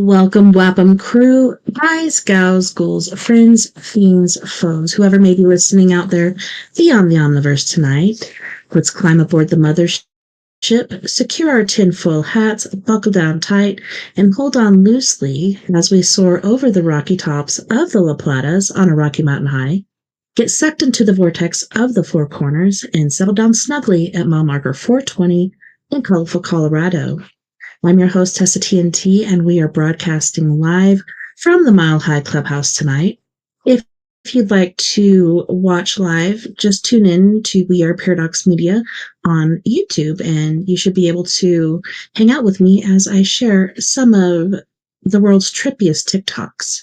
Welcome, Wapham crew, guys, gals, ghouls, friends, fiends, foes, whoever may be listening out there beyond the omniverse tonight. Let's climb aboard the mothership, secure our tinfoil hats, buckle down tight, and hold on loosely as we soar over the rocky tops of the La Platas on a Rocky Mountain high. Get sucked into the vortex of the Four Corners and settle down snugly at mile marker 420 in colorful Colorado. I'm your host, TessaTNT, and we are broadcasting live from the Mile High Clubhouse tonight. If you'd like to watch live, just tune in to We Are Paradox Media on YouTube, and you should be able to hang out with me as I share some of the world's trippiest TikToks.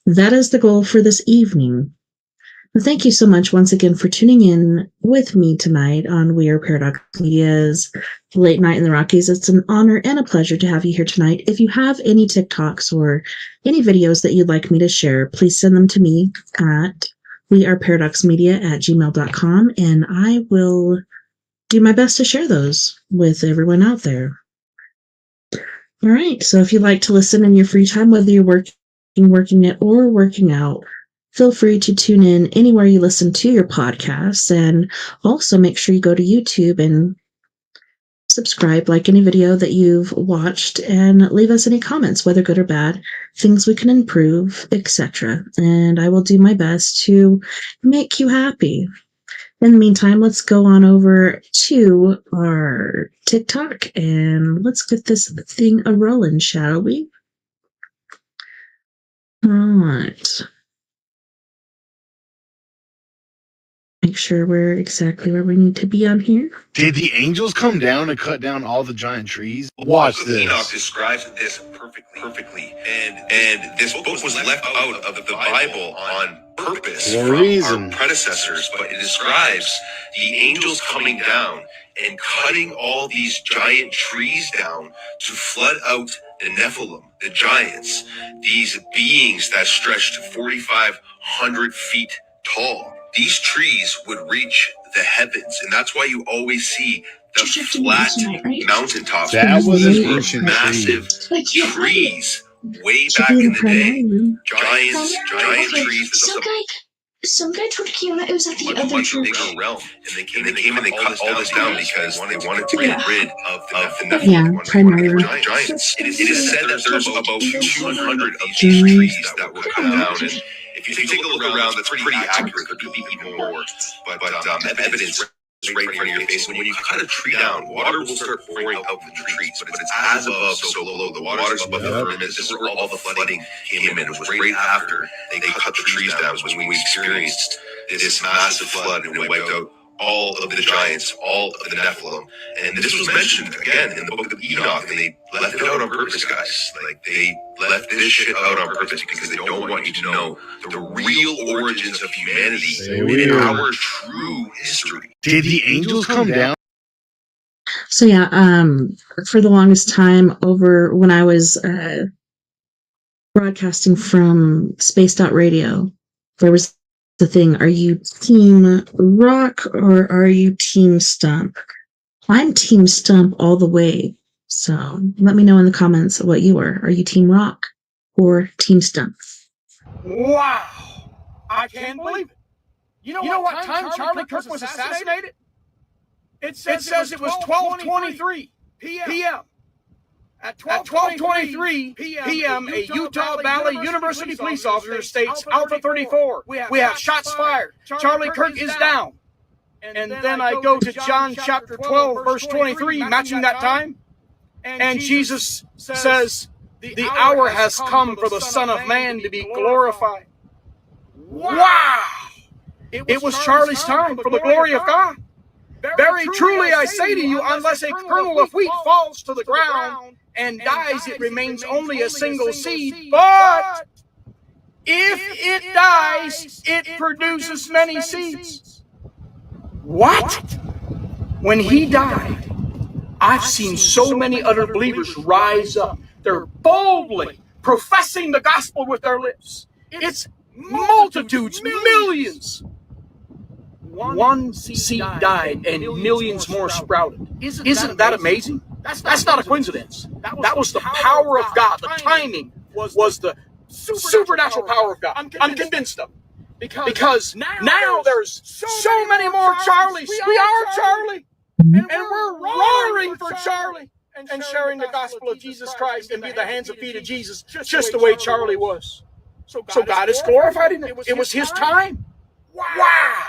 That is the goal for this evening. Thank you so much once again for tuning in with me tonight on We Are Paradox Media's Late Night in the Rockies. It's an honor and a pleasure to have you here tonight. If you have any TikToks or any videos that you'd like me to share, please send them to me at weareparadoxmedia@gmail.com, and I will do my best to share those with everyone out there. All right, so if you'd like to listen in your free time, whether you're working it, or working out, feel free to tune in anywhere you listen to your podcasts, and also make sure you go to YouTube and subscribe, like any video that you've watched, and leave us any comments, whether good or bad, things we can improve, etc. And I will do my best to make you happy. In the meantime, let's go on over to our TikTok and let's get this thing a-rolling, shall we? All right. Make sure we're exactly where we need to be on here. Did the angels come down and cut down all the giant trees? Watch this. Enoch describes this perfectly. And this book was left out of the Bible on purpose For a from reason. our predecessors, but it describes the angels coming down and cutting all these giant trees down to flood out the Nephilim, the giants, these beings that stretched 4,500 feet tall. These trees would reach the heavens, and that's why you always see the flat mountaintops. That was These an were ancient massive trees way back in the day. Giant trees. Some guy told Kiana it was at the Much other church. bigger realm, and they came and they cut all this down because they wanted to get rid of the Nephilim. Yeah, They wanted to primarily. get rid of giants. It is said that there's about 200 of these trees that were cut down, and if you take a look around, that's pretty accurate. Could be even more, but evidence is right in front of your face. And when you cut a tree down, water will start pouring out the trees, but it's as above, so below. The water's above the firmament. This is where all the flooding came in. It was right after they cut the trees down. Was when we experienced this massive flood, and it wiped out all of the giants, all of the Nephilim. And this was mentioned again in the book of Enoch, and they left it out on purpose, guys. Like, they left this shit out on purpose because they don't want you to know the real origins of humanity and our true history. Did the angels come down? So yeah, for the longest time over when I was broadcasting from Spaced Out Radio, there was the thing, are you team rock or are you team stump? I'm team stump all the way. So let me know in the comments what you are. Are you team rock or team stump? Wow! I can't believe it. You know what time Charlie Kirk was assassinated? It says it was 12:23 p.m. At 12:23 p.m., a Utah Valley University police officer states, Alpha 34, we have shots fired. Charlie Kirk is down. And then I go to John chapter 12, verse 23, matching that time. And Jesus says, the hour has come for the Son of Man to be glorified. Wow! It was Charlie's time for the glory of God. Very truly I say to you, unless a kernel of wheat falls to the ground and dies, it remains only a single seed. But if it dies, it produces many seeds. What? When he died, I've seen so many other believers rise up. They're boldly professing the gospel with their lips. It's multitudes, millions. One seed died and millions more sprouted. Isn't that amazing? That's not a coincidence. That was the power of God. The timing was the supernatural power of God. I'm convinced of it. Because now there's so many more Charlies. We are Charlie. And we're roaring for Charlie. And sharing the gospel of Jesus Christ and be the hands and feet of Jesus just the way Charlie was. So God is glorified in it. It was his time. Wow.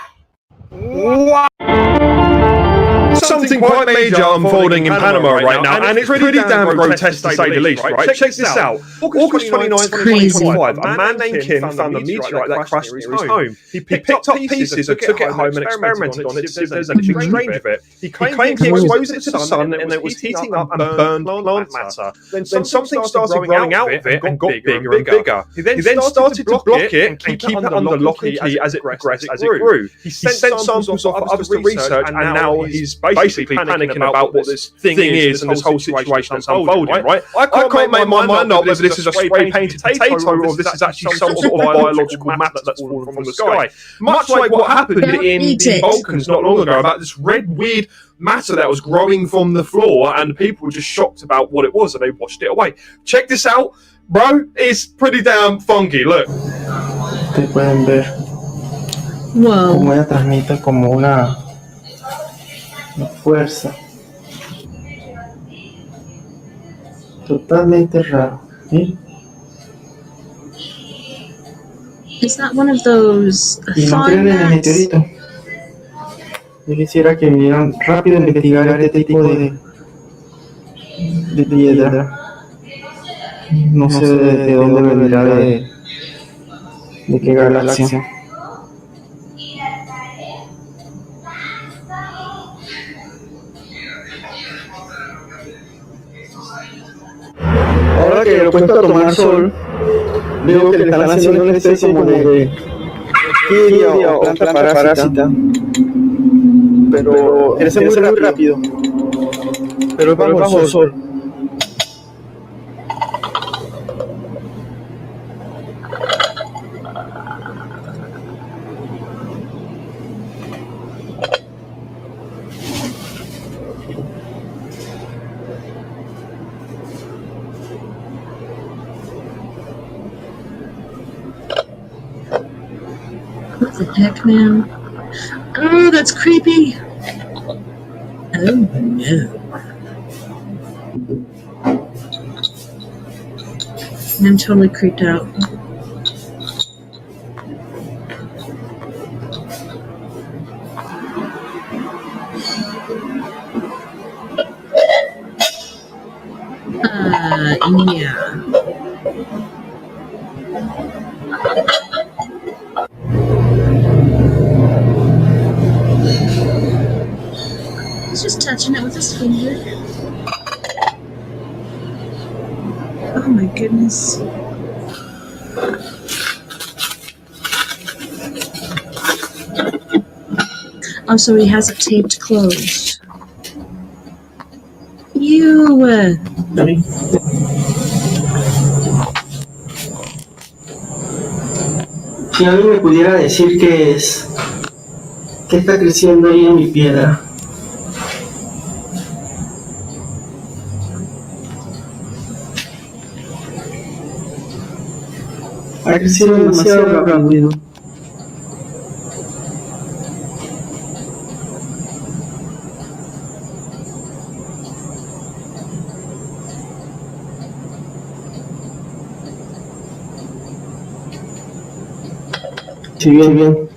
Something quite major unfolding in Panama right now, and it's pretty damn grotesque to say the least, right? Check this out. August 29th, 2025, a man named Kim found a meteorite that crashed near his home. He picked up pieces and took it home and experimented on it to see if there's anything strange with it. He claimed he exposed it to the sun and it was heating up and burned plant matter. Then something started growing out of it and got bigger and bigger. He then started to block it and keep it under lock and key as it progressed as it grew. He sent samples off for others to research, and now he's basically panicking about what this thing is and this whole situation that's unfolding, right? I can't make my mind up whether this is a spray painted potato or if this is actually some sort of biological matter that's fallen from the sky. Much like what happened in the Balkans not long ago about this red, weird matter that was growing from the floor, and people were just shocked about what it was and they washed it away. Check this out, bro. It's pretty damn funky. Look. Ustedes pueden ver Whoa. cómo ella transmite como una fuerza totalmente raro. ¿Sí? Is that one of those Y no thawing creen en el mats? meteorito. Yo quisiera que vinieran rápido a investigar este tipo de piedra. No sé de dónde vendrá, de qué galaxia. Ahora que lo he puesto a tomar sol, veo que le están haciendo una especie como de orquídea o planta parásita. Pero crece muy rápido. Pero es bajo el sol. What the heck, man? Oh, that's creepy. Oh, no. I'm totally creeped out. Yeah. He's just touching it with his finger. Oh my goodness. Oh, so he has it taped closed. Ew. Si alguien me pudiera decir qué es, qué está creciendo ahí en mi piedra. Ha crecido demasiado rápido. Si bien, que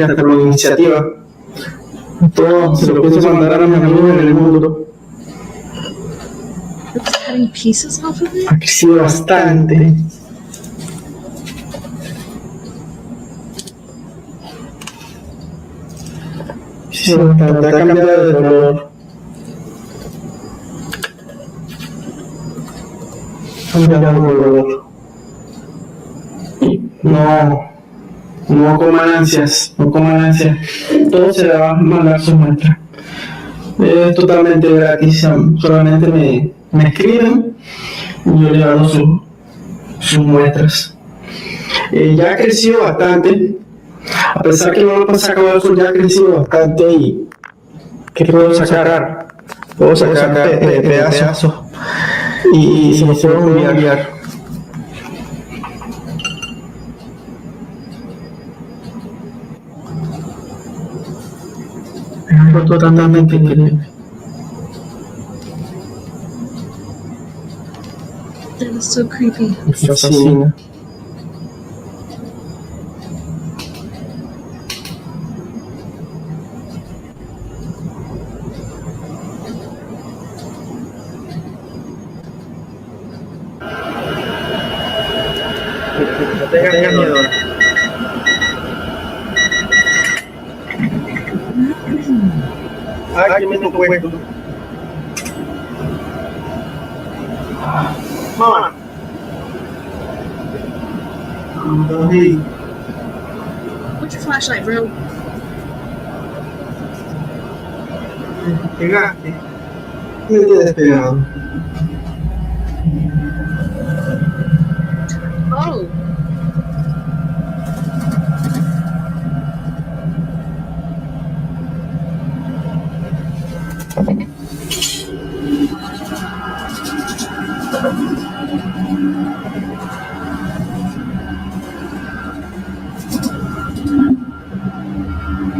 hasta con iniciativa, todo se lo pienso mandar a mis amigos en el mundo. It's cutting pieces off of it? Ha crecido bastante. Sí, bastante. Ha cambiado de color. Ha cambiado de color. No coman ansias, todo se le va a mandar su muestra. Es totalmente gratis, solamente me escriben y yo le hago sus muestras. Ya ha crecido bastante, a pesar que no lo han sacado del sol, ya ha crecido bastante. ¿Y qué puedo sacar? puedo sacar pedazos y se los puedo enviar. Es algo totalmente increíble. That is so creepy. Me fascina. No tengas miedo. Aquí me tocó esto. Mamá. What's your flashlight, bro? Pegaste. Me tienes pegado. Oh.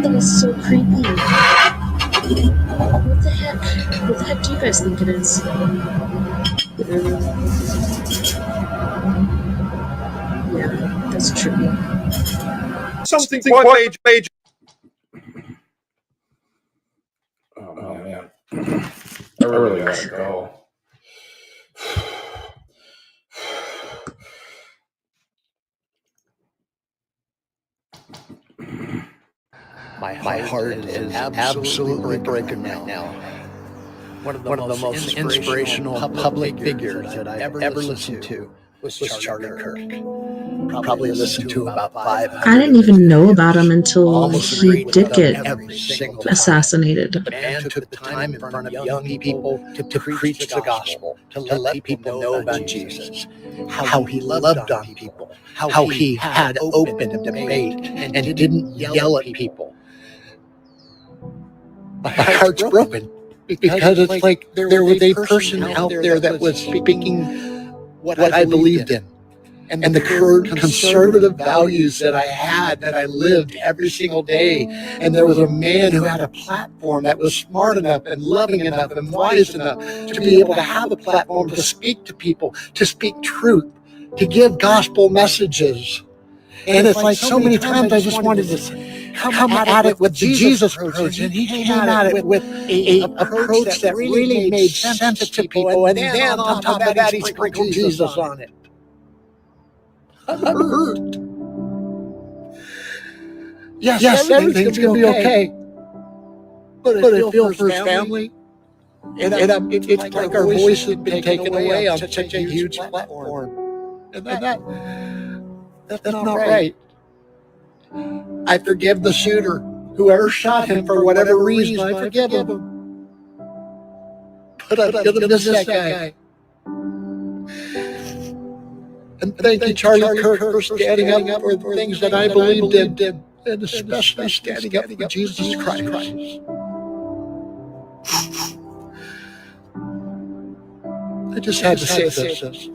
That is so creepy. What the heck? What the heck do you guys think it is? Yeah, that's trippy. Something quite major. Oh man, I really gotta go. My heart is absolutely breaking right now. One of the most inspirational public figures that I've ever listened to was Charlie Kirk. Probably listened to about 500. I didn't even know about him until he did get every single time. assassinated. The man took the time in front of young people to preach the gospel, to let people know about Jesus, how he loved on people, how he had open debate and didn't yell at people. My heart's broken because it's like there was a person out there that was speaking what I believed in. And the conservative values that I had, that I lived every single day. And there was a man who had a platform that was smart enough and loving enough and wise enough to be able to have a platform to speak to people, to speak truth, to give gospel messages. And it's like so many times I just wanted to come at it with the Jesus approach, and he came at it with a approach that really made sense to people. And then on top of that, he sprinkled Jesus on it. I'm hurt. Yes, everything's going to be okay. But I feel for his family. And it's like our voice has been taken away on such a huge platform. And that's not right. I forgive the shooter. Whoever shot him for whatever reason, I forgive him. But I'm going to miss that guy. And thank you, Charlie Kirk, for standing up for the things that I believed in, and especially standing up for Jesus Christ. I just had to say this.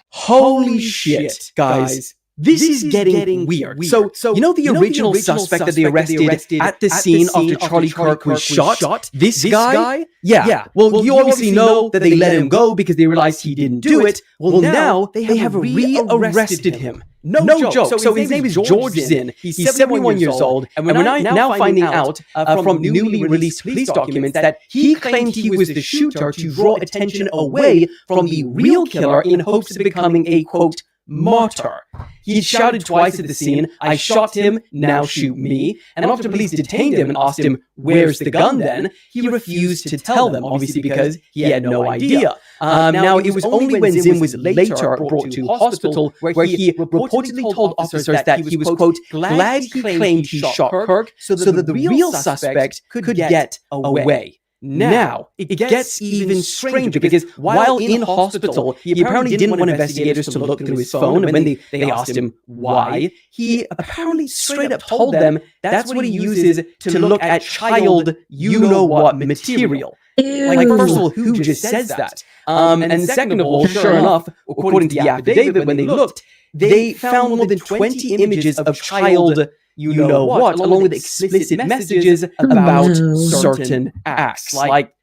Holy shit, guys. This is getting weird. So you know the original suspect that they arrested at the scene after Charlie Kirk was shot? This guy? Yeah. Well, you obviously know that they let him go because they realized he didn't do it. Well, now they have re-arrested him. No joke. So his name is George Zinn. He's 71 years old. And we're now finding out from newly released police documents that he claimed he was the shooter to draw attention away from the real killer in hopes of becoming a, quote, martyr. He shouted twice at the scene, "I shot him, now shoot me." And after police detained him and asked him, "Where's the gun then?" he refused to tell them, obviously because he had no idea. Now, it was only when Zinn was later brought to hospital where he reportedly told officers that he was, quote, glad he claimed he shot Kirk so that the real suspect could get away. Now, it gets even stranger because while in hospital, he apparently didn't want investigators to look through his phone, and when they asked him why, he apparently straight up told them that's what he uses to look at child you-know-what material. Like, first of all, who just says that? And second of all, sure enough, according to the affidavit, when they looked, they found more than 20 images of child you-know-what, along with explicit messages about certain acts. Like,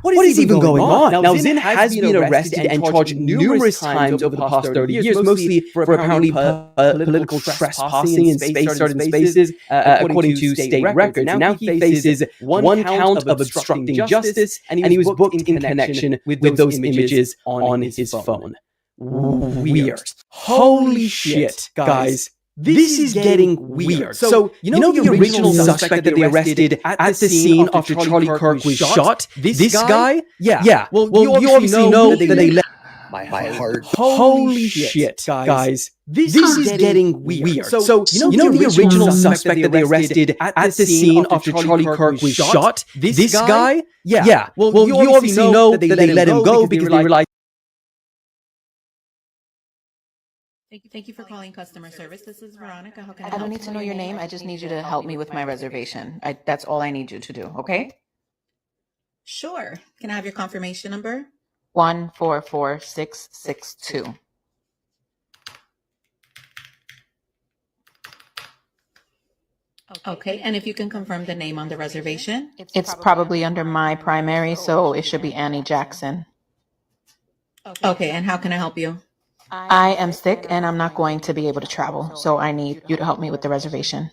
what is even going on? Now, Zinn has been arrested and charged numerous times over the past 30 years, mostly for apparently political trespassing in certain spaces, according to state records. Now he faces one count of obstructing justice, and he was booked in connection with those images on his phone. Weird. Holy shit, guys. This is getting weird. So, you know the original suspect that they arrested at the scene after Charlie Kirk was shot? This guy? Yeah. Well, you obviously know that they let... My heart. Holy shit, guys. This is getting weird. So, you know the original suspect that they arrested at the scene after Charlie Kirk was shot? This guy? Yeah. Well, you obviously know that they let him go because they realized... Thank you for calling customer service. This is Veronica. How can I I don't need to know your name. I just need you to help me with my reservation. That's all I need you to do, okay? Sure. Can I have your confirmation number? 144662. Okay, and if you can confirm the name on the reservation? It's probably under my primary, so it should be Annie Jackson. Okay, and how can I help you? I am sick and I'm not going to be able to travel, so I need you to help me with the reservation.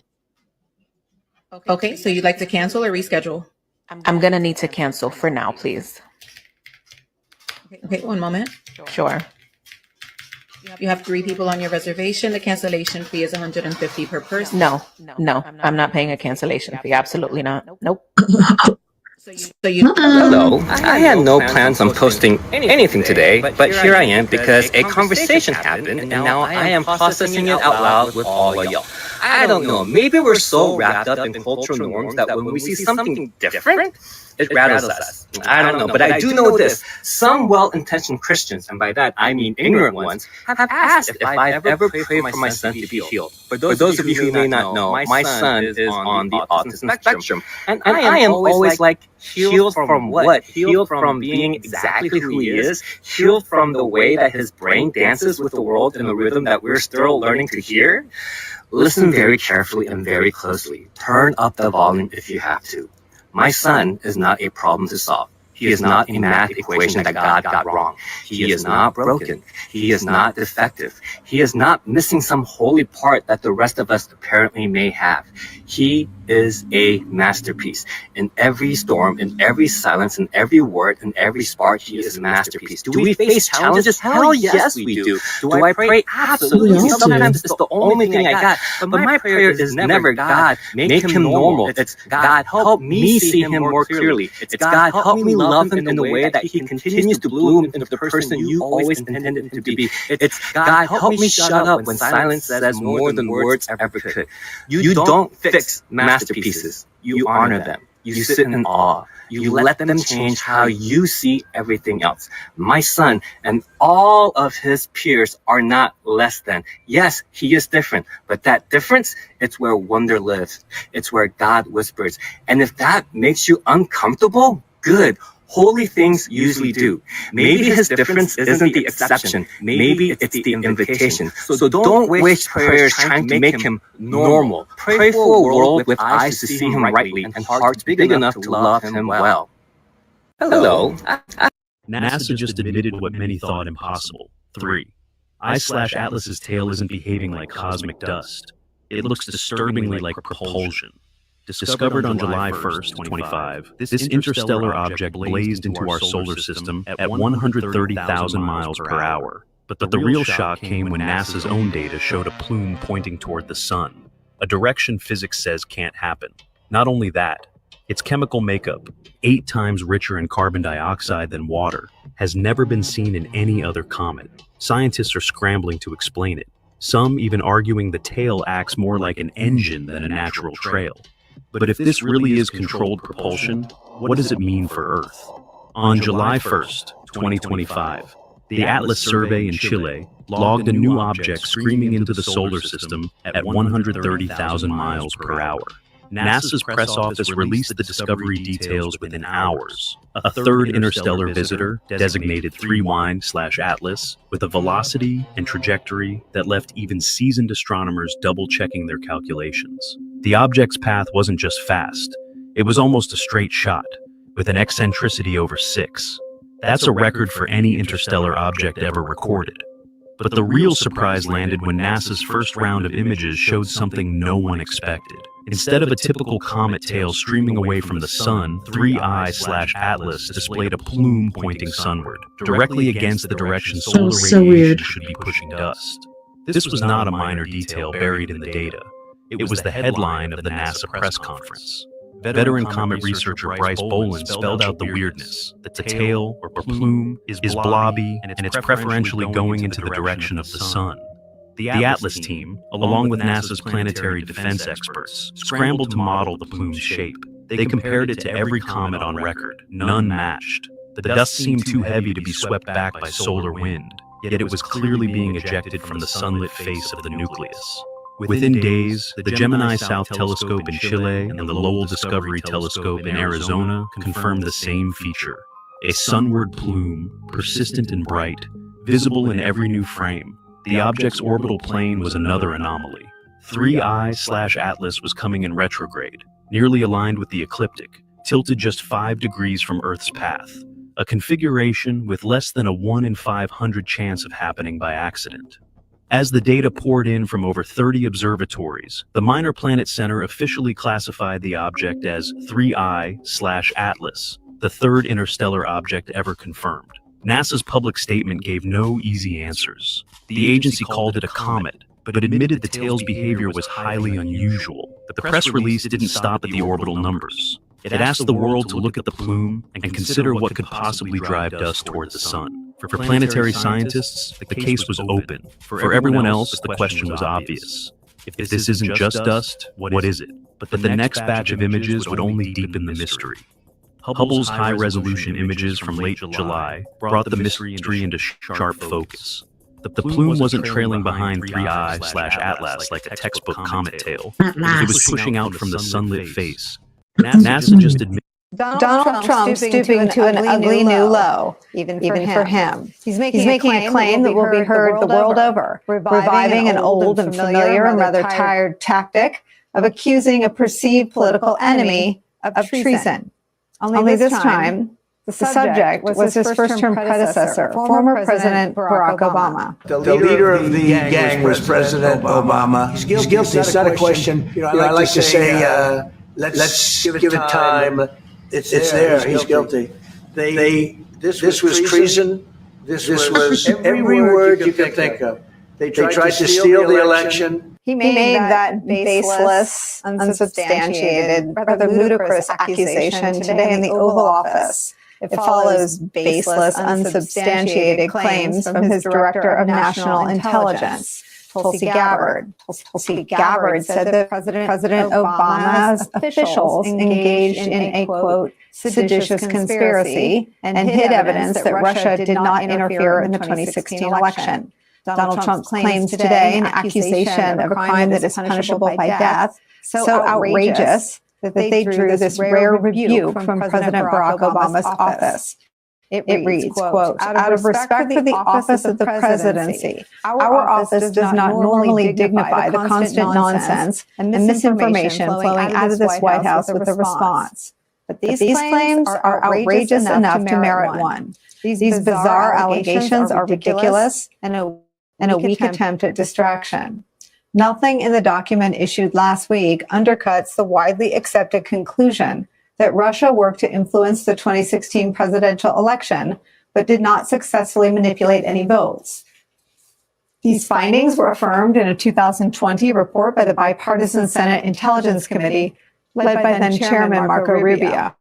Okay, so you'd like to cancel or reschedule? I'm going to need to cancel for now, please. Okay, one moment. Sure. You have 3 people on your reservation. The cancellation fee is $150 per person. No, I'm not paying a cancellation fee. Absolutely not. Nope. Hello. I had no plans on posting anything today, but here I am because a conversation happened and now I am processing it out loud with all of y'all. I don't know, maybe we're so wrapped up in cultural norms that when we see something different, it rattles us. I don't know, but I do know this. Some well-intentioned Christians, and by that I mean ignorant ones, have asked if I've ever prayed for my son to be healed. For those of you who may not know, my son is on the autism spectrum. And I am always like, healed from what? Healed from being exactly who he is? Healed from the way that his brain dances with the world in a rhythm that we're still learning to hear? Listen very carefully and very closely. Turn up the volume if you have to. My son is not a problem to solve. He is not a math equation that God got wrong. He is not broken. He is not defective. He is not missing some holy part that the rest of us apparently may have. He is a masterpiece. In every storm, in every silence, in every word, in every spark, he is a masterpiece. Do we face challenges? Hell yes, we do. Do I pray? Absolutely. Sometimes it's the only thing I got. But my prayer is never, God, make him normal. It's God, help me see him more clearly. It's God, help me love him in the way that he continues to bloom into the person you always intended him to be. It's God, help me shut up when silence says more than words ever could. You don't fix masterpieces. You honor them. You sit in awe. You let them change how you see everything else. My son and all of his peers are not less than. Yes, he is different, but that difference, it's where wonder lives. It's where God whispers. And if that makes you uncomfortable, good. Holy things usually do. Maybe his difference isn't the exception. Maybe it's the invitation. So don't waste prayers trying to make him normal. Pray for a world with eyes to see him rightly and hearts big enough to love him well. Hello. NASA just admitted what many thought impossible. 3. I/Atlas's tail isn't behaving like cosmic dust. It looks disturbingly like propulsion. Discovered on July 1st, 2025, this interstellar object blazed into our solar system at 130,000 miles per hour. But the real shock came when NASA's own data showed a plume pointing toward the sun, a direction physics says can't happen. Not only that, its chemical makeup, 8 times richer in carbon dioxide than water, has never been seen in any other comet. Scientists are scrambling to explain it, some even arguing the tail acts more like an engine than a natural trail. But if this really is controlled propulsion, what does it mean for Earth? On July 1st, 2025, the Atlas survey in Chile logged a new object screaming into the solar system at 130,000 miles per hour. NASA's press office released the discovery details within hours. A third interstellar visitor, designated 3Y/Atlas, with a velocity and trajectory that left even seasoned astronomers double-checking their calculations. The object's path wasn't just fast, it was almost a straight shot, with an eccentricity over 6. That's a record for any interstellar object ever recorded. But the real surprise landed when NASA's first round of images showed something no one expected. Instead of a typical comet tail streaming away from the sun, 3I/Atlas displayed a plume pointing sunward, directly against the direction solar radiation should be pushing dust. This was not a minor detail buried in the data. It was the headline of the NASA press conference. Veteran comet researcher Bryce Boland spelled out the weirdness. The tail, or plume, is blobby, and it's preferentially going into the direction of the sun. The Atlas team, along with NASA's planetary defense experts, scrambled to model the plume's shape. They compared it to every comet on record. None matched. The dust seemed too heavy to be swept back by solar wind, yet it was clearly being ejected from the sunlit face of the nucleus. Within days, the Gemini South Telescope in Chile and the Lowell Discovery Telescope in Arizona confirmed the same feature. A sunward plume, persistent and bright, visible in every new frame. The object's orbital plane was another anomaly. 3I/Atlas was coming in retrograde, nearly aligned with the ecliptic, tilted just 5 degrees from Earth's path, a configuration with less than a 1 in 500 chance of happening by accident. As the data poured in from over 30 observatories, the Minor Planet Center officially classified the object as 3I/Atlas, the third interstellar object ever confirmed. NASA's public statement gave no easy answers. The agency called it a comet, but admitted the tail's behavior was highly unusual. The press release didn't stop at the orbital numbers. It asked the world to look at the plume and consider what could possibly drive dust towards the sun. For planetary scientists, the case was open. For everyone else, the question was obvious. If this isn't just dust, what is it? But the next batch of images would only deepen the mystery. Hubble's high-resolution images from late July brought the mystery into sharp focus. The plume wasn't trailing behind 3I/Atlas like a textbook comet tail. It was pushing out from the sunlit face. NASA just admitted Donald Trump stooping to an ugly new low, even for him. He's making a claim that will be heard the world over, reviving an old and familiar and rather tired tactic of accusing a perceived political enemy of treason. Only this time, the subject was his first-term predecessor, former President Barack Obama. The leader of the gang was President Obama. He's guilty. It's not a question. I like to say, let's give it time. It's there. He's guilty. This was treason. This was every word you could think of. They tried to steal the election. He made that baseless, unsubstantiated, rather ludicrous accusation today in the Oval Office. It follows baseless, unsubstantiated claims from his Director of National Intelligence, Tulsi Gabbard. Tulsi Gabbard said that President Obama's officials engaged in a, quote, seditious conspiracy and hid evidence that Russia did not interfere in the 2016 election. Donald Trump claims today an accusation of a crime that is punishable by death so outrageous that they drew this rare rebuke from President Barack Obama's office. It reads, quote, out of respect for the office of the presidency, our office does not normally dignify the constant nonsense and misinformation flowing out of this White House with a response. But these claims are outrageous enough to merit one. These bizarre allegations are ridiculous and a weak attempt at distraction. Nothing in the document issued last week undercuts the widely accepted conclusion that Russia worked to influence the 2016 presidential election, but did not successfully manipulate any votes. These findings were affirmed in a 2020 report by the Bipartisan Senate Intelligence Committee, led by then Chairman Marco Rubio.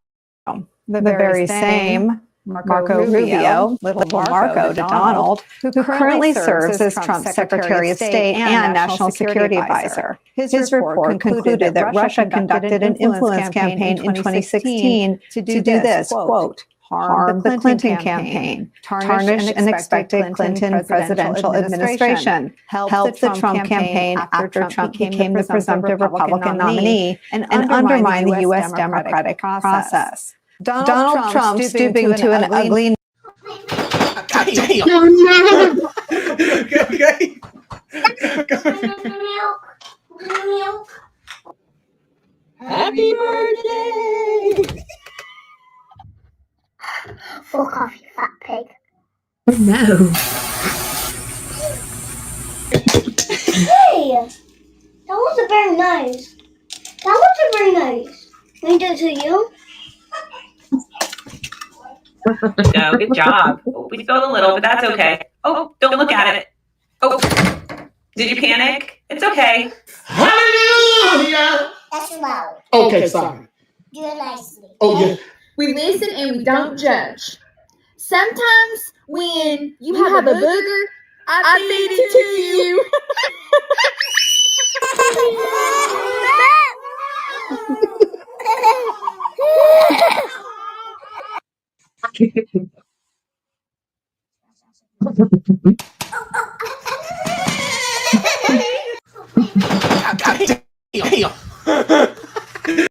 The very same Marco Rubio, little Marco to Donald, who currently serves as Trump's Secretary of State and National Security Advisor. His report concluded that Russia conducted an influence campaign in 2016 to do this, quote, harm the Clinton campaign, tarnish an expected Clinton presidential administration, help the Trump campaign after Trump became the presumptive Republican nominee, and undermine the U.S. democratic process. Donald Trump stooping to an ugly... God damn. Oh no! Okay. Milk. Happy birthday. Full coffee, fat pig. Oh no! Hey! That wasn't very nice. That wasn't very nice. Can I do it to you? Go, good job. We spilled a little, but that's okay. Oh, don't look at it. Oh, did you panic? It's okay. Hallelujah. That's loud. Okay, sorry. Do it nicely. Oh, yeah. We listen and we don't judge. Sometimes when you have a booger, I feed it to you.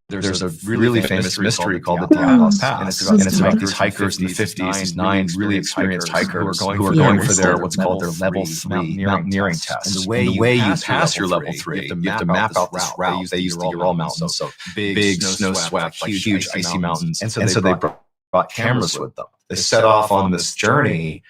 There's a really famous mystery called the Diablos Pass, and it's about these hikers in the 50s, these 9 really experienced hikers who are going for their what's called their level 3 mountaineering test. And the way you pass your level 3, you have to map out this route. They use the Ural Mountains, so big snow-swept, huge icy mountains, and so they brought cameras with them. They set off on this journey.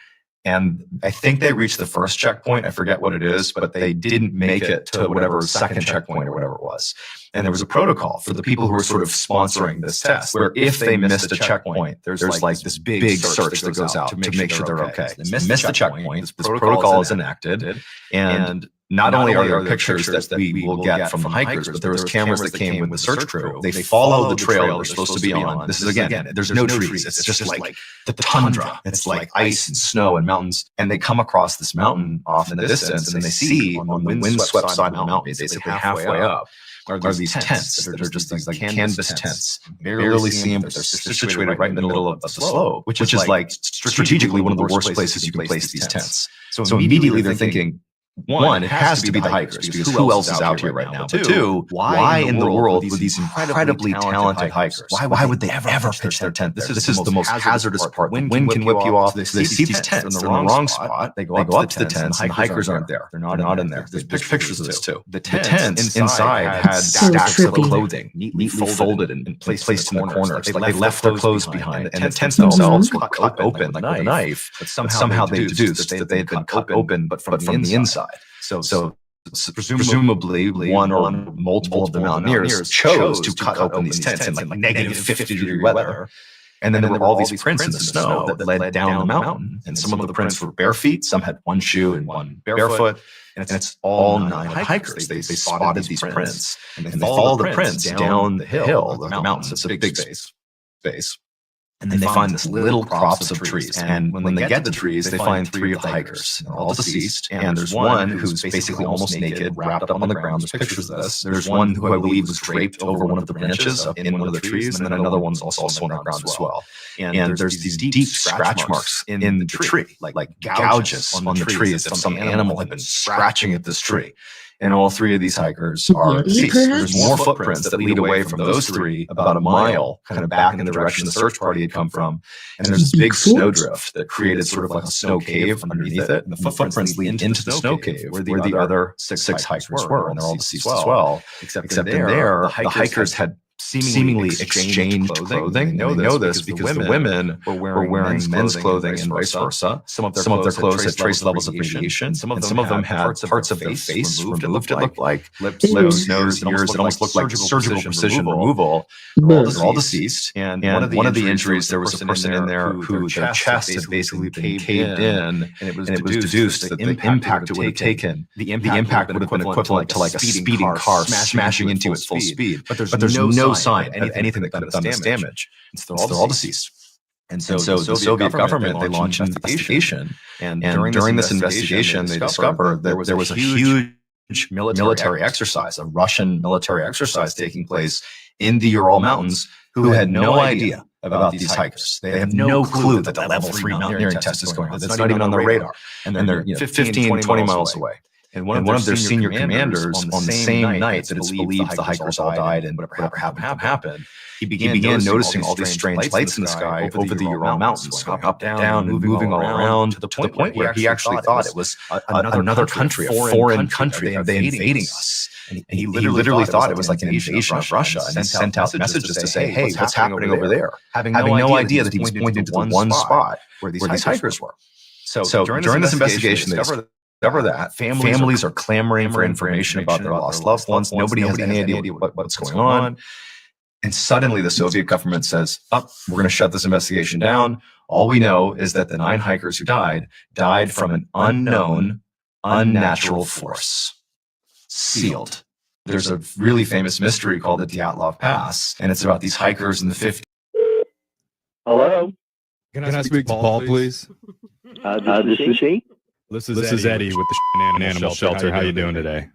And I think they reached the first checkpoint. I forget what it is, but they didn't make it to whatever second checkpoint or whatever it was. And there was a protocol for the people who were sort of sponsoring this test, where if they missed a checkpoint, there's like this big search that goes out to make sure they're okay. They missed the checkpoint, this protocol is enacted, and not only are there pictures that we will get from the hikers, but there was cameras that came with the search crew. They follow the trail they're supposed to be on. This is, again, there's no trees. It's just like the tundra. It's like ice and snow and mountains. And they come across this mountain off in the distance, and they see on the windswept side of the mountain, basically halfway up, are these tents that are just these like canvas tents. Barely see them, but they're situated right in the middle of the slope, which is like strategically one of the worst places you can place these tents. So immediately they're thinking, one, it has to be the hikers, because who else is out here right now? But two, why in the world would these incredibly talented hikers, why would they ever pitch their tent there? This is the most hazardous part. The wind can whip you off. They see these tents in the wrong spot. They go up to the tents, and the hikers aren't there. They're not in there. There's pictures of this too. The tents inside had stacks of clothing, neatly folded and placed in the corners. Like they left their clothes behind, and the tents themselves were cut open like with a knife. But somehow they deduced that they had been cut open, but from the inside. So presumably one or multiple of the mountaineers chose to cut open these tents in like negative 50-degree weather. And then there were all these prints in the snow that led down the mountain. And some of the prints were bare feet, some had one shoe and one barefoot. And it's all 9 hikers. They spotted these prints, and they follow the prints down the hill, the mountains. It's a big space. And they find this little crops of trees. And when they get the trees, they find 3 of the hikers. They're all deceased. And there's one who's basically almost naked, wrapped up on the ground. There's pictures of this. There's one who I believe was draped over one of the branches up in one of the trees. And then another one's also on the ground as well. And there's these deep scratch marks in the tree, like gouges on the tree, as if some animal had been scratching at this tree. And all 3 of these hikers are deceased. There's more footprints that lead away from those 3 about a mile, kind of back in the direction the search party had come from. And there's this big snowdrift that created sort of like a snow cave underneath it. And the footprints lead into the snow cave where the other 6 hikers were, and they're all deceased as well. Except in there, the hikers had seemingly exchanged clothing. They know this because the women were wearing men's clothing and vice versa. Some of their clothes had trace levels of radiation. Some of them had parts of their face removed. It looked like lips, nose, ears. It almost looked like surgical precision removal. They're all deceased. And one of the injuries, there was a person in there who their chest had basically been caved in, and it was deduced that the impact it would have taken, the impact would have been equivalent to like a speeding car smashing into it full speed. But there's no sign of anything that could have done this damage. They're all deceased. And so the Soviet government, they launched an investigation. And during this investigation, they discovered that there was a huge military exercise, a Russian military exercise taking place in the Ural Mountains, who had no idea about these hikers. They have no clue that the level 3 mountaineering test is going on. That's not even on their radar. And they're 15, 20 miles away. And one of their senior commanders, on the same night that it's believed the hikers all died and whatever happened, he began noticing all these strange lights in the sky over the Ural Mountains, going up and down and moving all around to the point where he actually thought it was another country, a foreign country. Are they invading us? And he literally thought it was like an invasion of Russia, and he sent out messages to say, hey, what's happening over there? Having no idea that he was pointing to the one spot where these hikers were. So during this investigation, they discover that families are clamoring for information about their lost loved ones. Nobody has any idea what's going on. And suddenly the Soviet government says, we're going to shut this investigation down. All we know is that the 9 hikers who died from an unknown, unnatural force. Sealed. There's a really famous mystery called the Dyatlov Pass, and it's about these hikers in the 50s. Hello? Can I speak to Paul, please? This is he. This is Eddie with the Animal Shelter. How you doing today?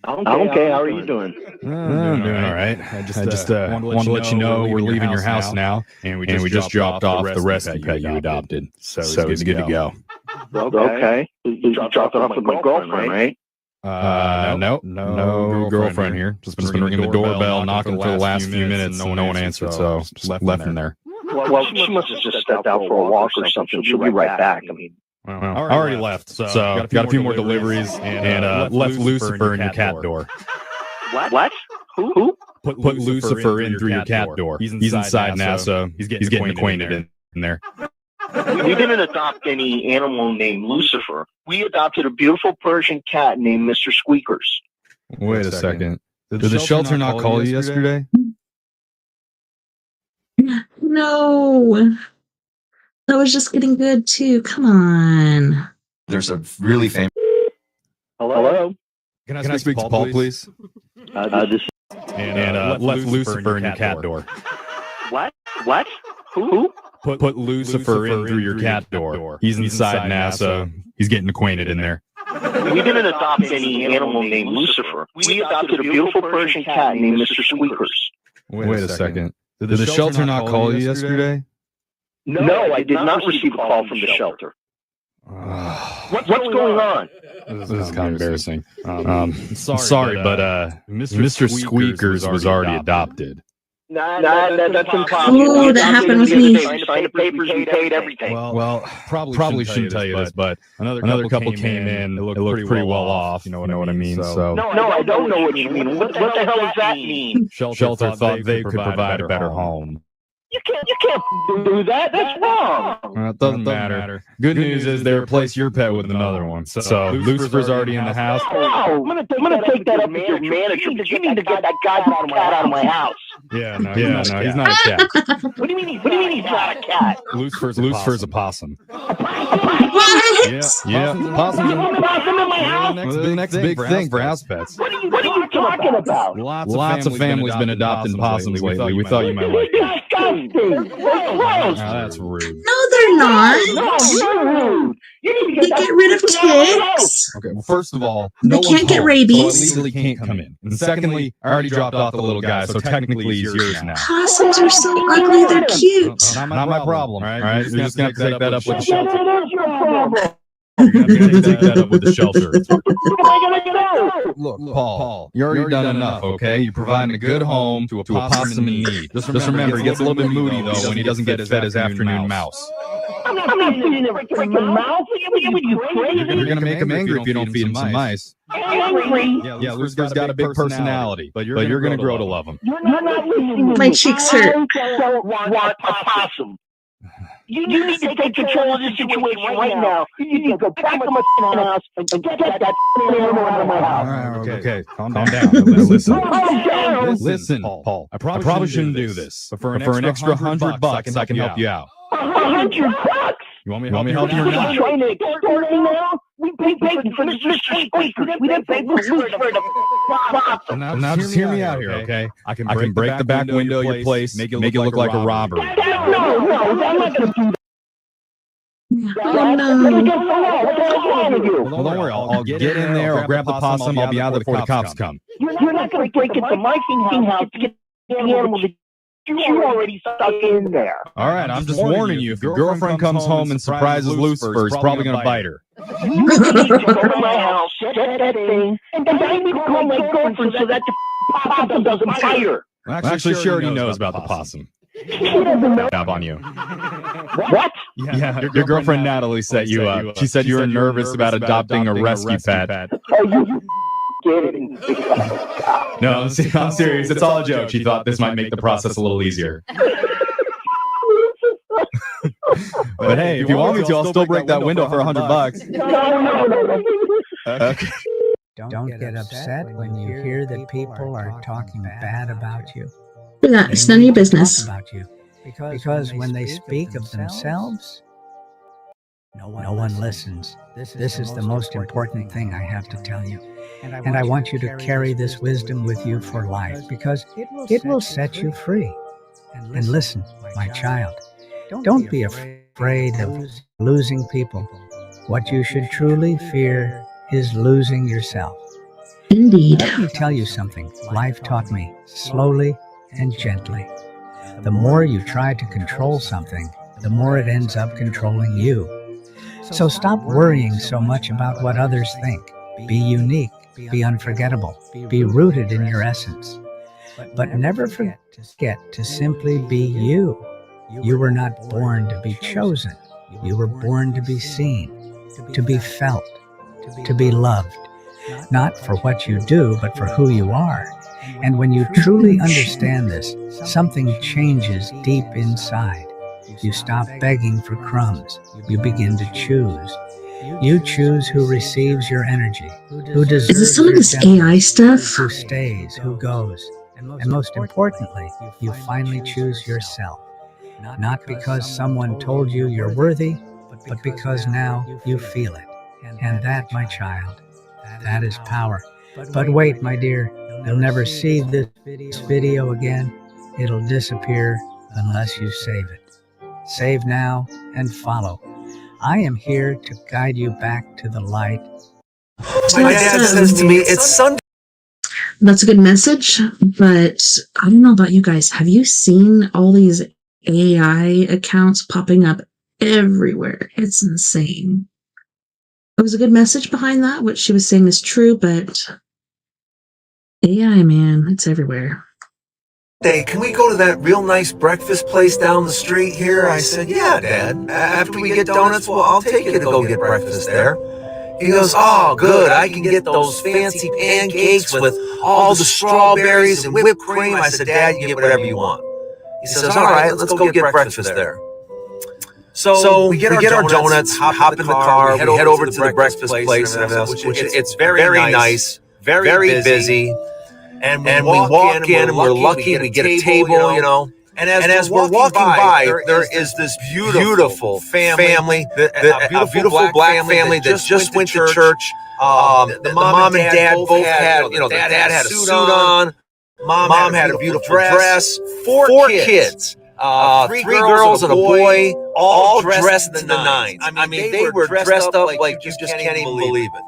I'm okay. How are you doing? I'm doing all right. I just wanted to let you know we're leaving your house now, and we just dropped off the rescue pet you adopted. So it's good to go. Okay. You dropped it off with my girlfriend, right? No girlfriend here. Just been ringing the doorbell, knocking for the last few minutes, and no one answered, so just left in there. Well, she must have just stepped out for a walk or something. She'll be right back. I mean, I already left, so got a few more deliveries, and left Lucifer in your cat door. What? Who? Put Lucifer in through your cat door. He's inside now, so he's getting acquainted in there. We didn't adopt any animal named Lucifer. We adopted a beautiful Persian cat named Mr. Squeakers. Wait a second. Did the shelter not call you yesterday? No. That was just getting good too. Come on. There's a really famous. Hello? Can I speak to Paul, please? And left Lucifer in your cat door. What? Who? Put Lucifer in through your cat door. He's inside now, so he's getting acquainted in there. We didn't adopt any animal named Lucifer. We adopted a beautiful Persian cat named Mr. Squeakers. Wait a second. Did the shelter not call you yesterday? No, I did not receive a call from the shelter. What's going on? This is kind of embarrassing. Sorry, but Mr. Squeakers was already adopted. That's impossible. Oh, that happened with me. Signed the papers, we paid everything. Well, probably shouldn't tell you this, but another couple came in. It looked pretty well off. You know what I mean? So no, I don't know what you mean. What the hell does that mean? Shelter thought they could provide a better home. You can't do that. That's wrong. It doesn't matter. Good news is they replaced your pet with another one. So Lucifer's already in the house. No, I'm gonna take that up with your manager. You need to get that goddamn cat out of my house. Yeah, no, he's not a cat. What do you mean he's not a cat? Lucifer's a possum. What? Yeah. Possums Possum in my house? the next big thing for house pets. What are you talking about? Lots of families been adopting possums lately. We thought you might like it. Disgusting. That's rude. No, they're not. No, you're rude. You need to They get rid of ticks. Okay, well, first of all, They can't get rabies. So it legally can't come in. And secondly, I already dropped off the little guy, so technically he's yours now. Possums are so ugly. They're cute. Not my problem, all right? You're just going to take that up with the shelter. That is your problem. You're going to take that up with the shelter. What am I gonna do? Look, Paul, you're already done enough, okay? You're providing a good home to a possum in need. Just remember, he gets a little bit moody, though, when he doesn't get fed his afternoon mouse. I'm not feeding him a freaking mouse. Are you crazy? You're going to make him angry if you don't feed him some mice. Angry? Yeah, Lucifer's got a big personality, but you're going to grow to love him. You're not listening to me. My cheeks hurt. I don't want a possum. You need to take control of this situation right now. You need to go back to my house and get that animal out of my house. All right, okay. Calm down. Listen, Paul. I probably shouldn't do this, but for an extra $100, I can help you out. $100? You want me to help you or not? Trying to extort me now? We paid for Mr. Squeakers. We didn't pay for the possum. Now just hear me out here, okay? I can break the back window of your place, make it look like a robbery. No, I'm not going to do that. Oh, no. Well, don't worry. I'll get in there. I'll grab the possum. I'll be out there before the cops come. You're not going to break into my house to get the animal to You already stuck in there. All right, I'm just warning you. If your girlfriend comes home and surprises Lucifer, he's probably going to bite her. You need to go to my house, set that thing, and then I need to call my girlfriend so that the possum doesn't bite her. Actually, she already knows about the possum. She doesn't know. Up on you. What? Yeah, your girlfriend Natalie set you up. She said you were nervous about adopting a rescue pet. Are you kidding? No, I'm serious. It's all a joke. She thought this might make the process a little easier. But hey, if you want me to, I'll still break that window for $100. No. Okay. Don't get upset when you hear that people are talking bad about you. Yeah, it's none of your business. About you. Because when they speak of themselves, no one listens. This is the most important thing I have to tell you. And I want you to carry this wisdom with you for life, because it will set you free. And listen, my child, don't be afraid of losing people. What you should truly fear is losing yourself. Indeed. Let me tell you something life taught me, slowly and gently. The more you try to control something, the more it ends up controlling you. So stop worrying so much about what others think. Be unique, be unforgettable, be rooted in your essence. But never forget to simply be you. You were not born to be chosen. You were born to be seen, to be felt, to be loved. Not for what you do, but for who you are. And when you truly understand this, something changes deep inside. You stop begging for crumbs. You begin to choose. You choose who receives your energy, who deserves Is this some of this AI stuff? who stays, who goes. And most importantly, you finally choose yourself. Not because someone told you you're worthy, but because now you feel it. And that, my child, that is power. But wait, my dear, you'll never see this video again. It'll disappear unless you save it. Save now and follow. I am here to guide you back to the light. My dad says to me, it's Sunday. That's a good message, but I don't know about you guys. Have you seen all these AI accounts popping up everywhere? It's insane. There was a good message behind that. What she was saying is true, but AI, man, it's everywhere. Hey, can we go to that real nice breakfast place down the street here? I said, yeah, Dad. After we get donuts, well, I'll take you to go get breakfast there. He goes, oh, good. I can get those fancy pancakes with all the strawberries and whipped cream. I said, Dad, you get whatever you want. He says, all right, let's go get breakfast there. So we get our donuts, hop in the car, we head over to the breakfast place and everything else, which it's very nice, very busy. And we walk in and we're lucky and we get a table, you know. And as we're walking by, there is this beautiful family, a beautiful black family that just went to church. The mom and dad both had, the dad had a suit on. Mom had a beautiful dress. Four kids. 3 girls and a boy, all dressed in the nines. I mean, they were dressed up like you just can't even believe it.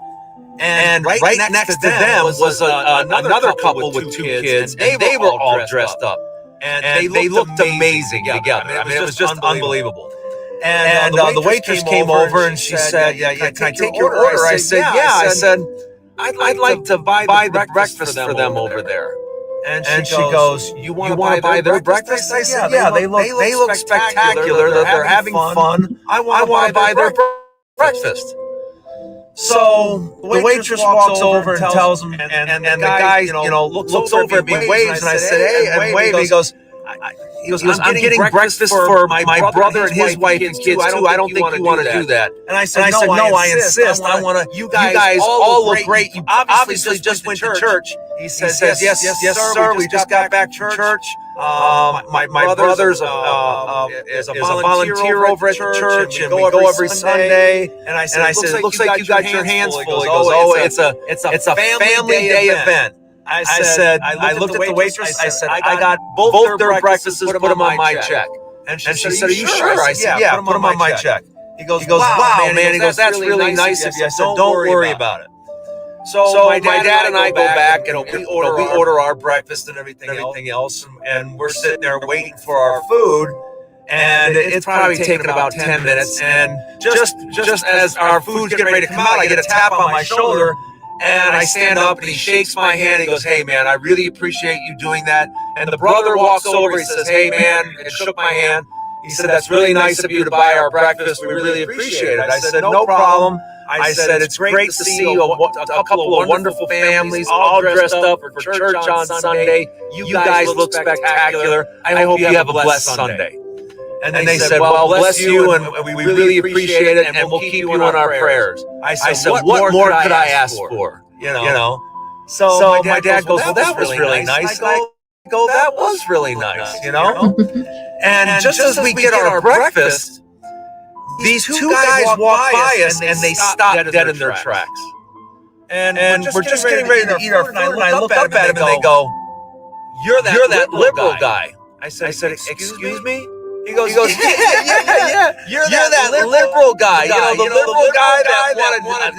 And right next to them was another couple with 2 kids, and they were all dressed up. And they looked amazing together. I mean, it was just unbelievable. And the waitress came over and she said, yeah, can I take your order? I said, yeah. I said, I'd like to buy the breakfast for them over there. And she goes, you want to buy their breakfast? I said, yeah, they look spectacular. They're having fun. I want to buy their breakfast. So the waitress walks over and tells him, and the guy, looks over at me, waves, and I said, hey, and wave. He goes, I'm getting breakfast for my brother and his wife and kids too. I don't think you want to do that. And I said, no, I insist. I want to. You guys all look great. You obviously just went to church. He says, yes, sir. We just got back from church. My brother's is a volunteer over at the church, and we go every Sunday. And I said, it looks like you got your hands full. He goes, it's a family day event. I said, I looked at the waitress. I said, I got both their breakfasts. Put them on my check. And she said, are you sure? I said, yeah, put them on my check. He goes, wow, man. He goes, that's really nice of you. I said, don't worry about it. So my dad and I go back and we order our breakfast and everything else, and we're sitting there waiting for our food. And it's probably taken about 10 minutes. And just as our food's getting ready to come out, I get a tap on my shoulder, and I stand up and he shakes my hand. He goes, "Hey man, I really appreciate you doing that." And the brother walks over. He says, "Hey man," and shook my hand. He said, "That's really nice of you to buy our breakfast. We really appreciate it." I said, "No problem." I said, "It's great to see a couple of wonderful families all dressed up for church on Sunday. You guys look spectacular. I hope you have a blessed Sunday." And they said, "Well, bless you, and we really appreciate it, and we'll keep you in our prayers." I said, "What more could I ask for?" You know. So my dad goes, "Well, that was really nice." I go, "That was really nice," you know. And just as we get our breakfast, these two guys walk by us and they stop dead in their tracks. And we're just getting ready to eat our food, and I look up at him and they go, "You're that liberal guy." I said, "Excuse me?" He goes, yeah. You're that liberal guy. You know, the liberal guy that wanted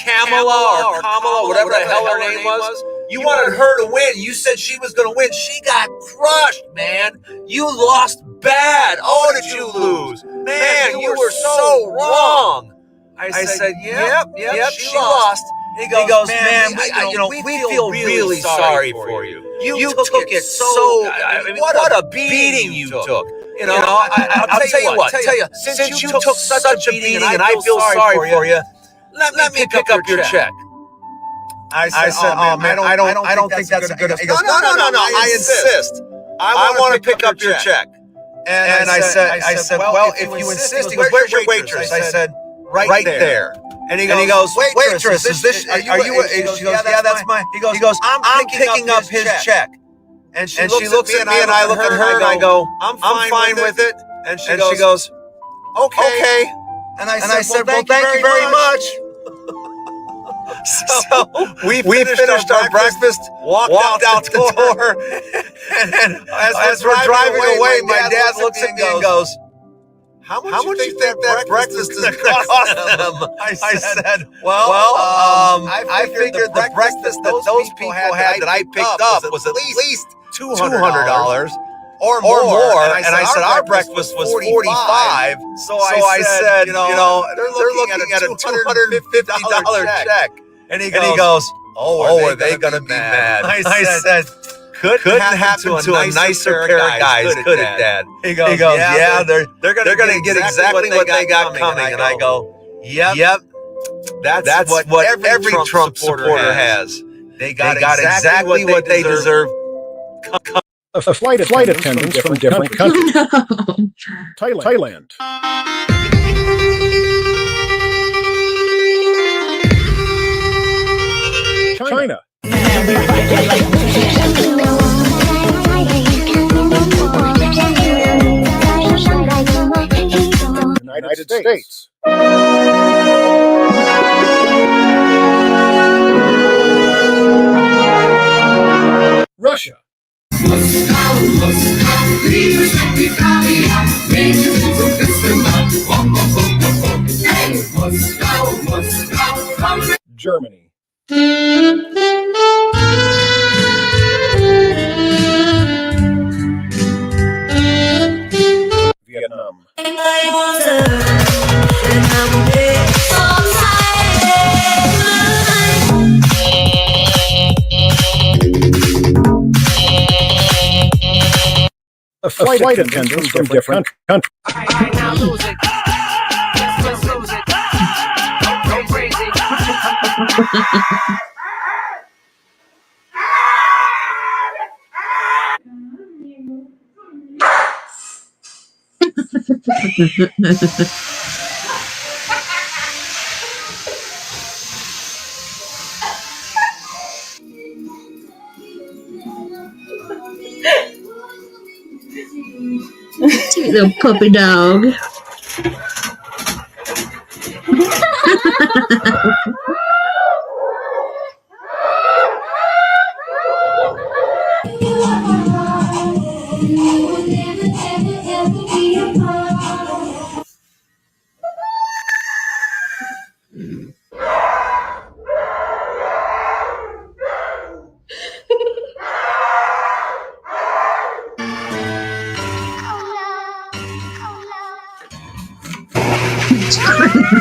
Kamala or Kamala, whatever the hell her name was. You wanted her to win. You said she was going to win. She got crushed, man. You lost bad. Oh, did you lose? Man, you were so wrong. I said, yep, she lost. He goes, man, we feel really sorry for you. You took it so, what a beating you took. You know, I'll tell you what, since you took such a beating and I feel sorry for you, let me pick up your check. I said, "Oh man, I don't think that's a good idea." He goes, "No, I insist. I want to pick up your check." And I said, "Well, if you insist," he goes, "Where's your waitress?" I said, "Right there." And he goes, "Waitress, is this? Are you?" She goes, "Yeah, that's mine." He goes, "I'm picking up his check." And she looks at me, and I look at her, and I go, "I'm fine with it." And she goes, "Okay." And I said, "Well, thank you very much." So we finished our breakfast, walked out the door, and as we're driving away, my dad looks at me and goes, How much do you think that breakfast is going to cost them? I said, well, I figured the breakfast that those people had that I picked up was at least $200 or more. And I said, our breakfast was $45. So I said, they're looking at a $250 check. And he goes, oh, are they going to be mad? I said, couldn't happen to a nicer pair of guys, could it, Dad? He goes, yeah, they're gonna get exactly what they got coming. And I go, yep, that's what every Trump supporter has. They got exactly what they deserve. A flight attendants from different countries. Thailand. China. United States. Russia. Germany. Vietnam. A flight attendant from different countries. Sweet little puppy dog.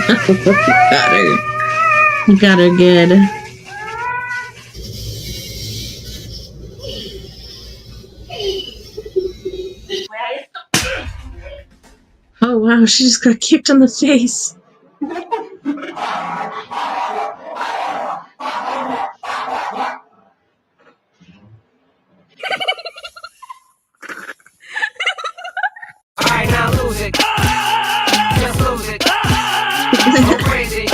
Got her. You got her good. Oh wow, she just got kicked on the face. Alright, now lose it. Just lose it. Go crazy.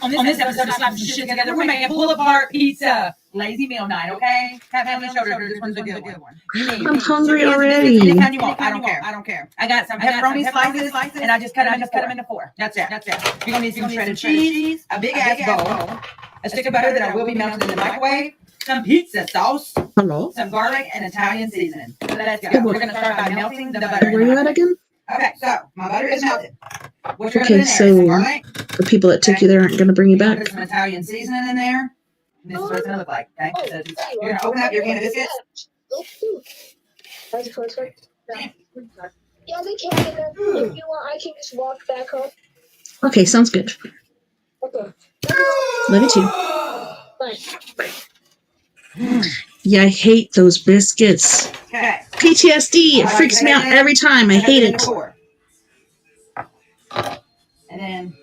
On this episode of Slap Some Shit Together, we're making pull apart pizza. Lazy meal night, okay? Have family shoulder. This one's a good one. I'm hungry already. Anytime you want. I don't care. I got some pepperoni slices, and I just cut them into 4. That's it. You're gonna need some shredded cheese, a big ass bowl, a stick of butter that I will be melting in the microwave, some pizza sauce, Hello? some garlic, and Italian seasoning. So let's go. We're gonna start by melting the butter. Where are you at again? Okay, so my butter is melted. What you're Okay, gonna put in there is some so garlic. the people that took you there aren't going to bring you back. Put some Italian seasoning in there. And this is what it's gonna look like. Okay, so you're gonna open up your can of biscuits. Yeah, they can. If you want, I can just walk back home. Okay, sounds good. Okay. Love you too. Bye. Yeah, I hate those biscuits. Okay. PTSD. It freaks me out every time. I hate it. And then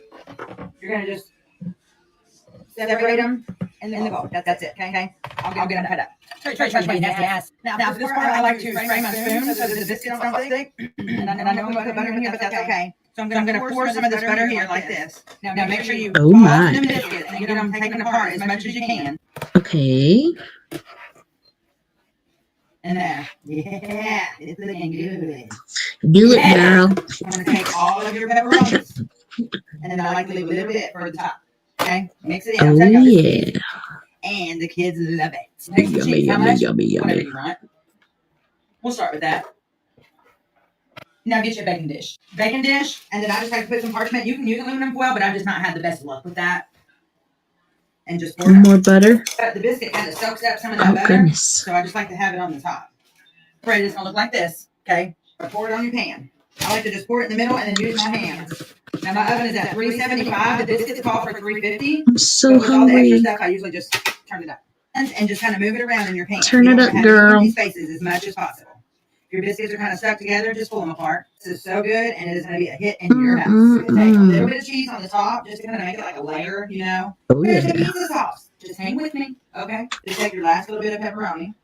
you're gonna just separate them in the bowl. That's it. Okay. I'll get them cut up. Trash my nasty ass. Now for this part, I like to spray my spoon so that the biscuits don't stick. And I know I'm gonna put butter in here, but that's okay. So I'm gonna pour some of this butter here like this. Now make sure you Oh pause my. the biscuits and get them taken apart as much as you can. Okay. And there. Yeah, it's looking good. Do it, girl. I'm gonna take all of your pepperonis, and then I like to leave a little bit for the top. Okay, mix it in. Oh, yeah. And the kids love it. Take some Yummy, cheese. How yummy, much? yummy, Whatever yummy. you want. We'll start with that. Now get your baking dish. Baking dish, and then I just like to put some parchment. You can use aluminum foil, but I've just not had the best luck with that. And just pour it. More butter. The biscuit kind of soaks up some of that Oh, butter. goodness. So I just like to have it on the top. Bread is gonna look like this. Okay, pour it on your pan. I like to just pour it in the middle and then use my hands. Now my oven is at 375. The biscuits call for 350. I'm so But with all the extra hungry. stuff, I usually just turn it up and just kind of move it around in your pan. Turn You it don't up, have to girl. empty spaces as much as possible. If your biscuits are kind of stuck together, just pull them apart. This is so good, and it is going to be a hit in your house. You can take a little bit of cheese on the top, just to kind of make it like a layer, you know. Oh, There's the yeah. pizza sauce. Just hang with me, okay? Just take your last little bit of pepperoni.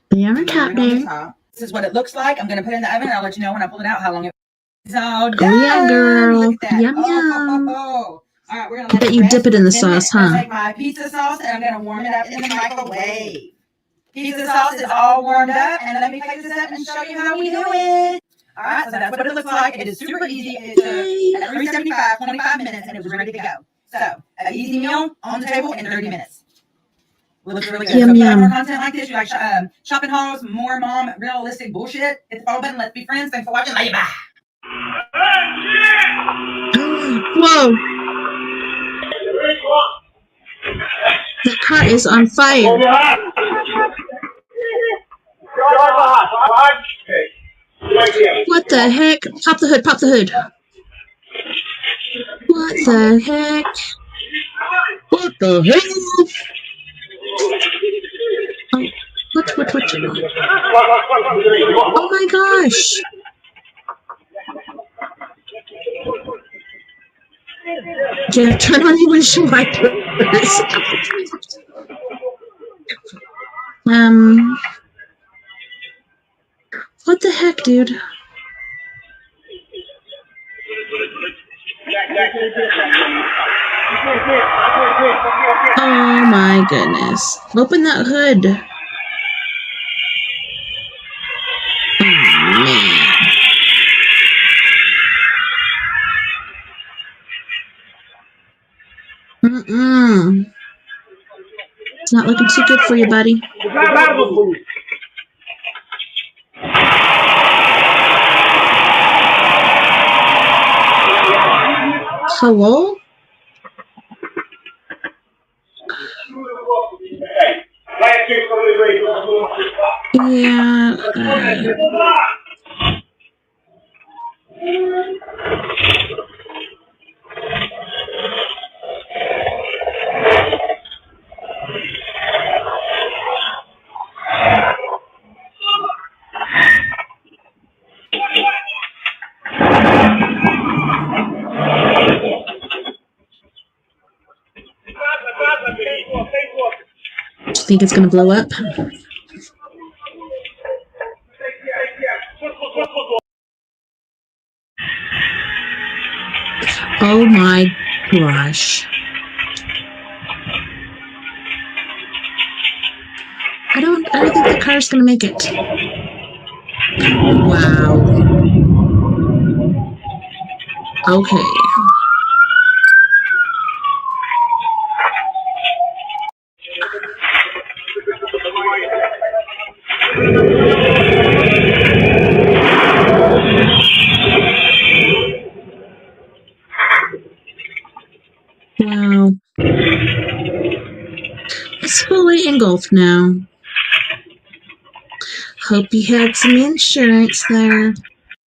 Be on Put it top, on the babe. top. This is what it looks like. I'm going to put it in the oven, and I'll let you know when I pull it out how long it's all done. Oh, yeah, girl. Look at that. Yum, Oh. yum. All right, we're going to I let bet it you rest dip it for in the 10 sauce, minutes. huh? I'm going to take my pizza sauce, and I'm going to warm it up in the microwave. Pizza sauce is all warmed up, and let me pick this up and show you how we do it. All right, so that's what it looks like. It is super easy. It took at 375, 25 minutes, and it was ready to go. So, an easy meal on the table in 30 minutes. It looks really good. Yum, So if you like yum. more content like this, you like shopping hauls, more mom, realistic bullshit, hit the follow button. Let's be friends. Thanks for watching. Love you. Bye. Whoa. The car is on fire. What the heck? Pop the hood, pop the hood. What the heck? What the heck? Oh, what? Oh my gosh. Yeah, turn on your windshield wipers. What the heck, dude? Oh my goodness. Open that hood. Oh man. It's not looking too good for you, buddy. Hello? Yeah. Do you think it's going to blow up? Oh my gosh. I don't think the car's going to make it. Wow. Okay. Wow. It's fully engulfed now. Hope you had some insurance there.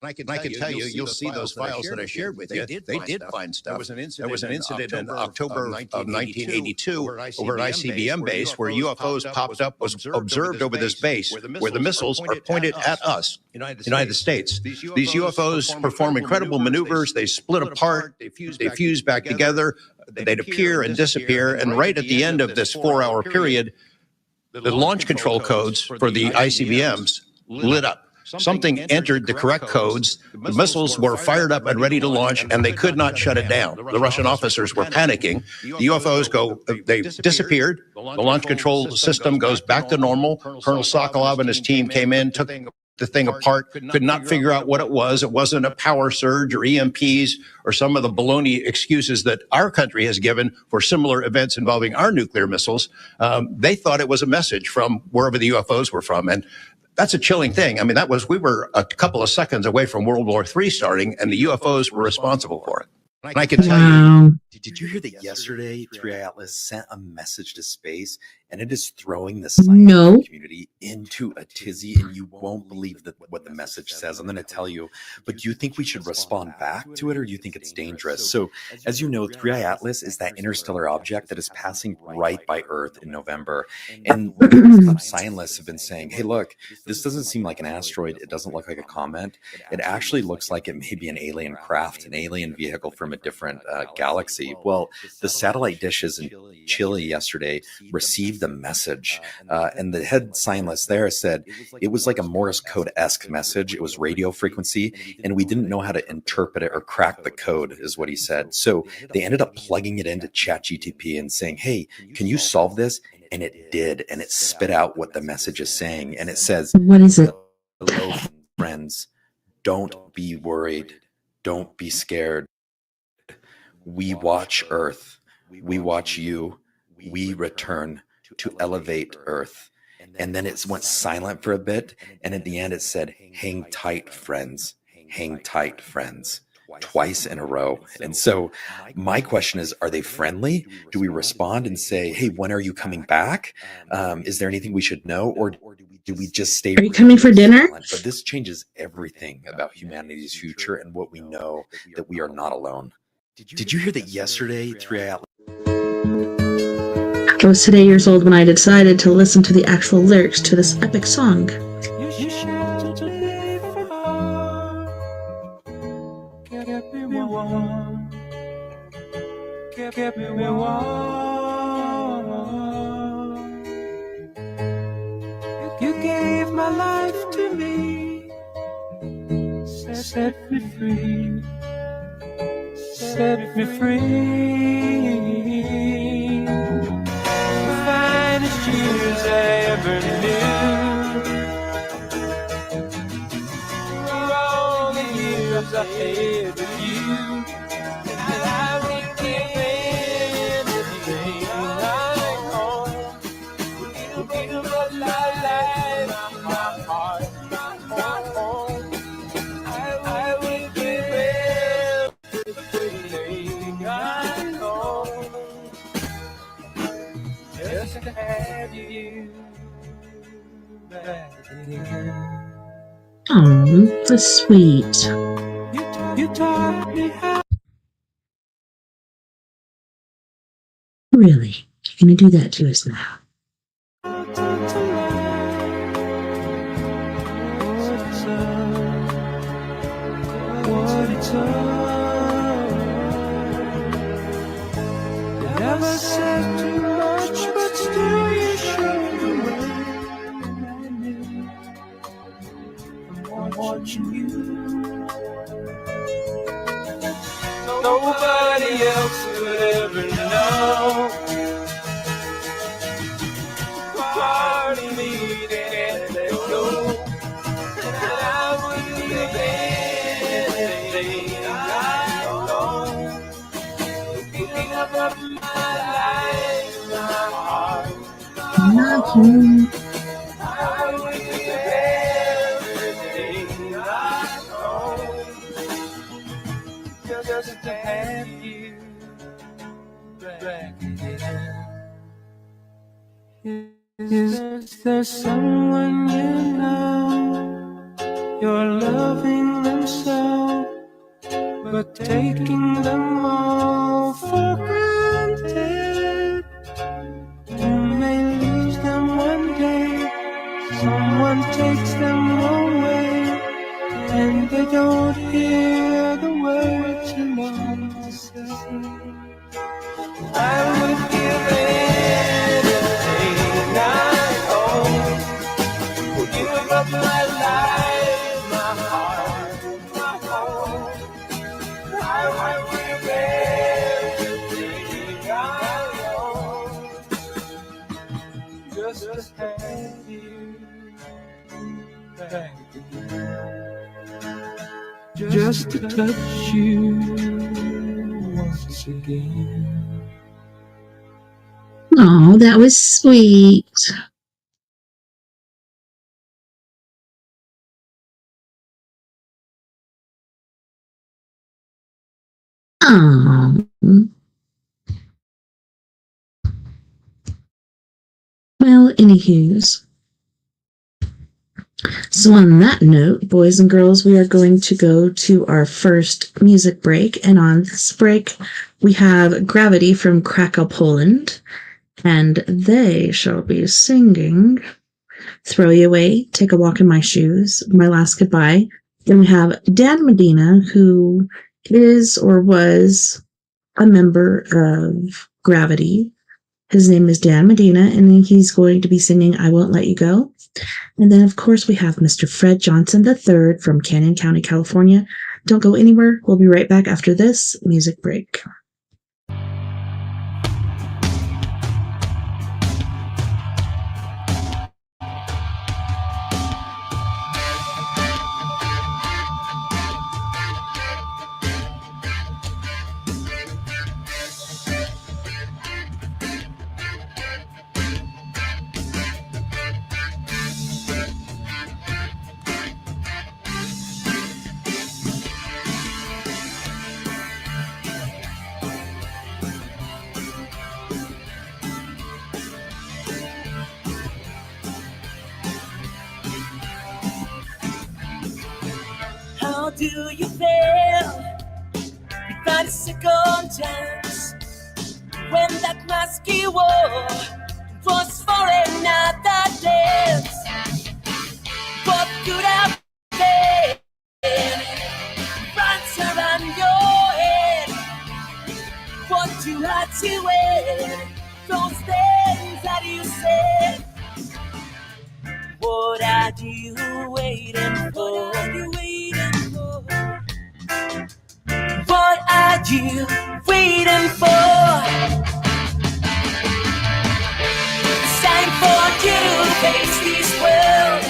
I can tell you, you'll see those files that I shared with you. They did find stuff. There was an incident in October of 1982 over at ICBM base where UFOs popped up, was observed over this base, where the missiles are pointed at us, United States. These UFOs perform incredible maneuvers. They split apart, they fuse back together, they'd appear and disappear. And right at the end of this 4-hour period, the launch control codes for the ICBMs lit up. Something entered the correct codes. The missiles were fired up and ready to launch, and they could not shut it down. The Russian officers were panicking. The UFOs they disappeared. The launch control system goes back to normal. Colonel Sokolov and his team came in, took the thing apart, could not figure out what it was. It wasn't a power surge or EMPs or some of the baloney excuses that our country has given for similar events involving our nuclear missiles. They thought it was a message from wherever the UFOs were from. And that's a chilling thing. I mean, we were a couple of seconds away from World War III starting, and the UFOs were responsible for it. And I can tell you. Did you hear that yesterday 3i Atlas sent a message to space, and it is throwing the scientific community into a tizzy, and you won't believe what the message says. I'm going to tell you, but do you think we should respond back to it, or do you think it's dangerous? So, as you know, 3i Atlas is that interstellar object that is passing right by Earth in November, and scientists have been saying, hey, look, this doesn't seem like an asteroid. It doesn't look like a comet. It actually looks like it may be an alien craft, an alien vehicle from a different galaxy. Well, the satellite dishes in Chile yesterday received the message, and the head scientist there said it was like a Morse code-esque message. It was radio frequency, and we didn't know how to interpret it or crack the code, is what he said. So they ended up plugging it into ChatGPT and saying, hey, can you solve this? And it did, and it spit out what the message is saying, and it says, what is it? Hello, friends. Don't be worried. Don't be scared. We watch Earth. We watch you. We return to elevate Earth. And then it went silent for a bit. And at the end it said, hang tight, friends. Hang tight, friends. Twice in a row. And so my question is, are they friendly? Do we respond and say, hey, when are you coming back? Is there anything we should know? Or do we just stay? Are you coming for dinner? But this changes everything about humanity's future and what we know, that we are not alone. Did you hear that yesterday 3i Atlas? I was today years old when I decided to listen to the actual lyrics to this epic song. You gave my life to me, set me free. Set me free. The finest years I ever knew. For all the years I had with you. And I would give anything I own. Give up my life, my heart, my home. I would give everything I know, just to have you back again. Oh, that's sweet. You You taught me how. Really? You're gonna do that to us now? What it's You never said too much, but still you showed the way. And I knew I'm watching you. Nobody else could ever know. Part of me can't let go. And I would leave anything I know. Picking up my life, my heart, my home. I would leave everything I know. Just to have you back again. Is there someone you know? You're loving them so, but taking them all for granted. You may lose them one day. Someone takes them away, and they don't hear the words you long to say. I would give anything I own. Would give up my life, my heart, my home. I would give everything I own just to have you back again. Just to touch you once again. Oh, that was sweet. Oh. Well, anywho's. So on that note, boys and girls, we are going to go to our first music break. And on this break, we have Gravity from Krakow, Poland. And they shall be singing Throw You Away, Take a Walk in My Shoes, My Last Goodbye. Then we have Dan Medina, who is or was a member of Gravity. His name is Dan Medina, and he's going to be singing I Won't Let You Go. And then, of course, we have Mr. Fred Johnson III from Canyon County, California. Don't go anywhere. We'll be right back after this music break. How do you feel without a second chance? When that mask you wore was for another dance, what could have been runs around your head? What you had to wear, those things that you said. What are you waiting for? What are you waiting for? It's time for you to face this world.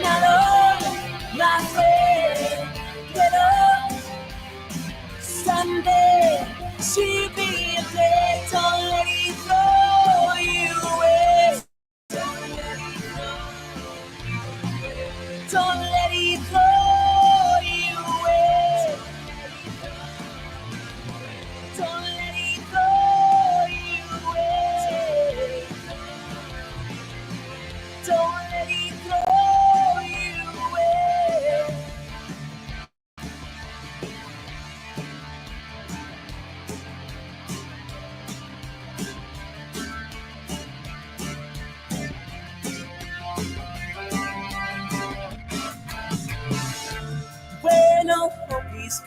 Not alone, my friend. Get up. Someday she'll be a day. Don't let it throw you away. Don't let it throw you away. Don't let it throw you away. Don't let it throw you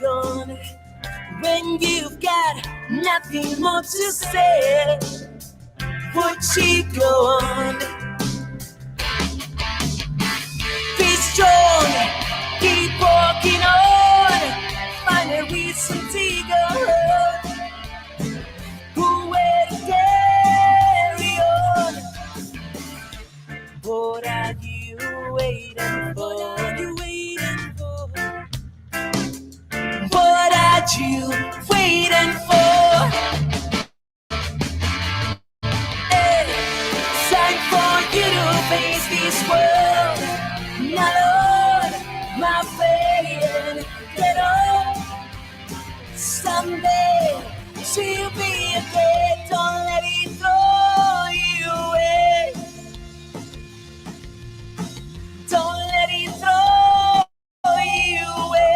gone. When you've got nothing more to say, would she go on? Be strong, keep walking on, find a reason to go on. Who will carry on? What are you waiting for? What are you waiting for? What are you waiting for? Hey, time for you to face this world. Not on my friend, get up. Someday she'll be a day. Don't let it throw you away. Don't let it throw you away.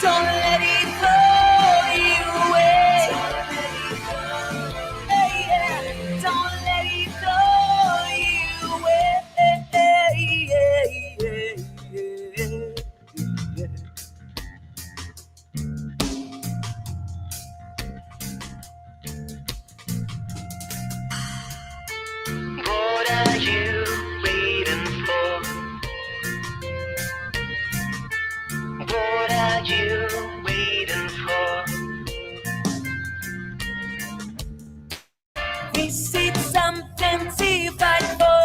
Don't let it throw you away. Don't let it throw you away. What are you waiting for? What are you waiting for? Is it something to fight for?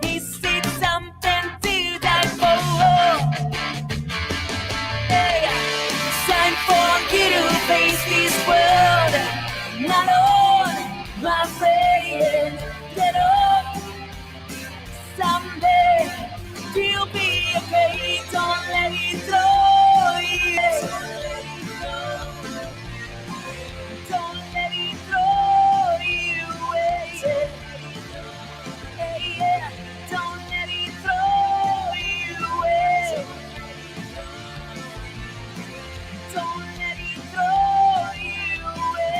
Is it something to die for? Hey, time for you to face this world. Not on my friend, get up. Someday you'll be okay. Don't let it throw you. Don't let it throw you away. Don't let it throw you away. Don't let it throw you away.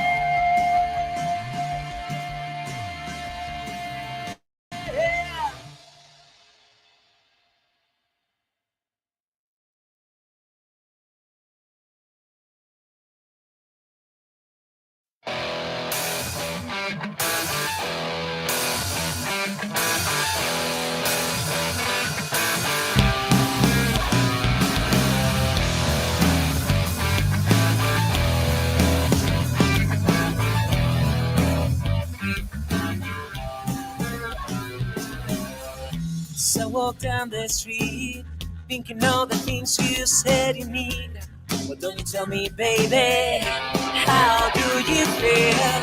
So walk down the street, thinking all the things you said you need. Well, don't you tell me, baby, how do you feel?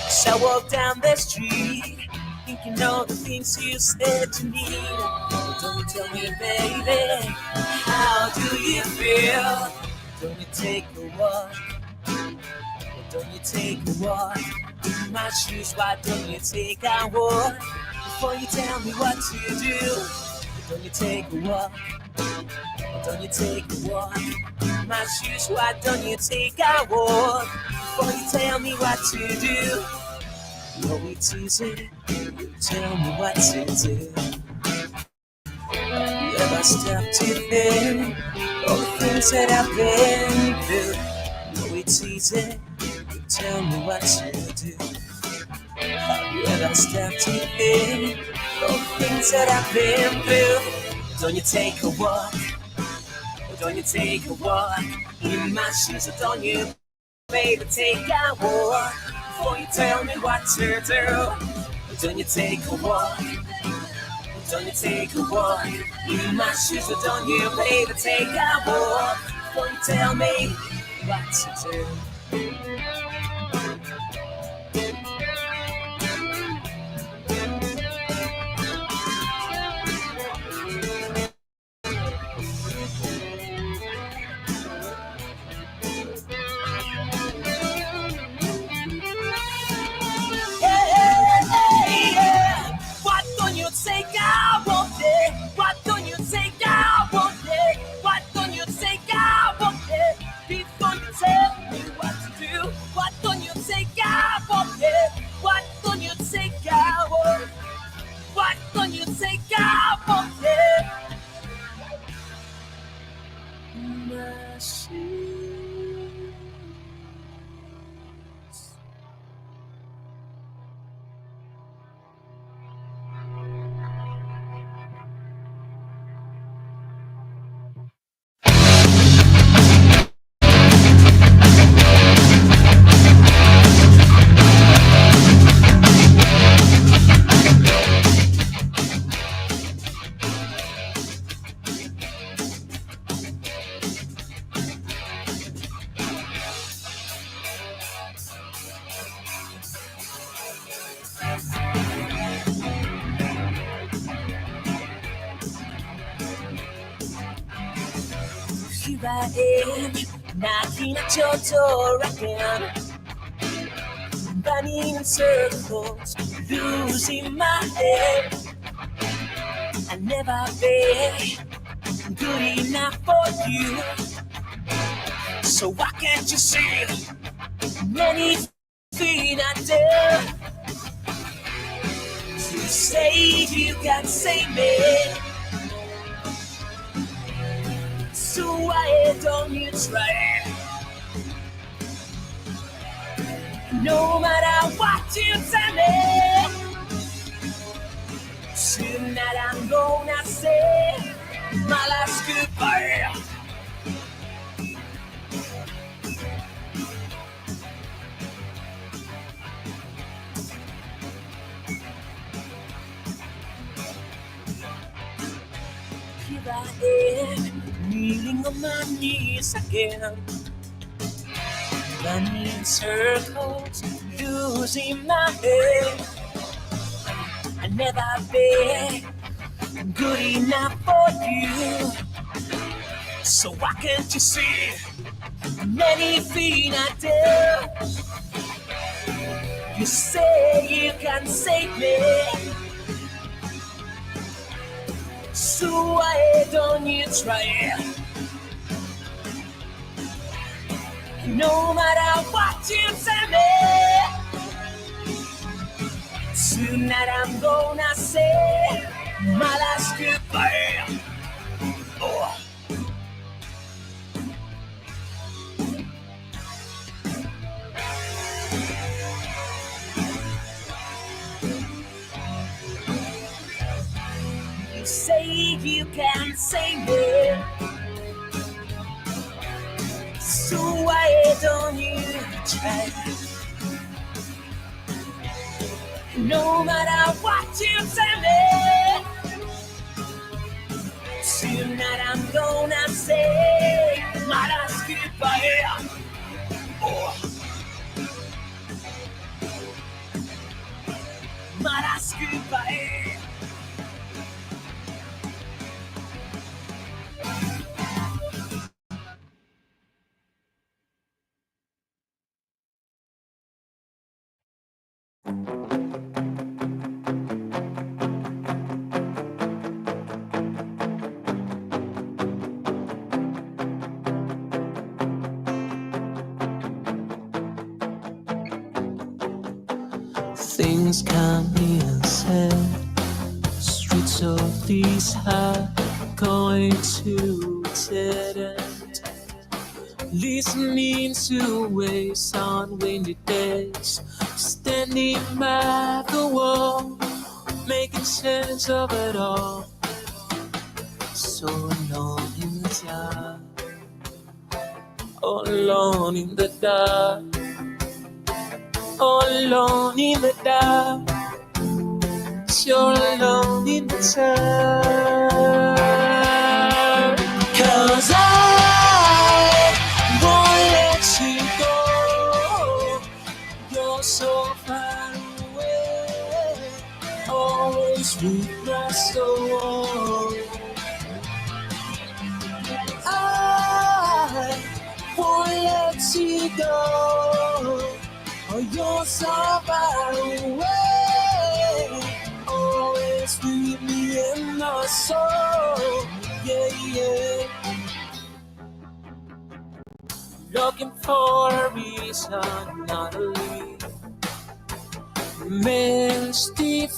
So walk down the street, thinking all the things you said you need. Well, don't you tell me, baby, how do you feel? Don't you take a walk? Well, don't you take a walk? In my shoes, why don't you take a walk? Before you tell me what to do, don't you take a walk? Don't you take a walk? In my shoes, why don't you take a walk? Before you tell me what to do, oh, it's easy. You tell me what to do. You ever stop to think all the things that I've been through? Oh, it's easy. You tell me what to do. You ever stop to think all the things that I've been through? Don't you take a walk? Don't you take a walk? In my shoes, don't you, baby, take a walk? Before you tell me what to do, don't you take a walk? Don't you take a walk? In my shoes, don't you, baby, take a walk? Before you tell me what to do. Why don't you take out one day? Why don't you take out one day? Why don't you take out one day? Before you tell me what to do, why don't in my shoes. Here I am, knocking at your door again, running in circles, losing my head. I never been good enough for you, so why can't you see many things I do? You say you can save me, so why don't you try? No matter what you tell me, tonight I'm gonna say my last goodbye. Here I am, kneeling on my knees again, running in circles, losing my head. I never been good enough for you, so why can't you see many things I do? You say you can save me, so why don't you try? No matter what you tell me, tonight I'm gonna say my last goodbye. Oh. You say you can save me, so why don't you try? No matter what you tell me, tonight I'm gonna say my last goodbye. Oh. My last goodbye. Things come in said, streets of these are going to dead end. Listening to waves on windy days, standing by the wall, making sense of it all. So alone in the dark, all alone in the dark, all alone in the dark. You're alone in the dark. 'Cause I won't let you go. You're so far away, always with my soul. I won't let you go. Oh, you're so far away, always with me in my soul. Yeah, yeah. Looking for a reason, not a lead. Mystified,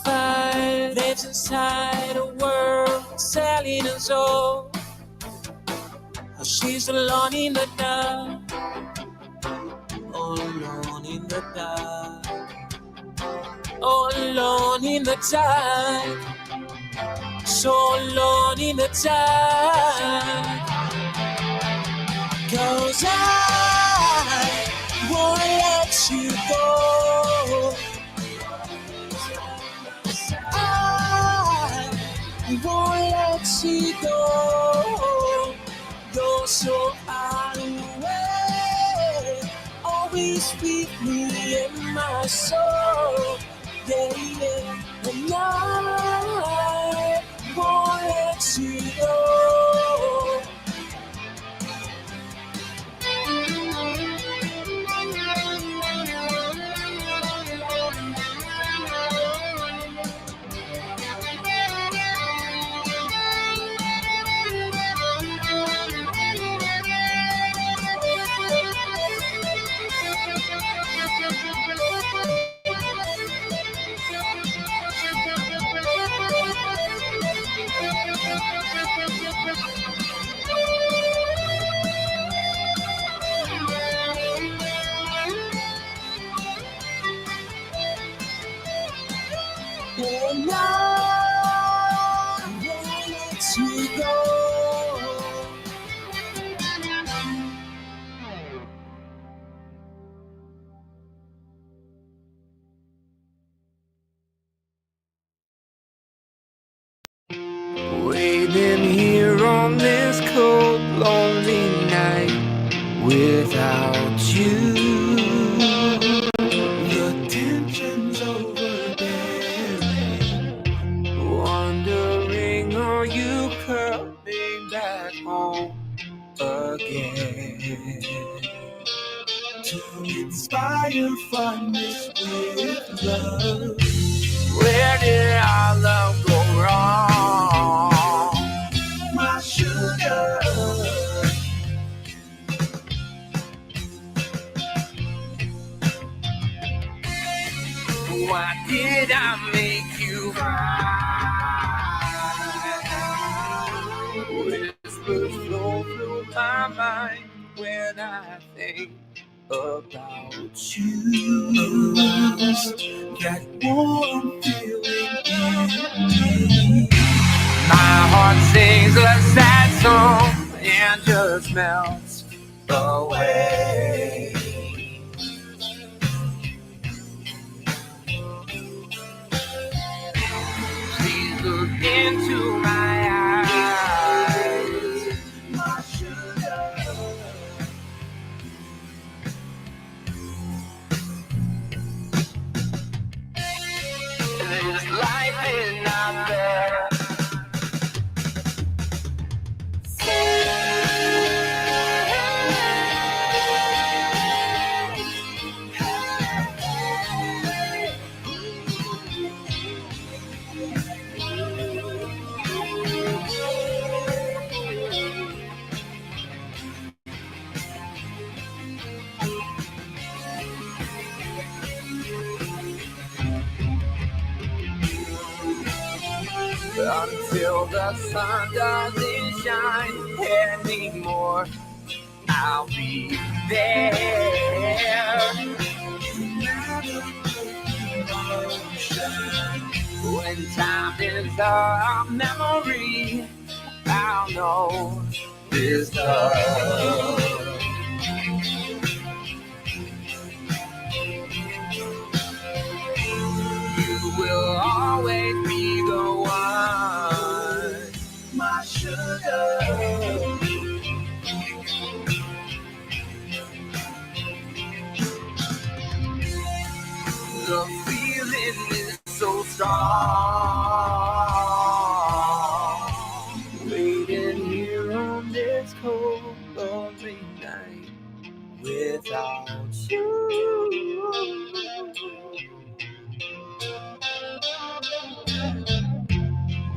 lives inside a world selling us all. She's alone in the dark, all alone in the dark, all alone in the dark, so alone in the dark. 'Cause I won't let you go. I won't let you go. You're so far away, always with me in my soul. Yeah, yeah, and I won't let you go. And I won't let you go. Waiting here on this cold, lonely night without you. The tension's overbearing. Wondering, are you coming back home again? To inspire fondness with love. Where did our love go wrong? My sugar. Why did I make you cry? Whispers flow through my mind when I think about you. That warm feeling in me. My heart sings a sad song and just melts away. Please look into my eyes, my sugar. There's life in out there. Until the sun doesn't shine anymore, I'll be there. When time is a memory, I'll know this love. You will always be the one, my sugar. The feeling is so strong. Waiting here on this cold, lonely night without you.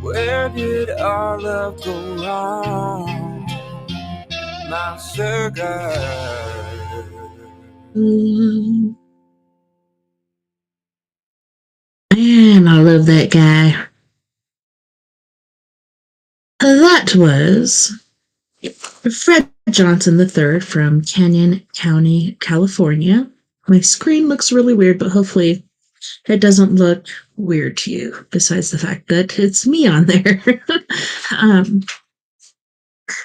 Where did our love go wrong, my sugar? Man, I love that guy. That was Fred Johnson III from Canyon County, California. My screen looks really weird, but hopefully it doesn't look weird to you, besides the fact that it's me on there.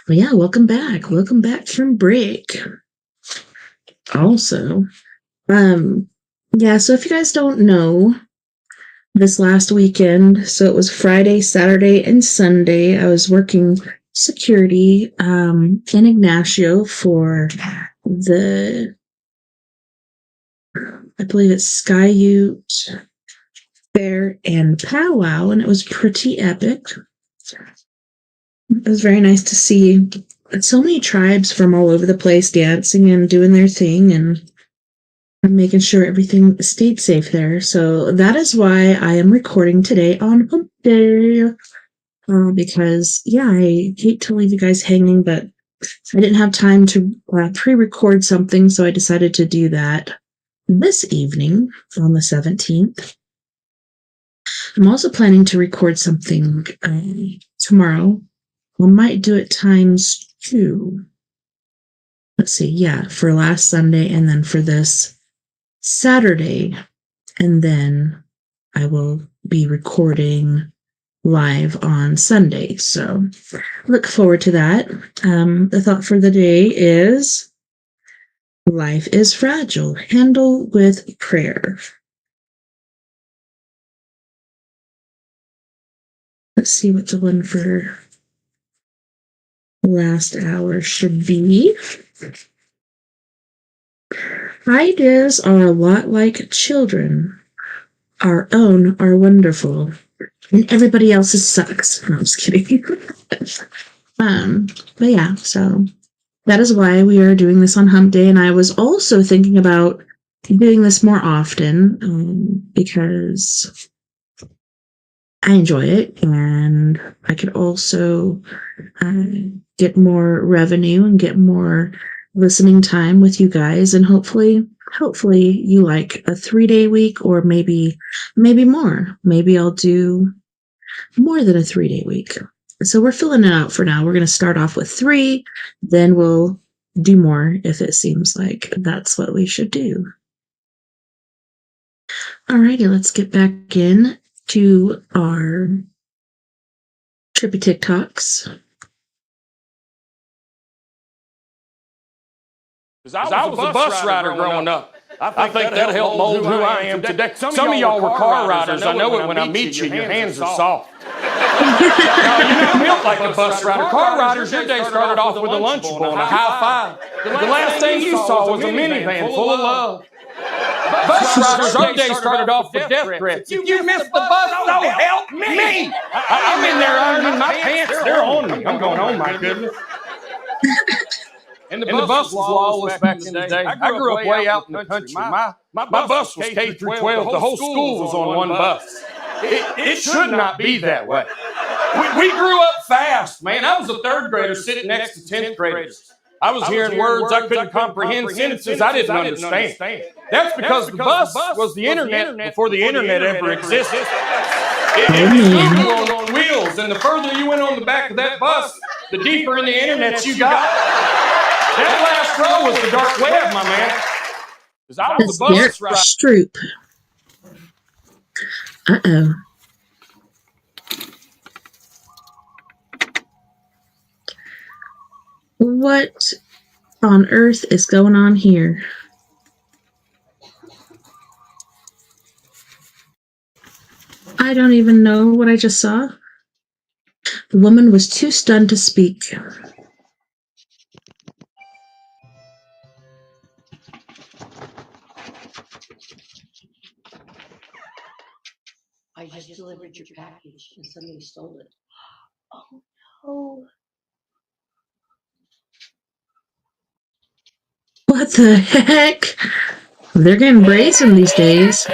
But yeah, welcome back. Welcome back from break. Also, yeah, so if you guys don't know, this last weekend, so it was Friday, Saturday, and Sunday, I was working security in Ignacio for the, I believe it's Sky Ute Fair and Powwow, and it was pretty epic. It was very nice to see so many tribes from all over the place dancing and doing their thing and making sure everything stayed safe there. So that is why I am recording today on Hump Day. Because, yeah, I hate to leave you guys hanging, but I didn't have time to pre-record something, so I decided to do that this evening on the 17th. I'm also planning to record something tomorrow. We might do it times 2. Let's see, yeah, for last Sunday and then for this Saturday. And then I will be recording live on Sunday. So look forward to that. The thought for the day is life is fragile. Handle with prayer. Let's see what the one for last hour should be. Ideas are a lot like children. Our own are wonderful. And everybody else's sucks. No, I'm just kidding. But yeah, so that is why we are doing this on Hump Day. And I was also thinking about doing this more often because I enjoy it, and I could also get more revenue and get more listening time with you guys, and hopefully you like a 3-day week, or maybe more. Maybe I'll do more than a 3-day week. So we're filling it out for now. We're going to start off with 3, then we'll do more if it seems like that's what we should do. Alrighty, let's get back in to our Trippy TikToks. Because I was a bus rider growing up. I think that'll help mold who I am today. Some of y'all were car riders. I know it when I meet you. Your hands are soft. No, you're not built like a bus rider. Car riders, your day started off with a Lunchable and a high five. The last thing you saw was a minivan full of love. Bus riders, our day started off with death threats. If you missed the bus, so help me! I'm in there ironing my pants. They're on me. I'm going, oh my goodness. And the bus was lawless back in the day. I grew up way out in the country. My bus was K through 12. The whole school was on one bus. It should not be that way. We grew up fast, man. I was a 3rd grader sitting next to 10th graders. I was hearing words I couldn't comprehend, sentences I didn't understand. That's because the bus was the internet before the internet ever existed. It was on wheels, and the further you went on the back of that bus, the deeper in the internet you got. That last row was the dark web, my man. Because I was the bus rider. Stroop. Uh-oh. What on earth is going on here? I don't even know what I just saw. The woman was too stunned to speak. I just delivered your package and somebody stole it. Oh no. What the heck? They're getting brazen these days.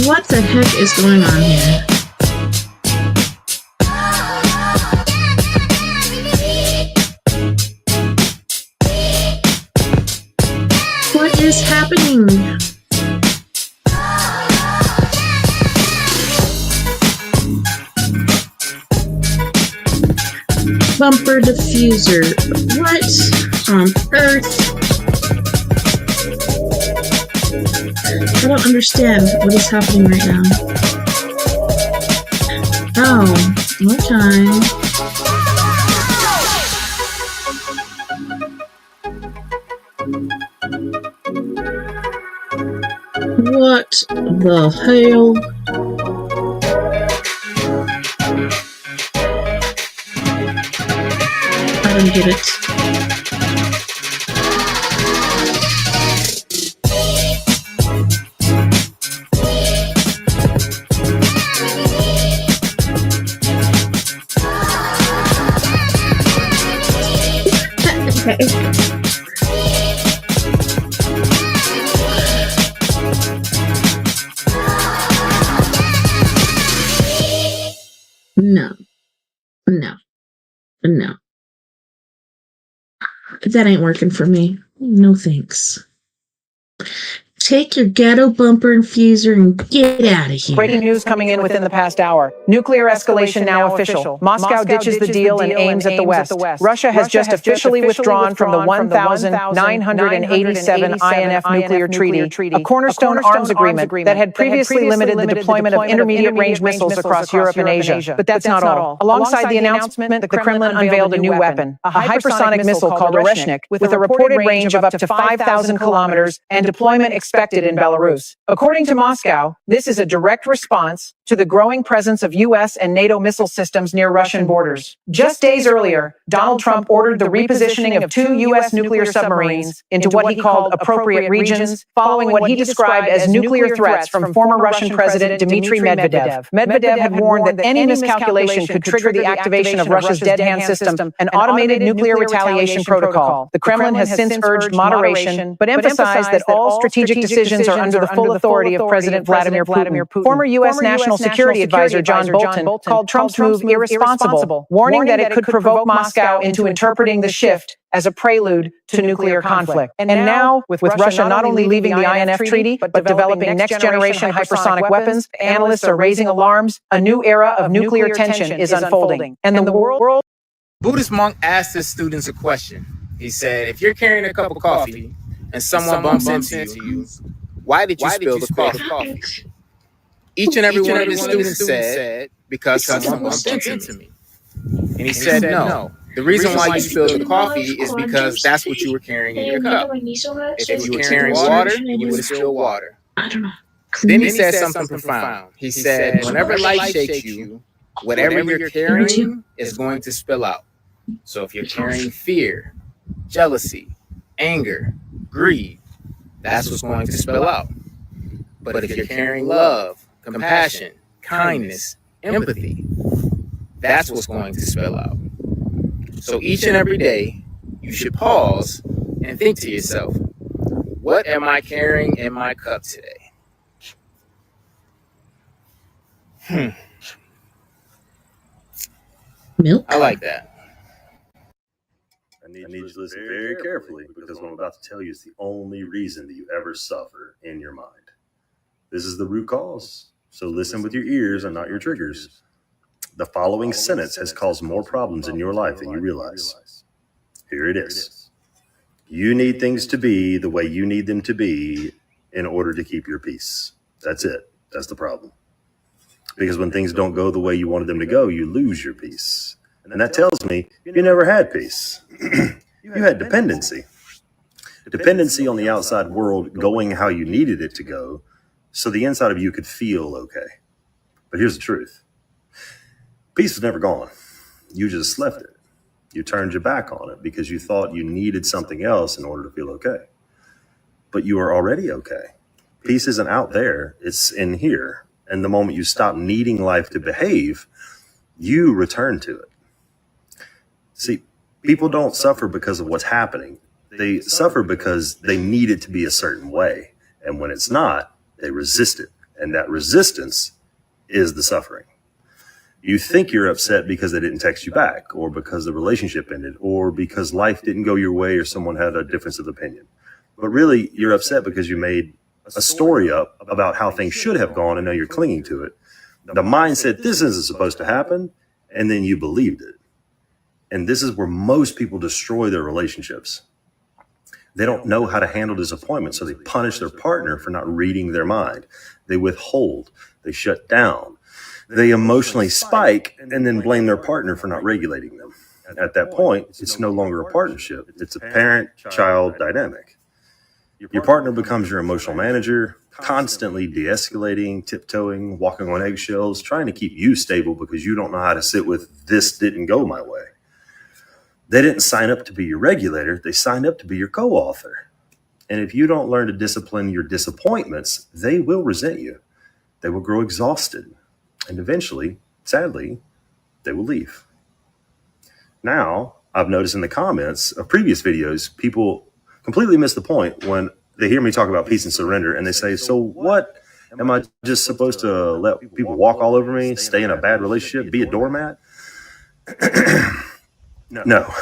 What the heck is going on here? What is happening? bumper diffuser. What on earth? I don't understand what is happening right now. Oh, okay. What the hell? I don't get it. Okay. No. That ain't working for me. No thanks. Take your ghetto bumper infuser and get out of here. Breaking news coming in within the past hour. Nuclear escalation now official. Moscow ditches the deal and aims at the West. Russia has just officially withdrawn from the 1,987 INF nuclear treaty, a cornerstone arms agreement that had previously limited the deployment of intermediate-range missiles across Europe and Asia. But that's not all. Alongside the announcement, the Kremlin unveiled a new weapon, a hypersonic missile called Oreshnik, with a reported range of up to 5,000 kilometers and deployment expected in Belarus. According to Moscow, this is a direct response to the growing presence of U.S. and NATO missile systems near Russian borders. Just days earlier, Donald Trump ordered the repositioning of 2 U.S. nuclear submarines into what he called appropriate regions, following what he described as nuclear threats from former Russian President Dmitry Medvedev. Medvedev had warned that any miscalculation could trigger the activation of Russia's dead hand system, an automated nuclear retaliation protocol. The Kremlin has since urged moderation, but emphasized that all strategic decisions are under the full authority of President Vladimir Putin. Former U.S. National Security Advisor John Bolton called Trump's move irresponsible, warning that it could provoke Moscow into interpreting the shift as a prelude to nuclear conflict. And now, with Russia not only leaving the INF treaty, but developing next-generation hypersonic weapons, analysts are raising alarms. A new era of nuclear tension is unfolding. And the world... Buddhist monk asked his students a question. He said, if you're carrying a cup of coffee and someone bumps into you, why did you spill the coffee? Each and every one of his students said, because someone bumped into me. And he said, no. The reason why you spilled the coffee is because that's what you were carrying in your cup. If you were carrying water, you would spill water. I don't know. Then he said something profound. He said, whenever life shakes you, whatever you're carrying is going to spill out. So if you're carrying fear, jealousy, anger, greed, that's what's going to spill out. But if you're carrying love, compassion, kindness, empathy, that's what's going to spill out. So each and every day, you should pause and think to yourself, what am I carrying in my cup today? Milk? I like that. I need you to listen very carefully because what I'm about to tell you is the only reason that you ever suffer in your mind. This is the root cause. So listen with your ears and not your triggers. The following sentence has caused more problems in your life than you realize. Here it is. You need things to be the way you need them to be in order to keep your peace. That's it. That's the problem. Because when things don't go the way you wanted them to go, you lose your peace. And that tells me you never had peace. You had dependency. Dependency on the outside world going how you needed it to go, so the inside of you could feel okay. But here's the truth. Peace was never gone. You just left it. You turned your back on it because you thought you needed something else in order to feel okay. But you are already okay. Peace isn't out there, it's in here. And the moment you stop needing life to behave, you return to it. See, people don't suffer because of what's happening. They suffer because they need it to be a certain way. And when it's not, they resist it. And that resistance is the suffering. You think you're upset because they didn't text you back, or because the relationship ended, or because life didn't go your way, or someone had a difference of opinion. But really, you're upset because you made a story up about how things should have gone, and now you're clinging to it. The mind said, this isn't supposed to happen, and then you believed it. And this is where most people destroy their relationships. They don't know how to handle disappointment, so they punish their partner for not reading their mind. They withhold, they shut down, they emotionally spike, and then blame their partner for not regulating them. At that point, it's no longer a partnership. It's a parent-child dynamic. Your partner becomes your emotional manager, constantly de-escalating, tiptoeing, walking on eggshells, trying to keep you stable because you don't know how to sit with "this didn't go my way." They didn't sign up to be your regulator. They signed up to be your co-author. And if you don't learn to discipline your disappointments, they will resent you. They will grow exhausted. And eventually, sadly, they will leave. Now, I've noticed in the comments of previous videos, people completely miss the point when they hear me talk about peace and surrender. And they say, so what? Am I just supposed to let people walk all over me, stay in a bad relationship, be a doormat? No,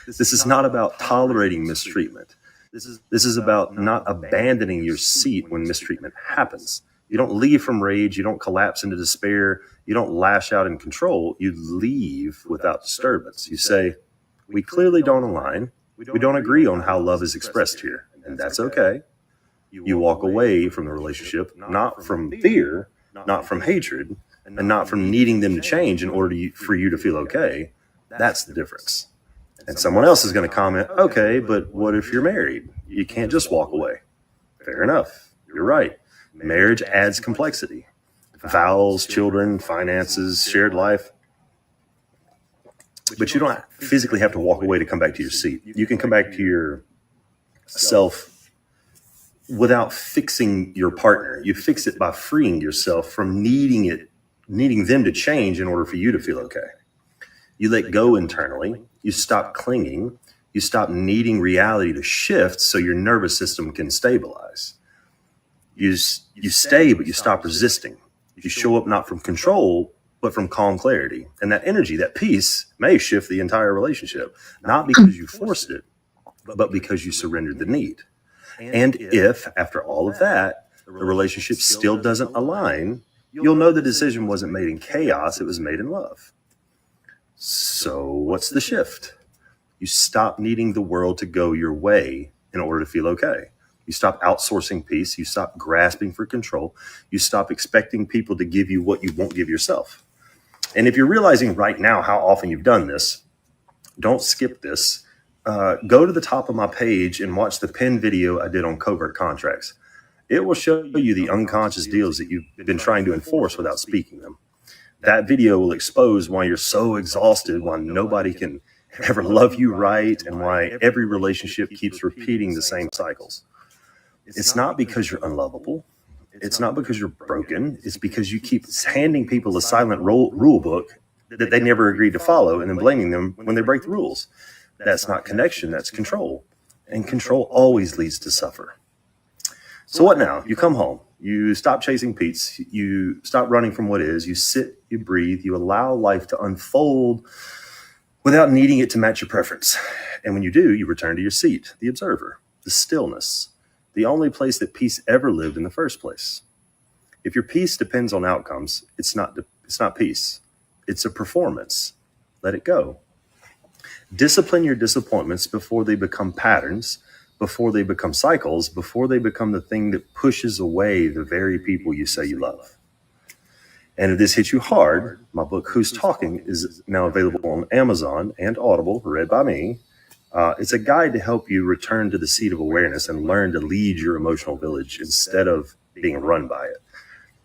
this is not about tolerating mistreatment. This is about not abandoning your seat when mistreatment happens. You don't leave from rage. You don't collapse into despair. You don't lash out in control. You leave without disturbance. You say, we clearly don't align. We don't agree on how love is expressed here, and that's okay. You walk away from the relationship, not from fear, not from hatred, and not from needing them to change in order for you to feel okay. That's the difference. And someone else is going to comment, okay, but what if you're married? You can't just walk away. Fair enough. You're right. Marriage adds complexity. Vows, children, finances, shared life. But you don't physically have to walk away to come back to your seat. You can come back to yourself without fixing your partner. You fix it by freeing yourself from needing them to change in order for you to feel okay. You let go internally. You stop clinging. You stop needing reality to shift so your nervous system can stabilize. You stay, but you stop resisting. You show up not from control, but from calm clarity. And that energy, that peace, may shift the entire relationship, not because you forced it, but because you surrendered the need. And if, after all of that, the relationship still doesn't align, you'll know the decision wasn't made in chaos, it was made in love. So what's the shift? You stop needing the world to go your way in order to feel okay. You stop outsourcing peace. You stop grasping for control. You stop expecting people to give you what you won't give yourself. And if you're realizing right now how often you've done this, don't skip this. Go to the top of my page and watch the pinned video I did on covert contracts. It will show you the unconscious deals that you've been trying to enforce without speaking them. That video will expose why you're so exhausted, why nobody can ever love you right, and why every relationship keeps repeating the same cycles. It's not because you're unlovable. It's not because you're broken. It's because you keep handing people a silent rule book that they never agreed to follow and then blaming them when they break the rules. That's not connection, that's control. And control always leads to suffer. So what now? You come home. You stop chasing Pete's. You stop running from what is. You sit, you breathe, you allow life to unfold without needing it to match your preference. And when you do, you return to your seat, the observer, the stillness, the only place that peace ever lived in the first place. If your peace depends on outcomes, it's not peace. It's a performance. Let it go. Discipline your disappointments before they become patterns, before they become cycles, before they become the thing that pushes away the very people you say you love. And if this hits you hard, my book, Who's Talking, is now available on Amazon and Audible, read by me. It's a guide to help you return to the seat of awareness and learn to lead your emotional village instead of being run by it.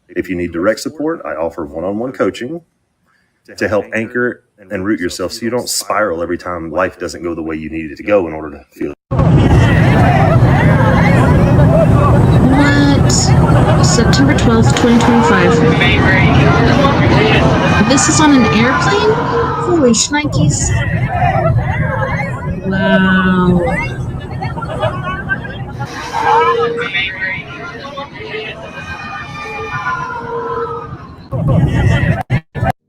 If you need direct support, I offer one-on-one coaching to help anchor and root yourself so you don't spiral every time life doesn't go the way you need it to go in order to feel. What? September 12th, 2025. This is on an airplane? Holy shnikes. Wow.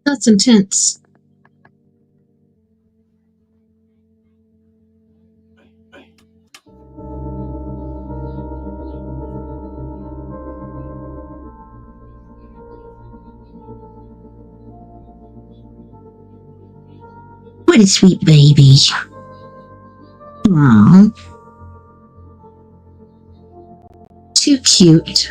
That's intense. What a sweet baby. Aww. Too cute.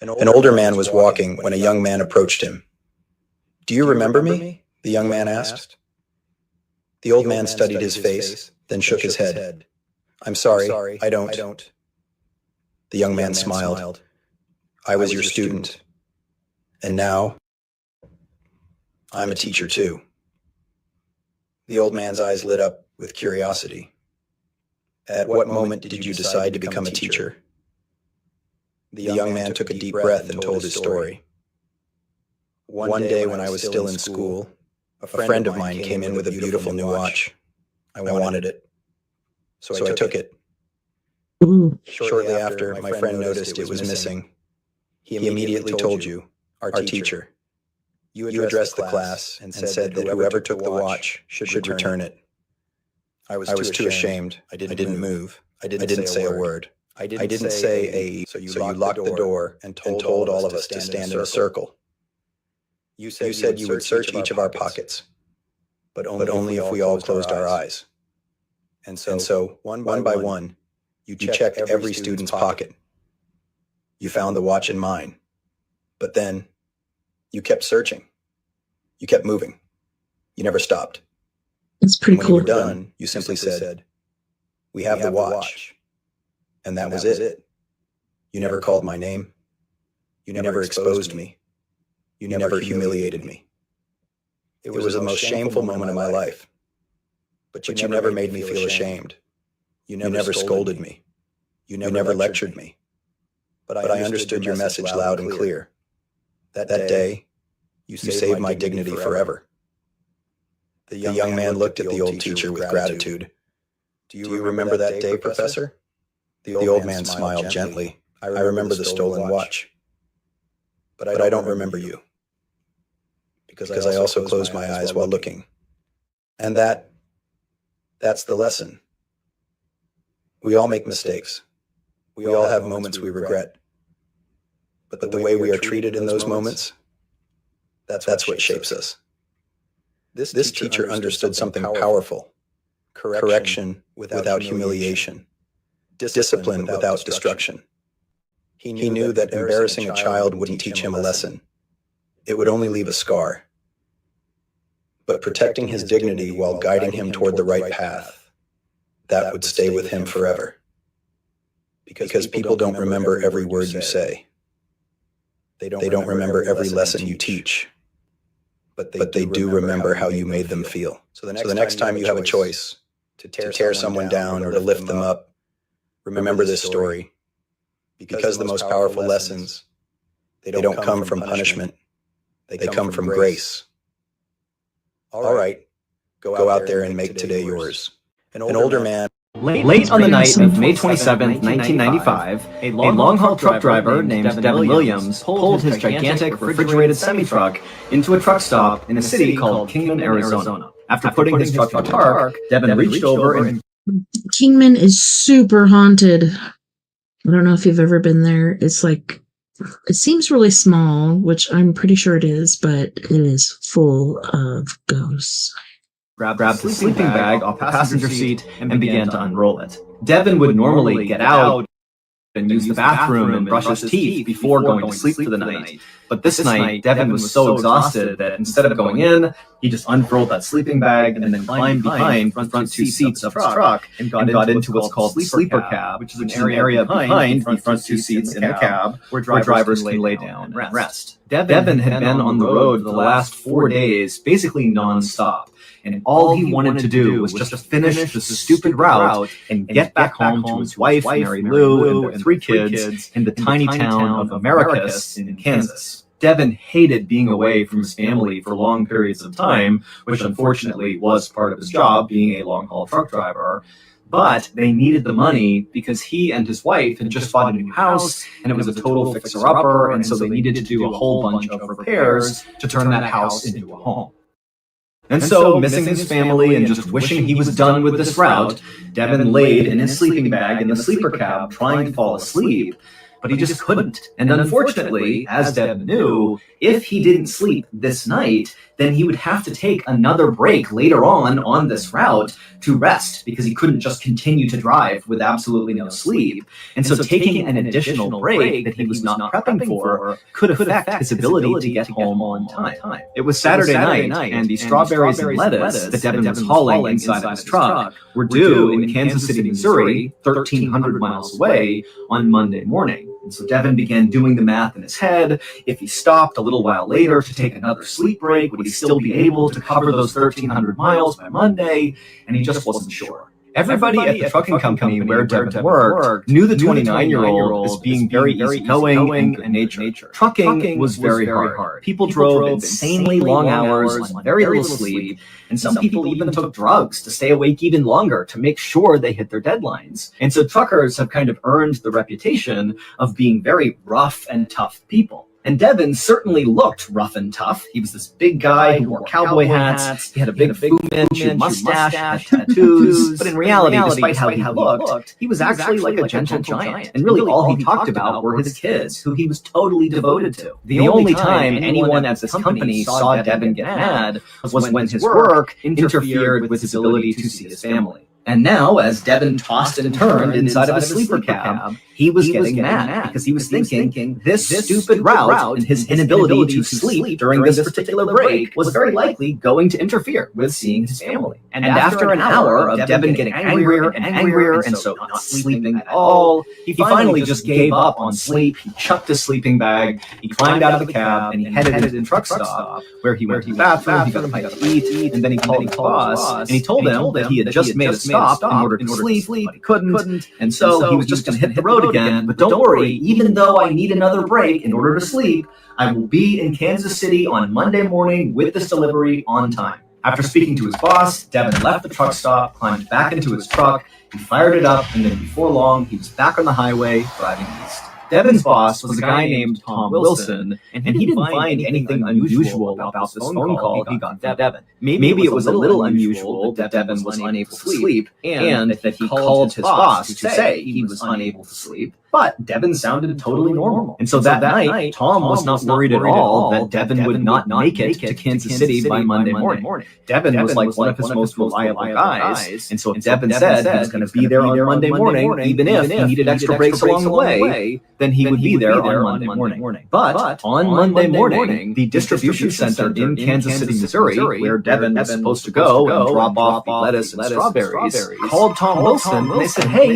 An older man was walking when a young man approached him. "Do you remember me?" the young man asked. The old man studied his face, then shook his head. "I'm sorry, I don't." The young man smiled. "I was your student. And now, I'm a teacher too." The old man's eyes lit up with curiosity. "At what moment did you decide to become a teacher?" The young man took a deep breath and told his story. "One day when I was still in school, a friend of mine came in with a beautiful new watch. I wanted it. So I took it. Shortly after, my friend noticed it was missing. He immediately told you, our teacher. You addressed the class and said that whoever took the watch should return it. I was too ashamed. I didn't move. I didn't say a word. I didn't say so you locked the door and told all of us to stand in a circle. You said you would search each of our pockets, but only if we all closed our eyes. And so, one by one, you checked every student's pocket. You found the watch in mine, but then you kept searching. You kept moving. You never stopped. It's pretty when cool. When you were done, you simply said, 'We have the watch.' And that was it. You never called my name. You never exposed me. You never humiliated me. It was the most shameful moment of my life. But you never made me feel ashamed. You never scolded me. You never lectured me. But I understood your message loud and clear. That day, you saved my dignity forever." The young man looked at the old teacher with gratitude. "Do you remember that day, Professor?" The old man smiled gently. "I remember the stolen watch. But I don't remember you. Because I also closed my eyes while looking. And that's the lesson. We all make mistakes. We all have moments we regret. But the way we are treated in those moments, that's what shapes us." This teacher understood something powerful. Correction without humiliation. Discipline without destruction. He knew that embarrassing a child wouldn't teach him a lesson. It would only leave a scar. But protecting his dignity while guiding him toward the right path, that would stay with him forever. Because people don't remember every word you say. They don't remember every lesson you teach. But they do remember how you made them feel. So the next time you have a choice to tear someone down or to lift them up, remember this story. Because the most powerful lessons, they don't come from punishment. They come from grace. All right, go out there and make today yours. An older man. Late on the night of May 27, 1995, a long-haul truck driver named Devin Williams pulled his gigantic refrigerated semi-truck into a truck stop in a city called Kingman, Arizona. After putting his truck to park, Devin reached over and... Kingman is super haunted. I don't know if you've ever been there. It's like, it seems really small, which I'm pretty sure it is, but it is full of ghosts. Grabbed his sleeping bag off the passenger seat and began to unroll it. Devin would normally get out and use the bathroom and brush his teeth before going to sleep for the night. But this night, Devin was so exhausted that instead of going in, he just unfurled that sleeping bag and then climbed behind the front two seats of his truck and got into what's called the sleeper cab, which is an area behind the front two seats in the cab where drivers can lay down and rest. Devin had been on the road for the last 4 days, basically non-stop. And all he wanted to do was just finish the stupid route and get back home to his wife, Mary Lou, and their 3 kids in the tiny town of Americus in Kansas. Devin hated being away from his family for long periods of time, which unfortunately was part of his job, being a long-haul truck driver. But they needed the money because he and his wife had just bought a new house, and it was a total fixer-upper, and so they needed to do a whole bunch of repairs to turn that house into a home. And so, missing his family and just wishing he was done with this route, Devin laid in his sleeping bag in the sleeper cab trying to fall asleep, but he just couldn't. And unfortunately, as Devin knew, if he didn't sleep this night, then he would have to take another break later on this route to rest, because he couldn't just continue to drive with absolutely no sleep. And so taking an additional break that he was not prepping for could affect his ability to get home on time. It was Saturday night, and the strawberries and lettuce that Devin was hauling inside of his truck were due in Kansas City, Missouri, 1,300 miles away, on Monday morning. And so Devin began doing the math in his head. If he stopped a little while later to take another sleep break, would he still be able to cover those 1,300 miles by Monday? And he just wasn't sure. Everybody at the trucking company where Devin worked knew the 29-year-old as being very easygoing and nature. Trucking was very hard. People drove insanely long hours on very little sleep, and some people even took drugs to stay awake even longer to make sure they hit their deadlines. And so truckers have kind of earned the reputation of being very rough and tough people. And Devin certainly looked rough and tough. He was this big guy who wore cowboy hats. He had a big Fu Manchu mustache, had tattoos. But in reality, despite how he looked, he was actually like a gentle giant. And really all he talked about were his kids, who he was totally devoted to. The only time anyone at this company saw Devin get mad was when his work interfered with his ability to see his family. And now, as Devin tossed and turned inside of a sleeper cab, he was getting mad because he was thinking this stupid route and his inability to sleep during this particular break was very likely going to interfere with seeing his family. And after an hour of Devin getting angrier and angrier, and so not sleeping at all, he finally just gave up on sleep. He chucked his sleeping bag, he climbed out of the cab, and he headed to the truck stop, where he went to the bathroom, he got a bite to eat, and then he called his boss, and he told him that he had just made a stop in order to sleep, but he couldn't, and so he was just going to hit the road again. But don't worry, even though I need another break in order to sleep, I will be in Kansas City on Monday morning with this delivery on time. After speaking to his boss, Devin left the truck stop, climbed back into his truck, he fired it up, and then before long, he was back on the highway driving east. Devin's boss was a guy named Tom Wilson, and he didn't find anything unusual about this phone call he got from Devin. Maybe it was a little unusual that Devin was unable to sleep, and that he called his boss to say he was unable to sleep. But Devin sounded totally normal. And so that night, Tom was not worried at all that Devin would not make it to Kansas City by Monday morning. Devin was like one of his most reliable guys. And so if Devin said he was going to be there on Monday morning, even if he needed extra breaks along the way, then he would be there on Monday morning. But on Monday morning, the distribution center in Kansas City, Missouri, where Devin was supposed to go and drop off the lettuce and strawberries, called Tom Wilson, and they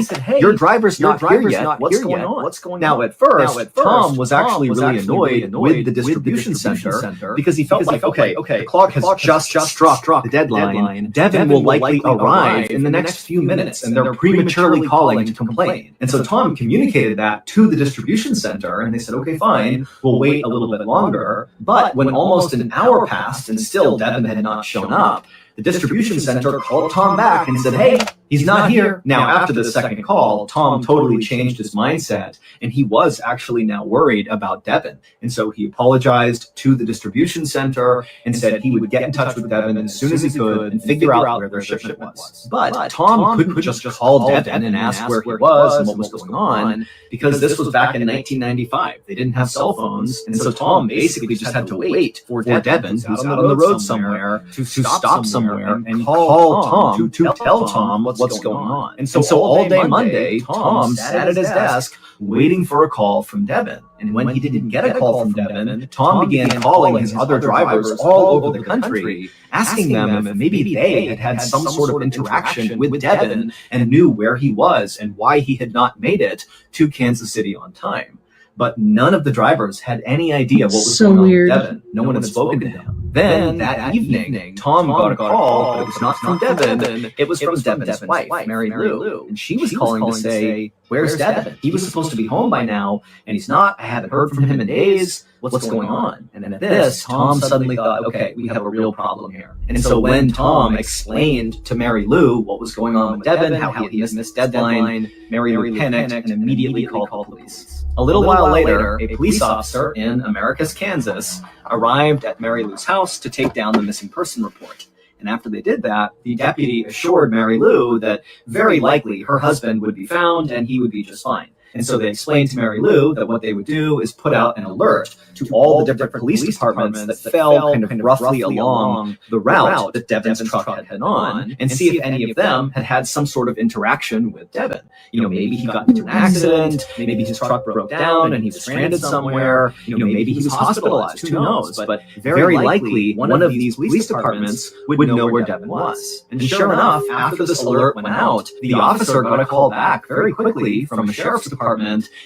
said, hey, your driver's not here yet. What's going on? Now, at first, Tom was actually really annoyed with the distribution center because he felt like, okay, the clock has just struck the deadline. Devin will likely arrive in the next few minutes, and they're prematurely calling to complain. And so Tom communicated that to the distribution center, and they said, okay, fine, we'll wait a little bit longer. But when almost an hour passed and still Devin had not shown up, the distribution center called Tom back and said, hey, he's not here. Now, after the second call, Tom totally changed his mindset, and he was actually now worried about Devin. And so he apologized to the distribution center and said he would get in touch with Devin as soon as he could and figure out where their shipment was. But Tom couldn't just call Devin and ask where he was and what was going on, because this was back in 1995. They didn't have cell phones, and so Tom basically just had to wait for Devin, who's out on the road somewhere, to stop somewhere and call Tom to tell Tom what's going on. And so all day Monday, Tom sat at his desk waiting for a call from Devin. And when he didn't get a call from Devin, Tom began calling his other drivers all over the country, asking them if maybe they had had some sort of interaction with Devin and knew where he was and why he had not made it to Kansas City on time. But none of the drivers had any idea what was going on with Devin. No one had spoken to him. Then, that evening, Tom got a call, but it was not from Devin. It was from Devin's wife, Mary Lou. And she was calling to say, where's Devin? He was supposed to be home by now, and he's not. I haven't heard from him in days. What's going on? And then at this, Tom suddenly thought, okay, we have a real problem here. And so when Tom explained to Mary Lou what was going on with Devin, how he had missed deadline, Mary Lou panicked and immediately called police. A little while later, a police officer in Americus, Kansas, arrived at Mary Lou's house to take down the missing person report. And after they did that, the deputy assured Mary Lou that very likely her husband would be found and he would be just fine. And so they explained to Mary Lou that what they would do is put out an alert to all the different police departments that fell kind of roughly along the route that Devin's truck had been on, and see if any of them had had some sort of interaction with Devin. You know, maybe he got into an accident, maybe his truck broke down and he was stranded somewhere, you know, maybe he was hospitalized, who knows? But very likely one of these police departments would know where Devin was. And sure enough, after this alert went out, the officer got a call back very quickly from the sheriff's department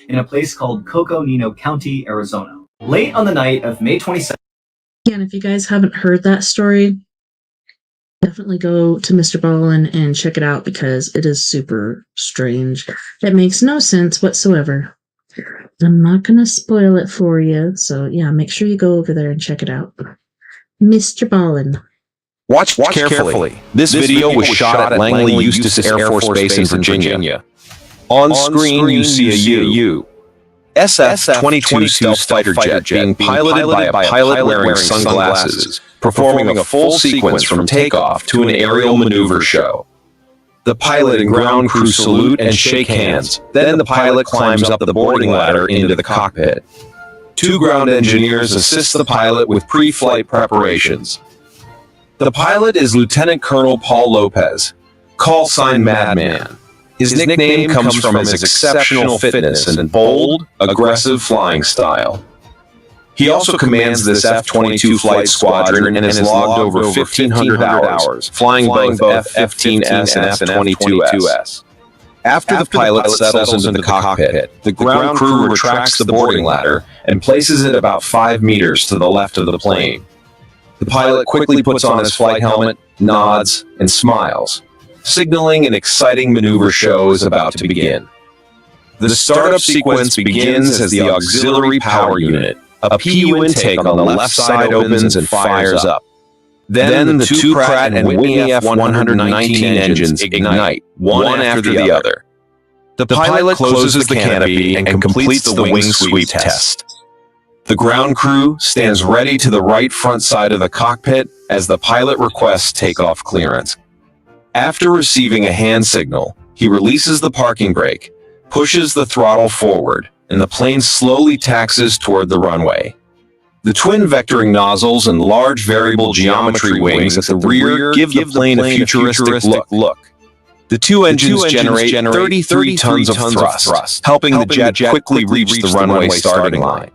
in a place called Coconino County, Arizona. Late on the night of May 27th. Again, if you guys haven't heard that story, definitely go to Mr. Ballin and check it out because it is super strange. It makes no sense whatsoever. I'm not going to spoil it for you, so yeah, make sure you go over there and check it out. Mr. Ballin. Watch carefully. This video was shot at Langley Eustis Air Force Base in Virginia. On screen, you see a U. SF-22 stealth fighter jet being piloted by a pilot wearing sunglasses, performing a full sequence from takeoff to an aerial maneuver show. The pilot and ground crew salute and shake hands. Then the pilot climbs up the boarding ladder into the cockpit. 2 ground engineers assist the pilot with pre-flight preparations. The pilot is Lieutenant Colonel Paul Lopez, call sign Madman. His nickname comes from his exceptional fitness and bold, aggressive flying style. He also commands this F-22 flight squadron and has logged over 1,500 hours, flying both F-15S and F-22S. After the pilot settles into the cockpit, the ground crew retracts the boarding ladder and places it about 5 meters to the left of the plane. The pilot quickly puts on his flight helmet, nods, and smiles, signaling an exciting maneuver show is about to begin. The startup sequence begins as the auxiliary power unit, a PU intake on the left side opens and fires up. Then the 2 Pratt and Whitney F-119 engines ignite, one after the other. The pilot closes the canopy and completes the wing sweep test. The ground crew stands ready to the right front side of the cockpit as the pilot requests takeoff clearance. After receiving a hand signal, he releases the parking brake, pushes the throttle forward, and the plane slowly taxis toward the runway. The twin vectoring nozzles and large variable geometry wings at the rear give the plane a futuristic look. The 2 engines generate 33 tons of thrust, helping the jet quickly reach the runway starting line.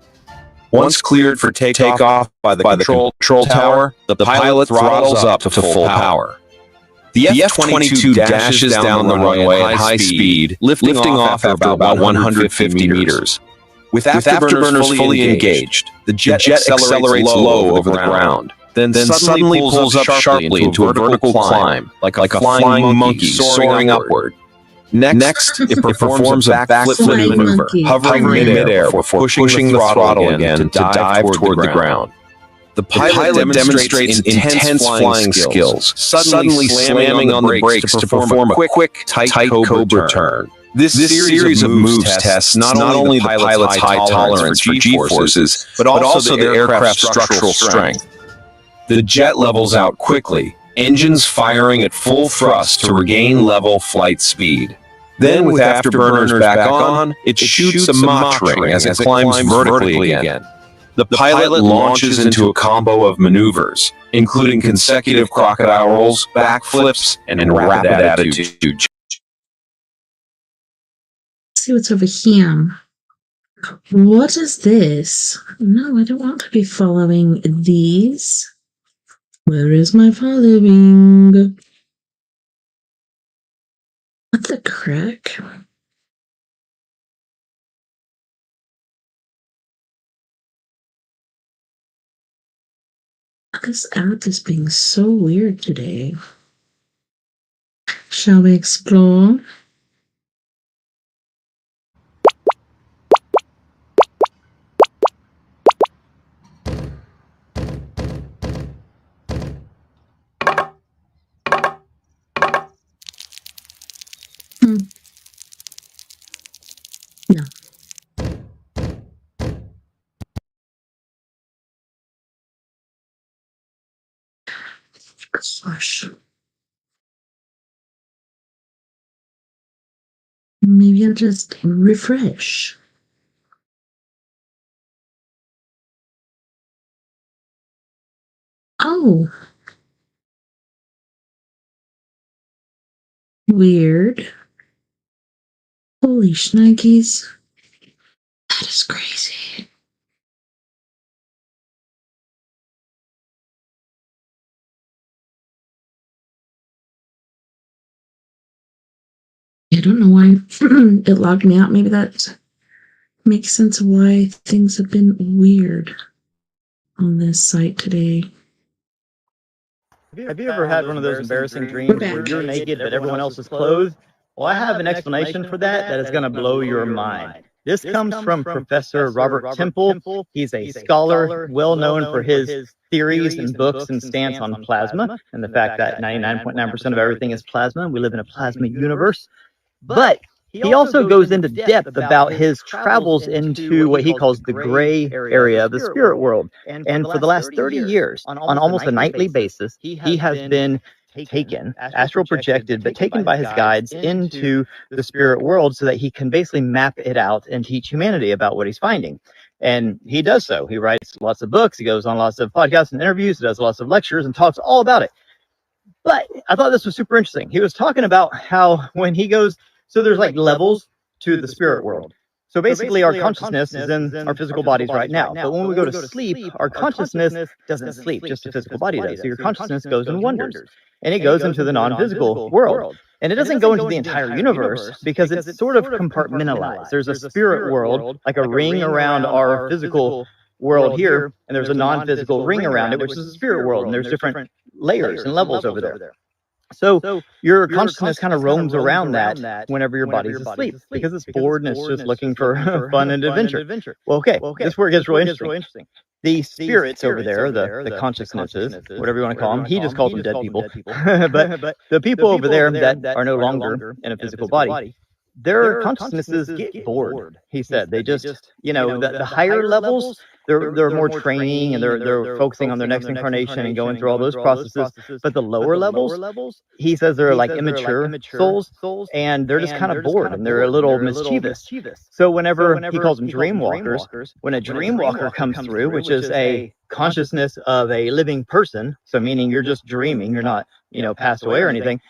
Once cleared for takeoff by the control tower, the pilot throttles up to full power. The F-22 dashes down the runway at high speed, lifting off after about 150 meters. With afterburners fully engaged, the jet accelerates low over the ground, then suddenly pulls up sharply into a vertical climb, like a flying monkey soaring upward. Next, it performs a backflip maneuver, hovering midair before pushing the throttle again to dive toward the ground. The pilot demonstrates intense flying skills, suddenly slamming on the brakes to perform a quick, tight cobra turn. This series of moves tests not only the pilot's high tolerance for G-forces, but also the aircraft's structural strength. The jet levels out quickly, engines firing at full thrust to regain level flight speed. Then, with afterburners back on, it shoots a Mach ring as it climbs vertically again. The pilot launches into a combo of maneuvers, including consecutive crocodile rolls, backflips, and rapid attitude. Let's see what's over here. What is this? No, I don't want to be following these. Where is my following? What the crack? This app is being so weird today. Shall we explore? No. Gosh. Maybe I'll just refresh. Oh. Weird. Holy shnikes. That is crazy. I don't know why it logged me out. Maybe that makes sense of why things have been weird on this site today. Have you ever had one of those embarrassing dreams where you're naked but everyone else is clothed? Well, I have an explanation for that that is going to blow your mind. This comes from Professor Robert Temple. He's a scholar well known for his theories and books and stance on plasma and the fact that 99.9% of everything is plasma. We live in a plasma universe. But he also goes into depth about his travels into what he calls the gray area of the spirit world. And for the last 30 years, on almost a nightly basis, he has been taken, astral projected, but taken by his guides into the spirit world so that he can basically map it out and teach humanity about what he's finding. And he does so. He writes lots of books, he goes on lots of podcasts and interviews, he does lots of lectures and talks all about it. But I thought this was super interesting. He was talking about how when he goes, so there's like levels to the spirit world. So basically our consciousness is in our physical bodies right now. But when we go to sleep, our consciousness doesn't sleep, just a physical body does. So your consciousness goes and wanders. And it goes into the non-physical world. And it doesn't go into the entire universe because it's sort of compartmentalized. There's a spirit world, like a ring around our physical world here, and there's a non-physical ring around it, which is the spirit world. And there's different layers and levels over there. So your consciousness kind of roams around that whenever your body's asleep because it's bored and it's just looking for fun and adventure. Well, okay, this is where it gets really interesting. The spirits over there, the consciousnesses, whatever you want to call them, he just calls them dead people. But the people over there that are no longer in a physical body, their consciousnesses get bored, he said. They just, the higher levels, they're more training and they're focusing on their next incarnation and going through all those processes. But the lower levels, he says they're like immature souls and they're just kind of bored and they're a little mischievous. So whenever he calls them dream walkers, when a dream walker comes through, which is a consciousness of a living person, so meaning you're just dreaming, you're not, passed away or anything,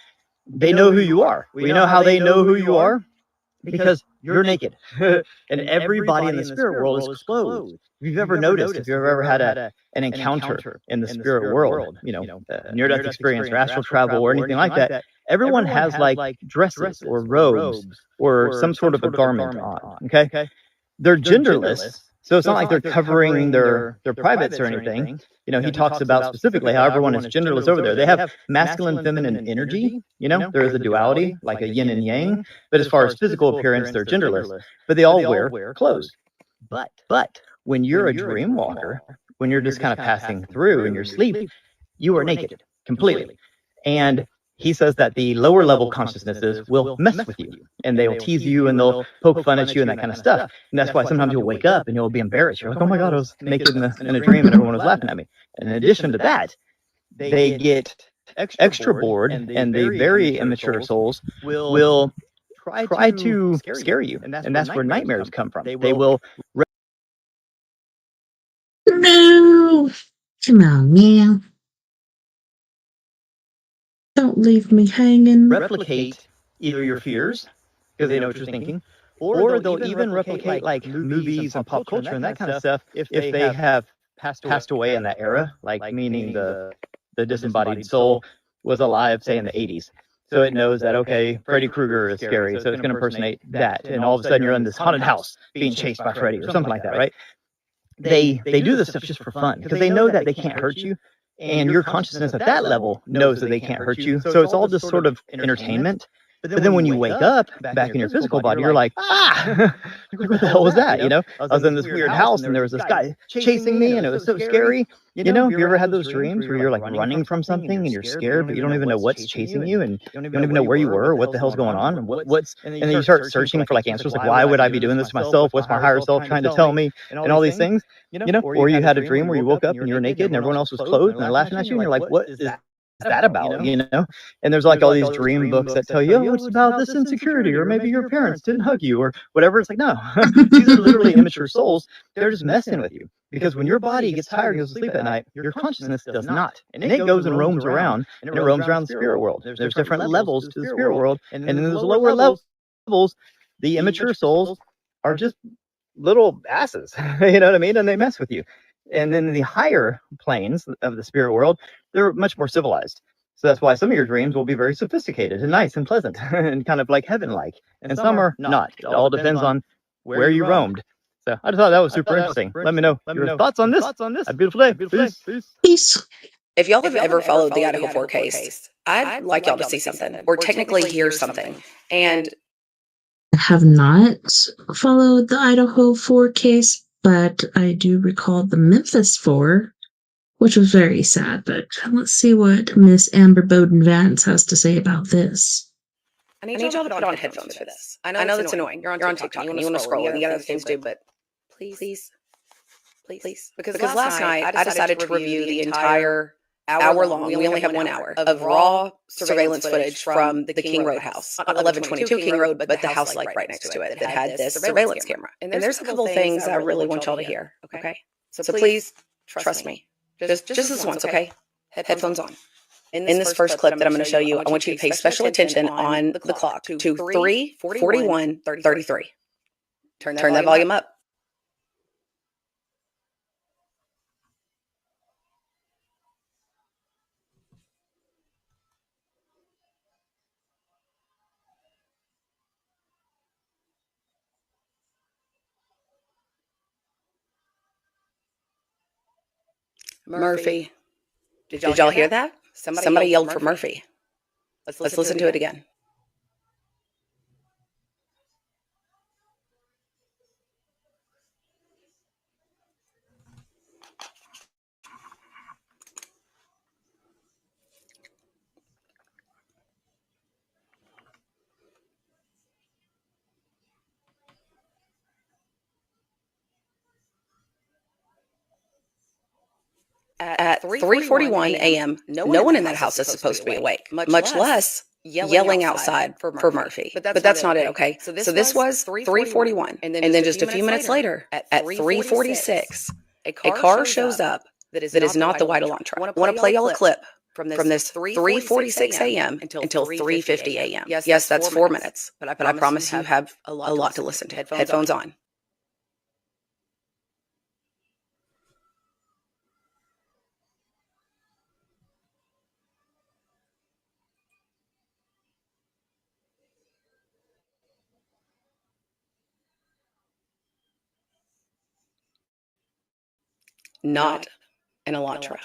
they know who you are. We know how they know who you are. Because you're naked and everybody in the spirit world is clothed. If you've ever noticed, if you've ever had an encounter in the spirit world, near-death experience or astral travel or anything like that, everyone has like dresses or robes or some sort of a garment on, okay? They're genderless, so it's not like they're covering their privates or anything. He talks about specifically how everyone is genderless over there. They have masculine, feminine energy. There is a duality, like a yin and yang. But as far as physical appearance, they're genderless. But they all wear clothes. But when you're a dream walker, when you're just kind of passing through in your sleep, you are naked completely. And he says that the lower level consciousnesses will mess with you and they'll tease you and they'll poke fun at you and that kind of stuff. And that's why sometimes you'll wake up and you'll be embarrassed. You're like, oh my God, I was naked in a dream and everyone was laughing at me. And in addition to that, they get extra bored and the very immature souls will try to scare you. And that's where nightmares come from. They will. No! Come on, man. Don't leave me hanging. Replicate either your fears, because they know what you're thinking, or they'll even replicate like movies and pop culture and that kind of stuff if they have passed away in that era, like meaning the disembodied soul was alive, say in the 80s. So it knows that, okay, Freddy Krueger is scary, so it's going to impersonate that. And all of a sudden you're in this haunted house being chased by Freddy or something like that, right? They do this stuff just for fun because they know that they can't hurt you. And your consciousness at that level knows that they can't hurt you. So it's all just sort of entertainment. But then when you wake up back in your physical body, you're like, what the hell was that? I was in this weird house and there was this guy chasing me and it was so scary. Have you ever had those dreams where you're like running from something and you're scared, but you don't even know what's chasing you and you don't even know where you were or what the hell's going on? And then you start searching for like answers like, why would I be doing this to myself? What's my higher self trying to tell me? And all these things, or you had a dream where you woke up and you were naked and everyone else was clothed and they're laughing at you and you're like, what is that about, you know? And there's like all these dream books that tell you, oh, it's about this insecurity, or maybe your parents didn't hug you, or whatever. It's like, no, these are literally immature souls. They're just messing with you. Because when your body gets tired and goes to sleep at night, your consciousness does not. And it goes and roams around, and it roams around the spirit world. There's different levels to the spirit world. And in those lower levels, the immature souls are just little asses, you know what I mean? And they mess with you. And then the higher planes of the spirit world, they're much more civilized. So that's why some of your dreams will be very sophisticated and nice and pleasant and kind of like heaven-like. And some are not. It all depends on where you roamed. So I just thought that was super interesting. Let me know your thoughts on this. Have a beautiful day. Peace. Peace. If y'all have ever followed the Idaho 4 case, I'd like y'all to see something, or technically hear something. And I have not followed the Idaho 4 case, but I do recall the Memphis 4, which was very sad. But let's see what Miss Amber Bowden Vance has to say about this. I need y'all to put on headphones for this. I know that's annoying. You're on TikTok and you want to scroll and you got other things to do, but please. Because last night I decided to review the entire hour-long, we only have 1 hour, of raw surveillance footage from the King Road house, 1122 King Road, but the house like right next to it that had this surveillance camera. And there's a couple things I really want y'all to hear, okay? So please trust me. Just this once, okay? Headphones on. In this first clip that I'm going to show you, I want you to pay special attention on the clock to 3:41:33. Turn that volume up. Murphy. Did y'all hear that? Somebody yelled for Murphy. Let's listen to it again. At 3:41 a.m., no one in that house is supposed to be awake, much less yelling outside for Murphy. But that's not it, okay? So this was 3:41, and then just a few minutes later, at 3:46, a car shows up that is not the white alarm truck. I want to play y'all a clip from this 3:46 a.m. until 3:50 a.m. Yes, that's 4 minutes, but I promise you have a lot to listen to. Headphones on. Not an Elantra.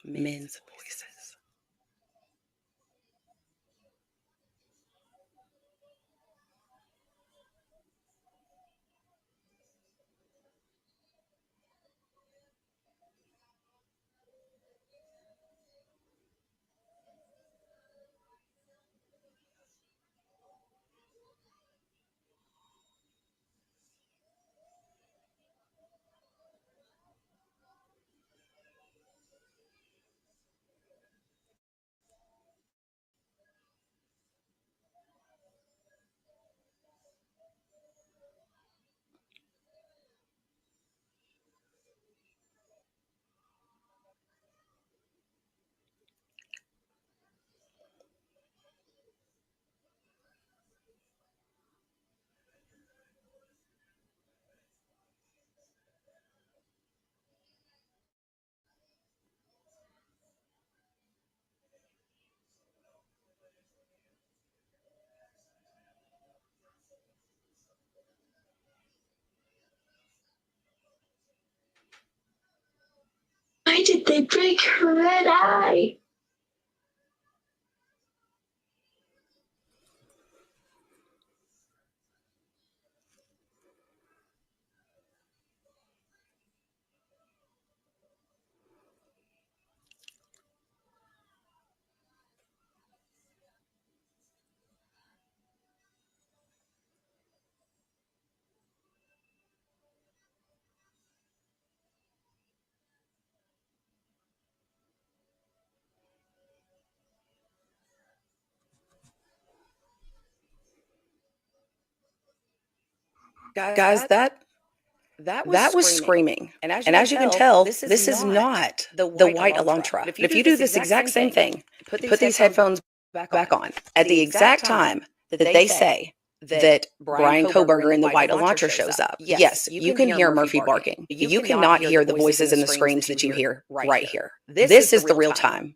men's voices. Why did they break her red eye? Guys, that was screaming. And as you can tell, this is not the white Elantra. But if you do this exact same thing, put these headphones back on at the exact time that they say that Brian Koberger in the white Elantra shows up, yes, you can hear Murphy barking. You cannot hear the voices and the screams that you hear right here. This is the real time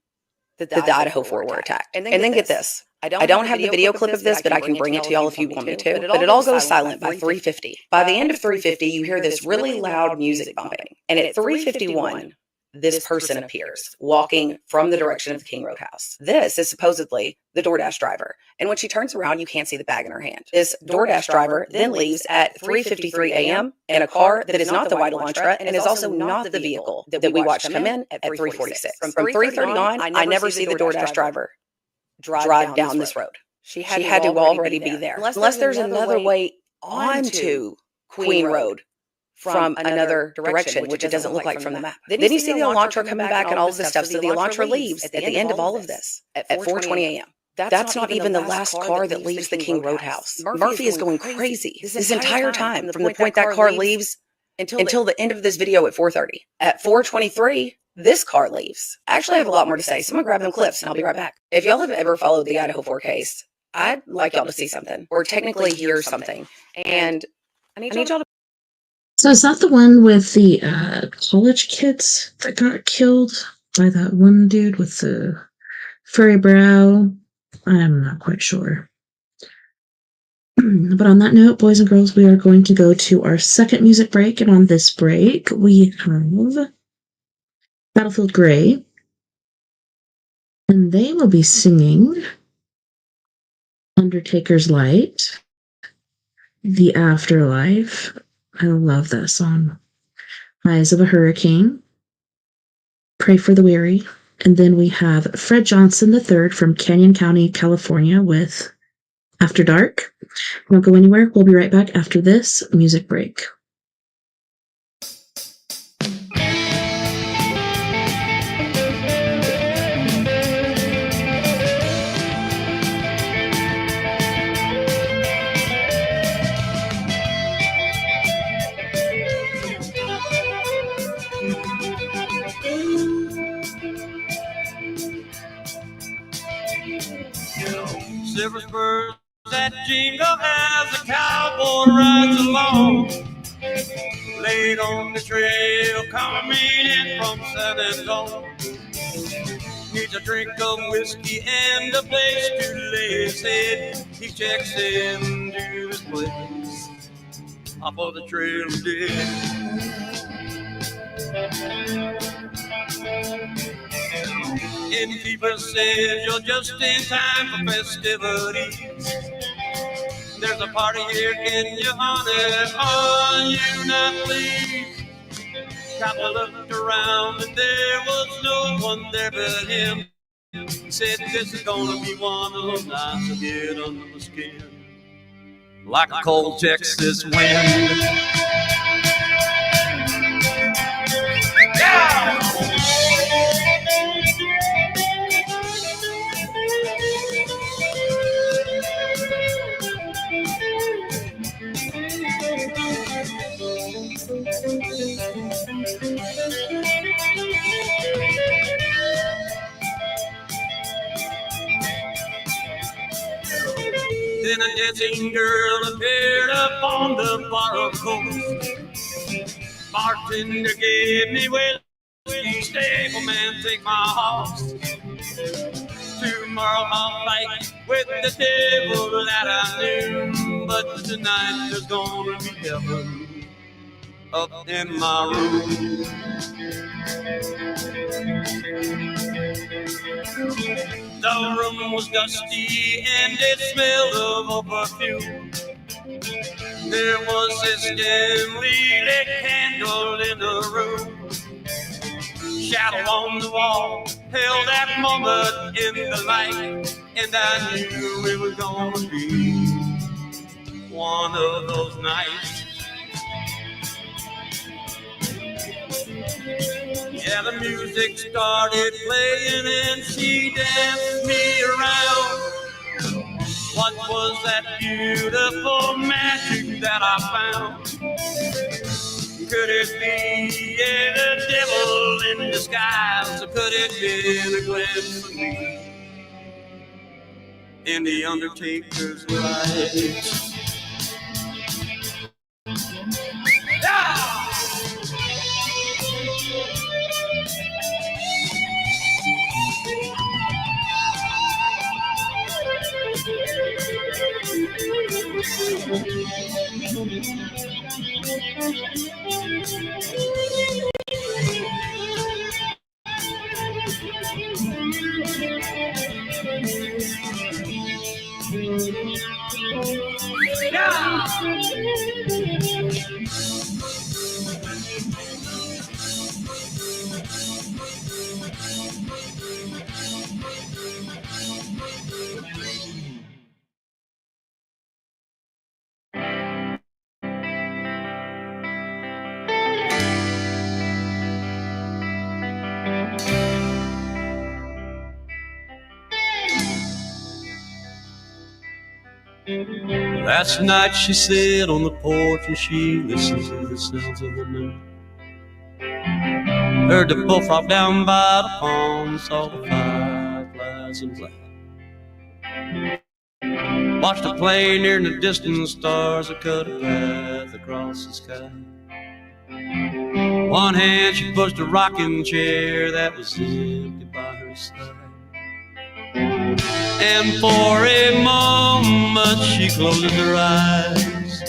that the Idaho 4 were attacked. And then get this. I don't have the video clip of this, but I can bring it to y'all if you want me to. But it all goes silent by 3:50. By the end of 3:50, you hear this really loud music bumping. And at 3:51, this person appears, walking from the direction of the King Road house. This is supposedly the DoorDash driver. And when she turns around, you can't see the bag in her hand. This DoorDash driver then leaves at 3:53 a.m. in a car that is not the white Elantra and is also not the vehicle that we watched come in at 3:46. From 3:30 on, I never see the DoorDash driver drive down this road. She had to already be there. Unless there's another way onto Queen Road from another direction, which it doesn't look like from the map. Then you see the Elantra coming back and all of this stuff. So the Elantra leaves at the end of all of this at 4:20 a.m. That's not even the last car that leaves the King Road house. Murphy is going crazy this entire time from the point that car leaves until the end of this video at 4:30. At 4:23, this car leaves. Actually, I have a lot more to say, so I'm gonna grab them clips and I'll be right back. If y'all have ever followed the Idaho 4 case, I'd like y'all to see something or technically hear something. And I need y'all to. So is that the one with the college kids that got killed by that one dude with the furry brow? I'm not quite sure. But on that note, boys and girls, we are going to go to our second music break. And on this break, we have Battlefield Gray. And they will be singing Undertaker's Light, The Afterlife. I love that song. Eyes of a Hurricane, Pray for the Weary. And then we have Fred Johnson III from Canyon County, California with After Dark. Don't go anywhere. We'll be right back after this music break. Silver spurs that jingle as the cowboy rides along. Late on the trail, coming in from San Antonio. Needs a drink of whiskey and a place to lay his head. He checks into his place off of the trail of death. Innkeeper says you're just in time for festivities. There's a party here, can you honor? Are you not pleased? Copper looked around and there was no one there but him. Said this is gonna be one of those nights to get under the skin, like a cold Texas wind. Yeah! Then a dancing girl appeared upon the bar coast. Bartender gave me whiskey, stableman take my horse. Tomorrow I'll fight with the devil that I knew, but tonight there's gonna be heaven up in my room. The room was dusty and it smelled of perfume. There was this dimly lit candle in the room. Shadow on the wall held that moment in the light, and I knew it was gonna be one of those nights. Yeah, the music started playing and she danced me around. What was that beautiful magic that I found? Could it be the devil in disguise, or could it be a glimpse of me in the Undertaker's light? Last night she sat on the porch and she listened to the sounds of the night. Heard the bullfrog down by the pond, saw the fireflies in black. Watched the plane near the distant stars that cut a path across the sky. One hand she pushed a rocking chair that was empty by her side. And for a moment she closed her eyes.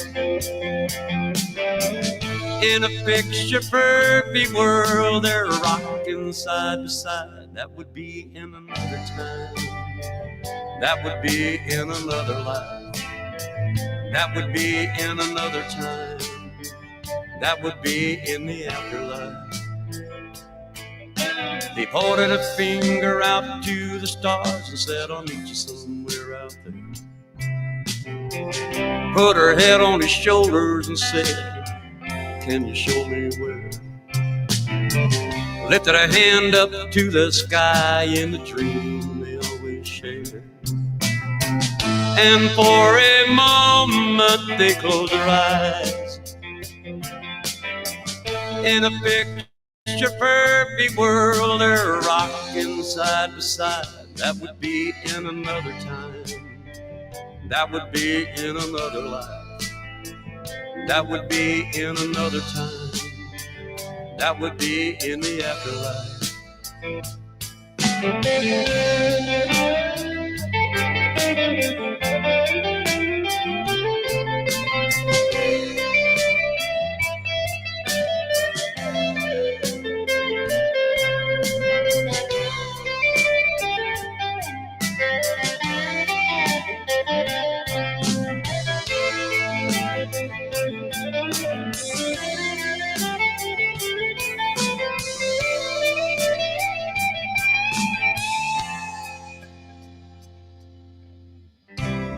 In a picture-perfect world, they're rocking side by side. That would be in another time. That would be in another life. That would be in another time. That would be in the afterlife. They pointed a finger out to the stars and said, I'll meet you somewhere out there. Put her head on his shoulders and said, can you show me where? Lifted her hand up to the sky in the dream they always share. And for a moment they closed their eyes. In a picture-perfect world, they're rocking side by side. That would be in another time. That would be in another life. That would be in another time. That would be in the afterlife.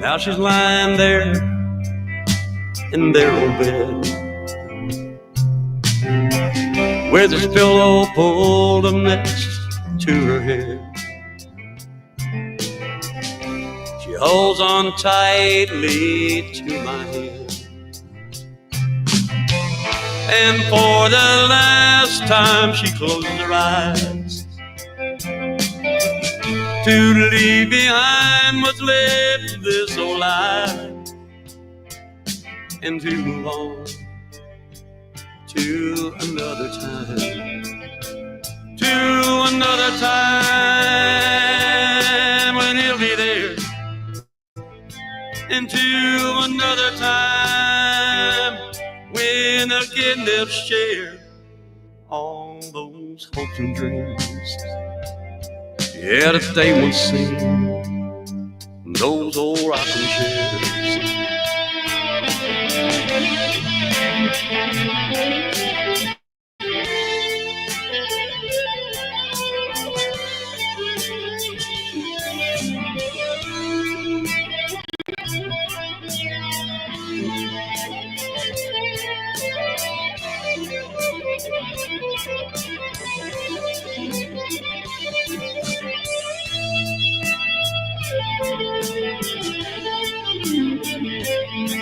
Now she's lying there in their old bed, with his pillow pulled up next to her head. She holds on tightly to my hand, and for the last time she closes her eyes to leave behind what's left of this old life, and to move on to another time, to another time when he'll be there, and to another time when again they'll share all those hopes and dreams, yeah, that they once seen, those old rocking chairs.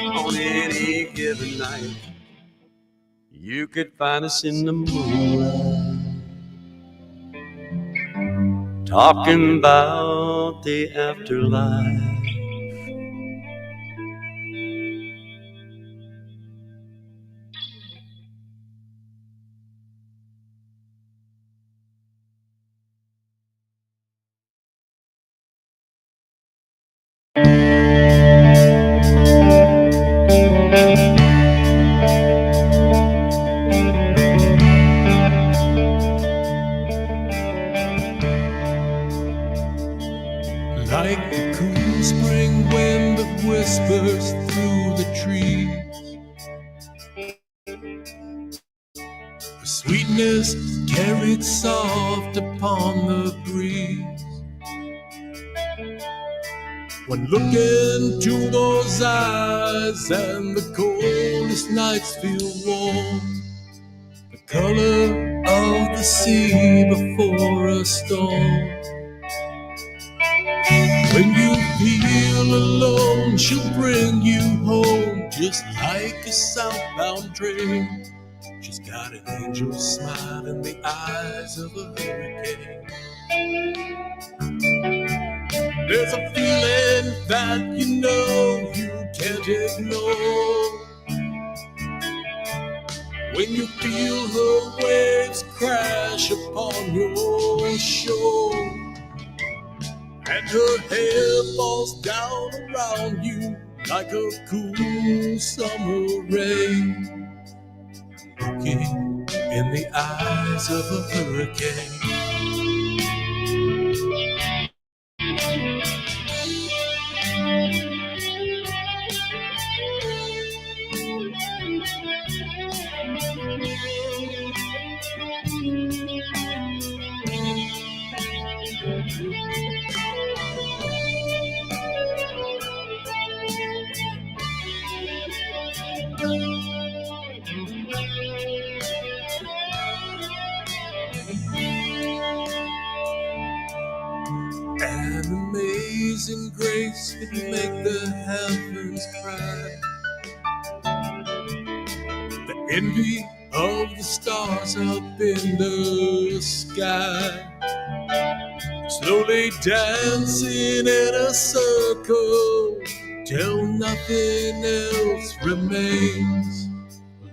On any given night, you could find us in the moonlight, talking about the afterlife. Like the cool spring wind that whispers through the trees, with sweetness carried soft upon the breeze. When look into those eyes and the coldest nights feel warm, the color of the sea before a storm. When you feel alone, she'll bring you home, just like a southbound train. She's got an angel smile in the eyes of a hurricane. There's a feeling that you know you can't ignore, when you feel her waves crash upon your shore, and her hair falls down around you like a cool summer rain. Looking in the eyes of a hurricane. An amazing grace can make the heavens cry. The envy of the stars up in the sky, slowly dancing in a circle till nothing else remains,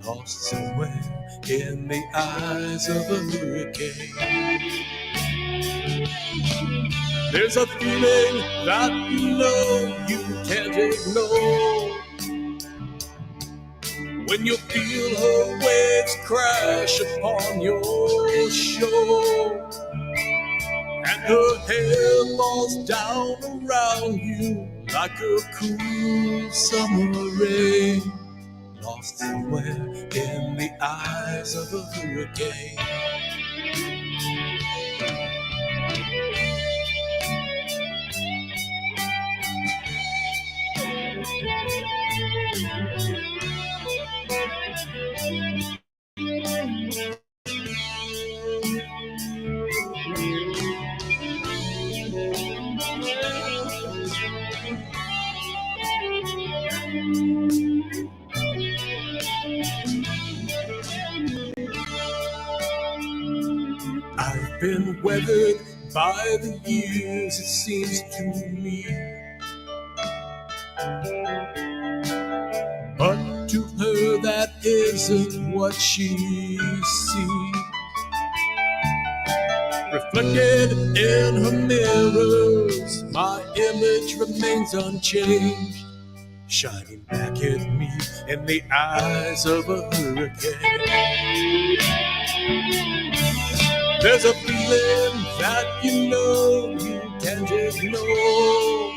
lost somewhere in the eyes of a hurricane. There's a feeling that you know you can't ignore, when you feel her waves crash upon your shore, and her hair falls down around you like a cool summer rain, lost somewhere in the eyes of a hurricane. I've been weathered by the years, it seems to me. But to her, that isn't what she sees. Reflected in her mirrors, my image remains unchanged, shining back at me in the eyes of a hurricane. There's a feeling that you know you can't ignore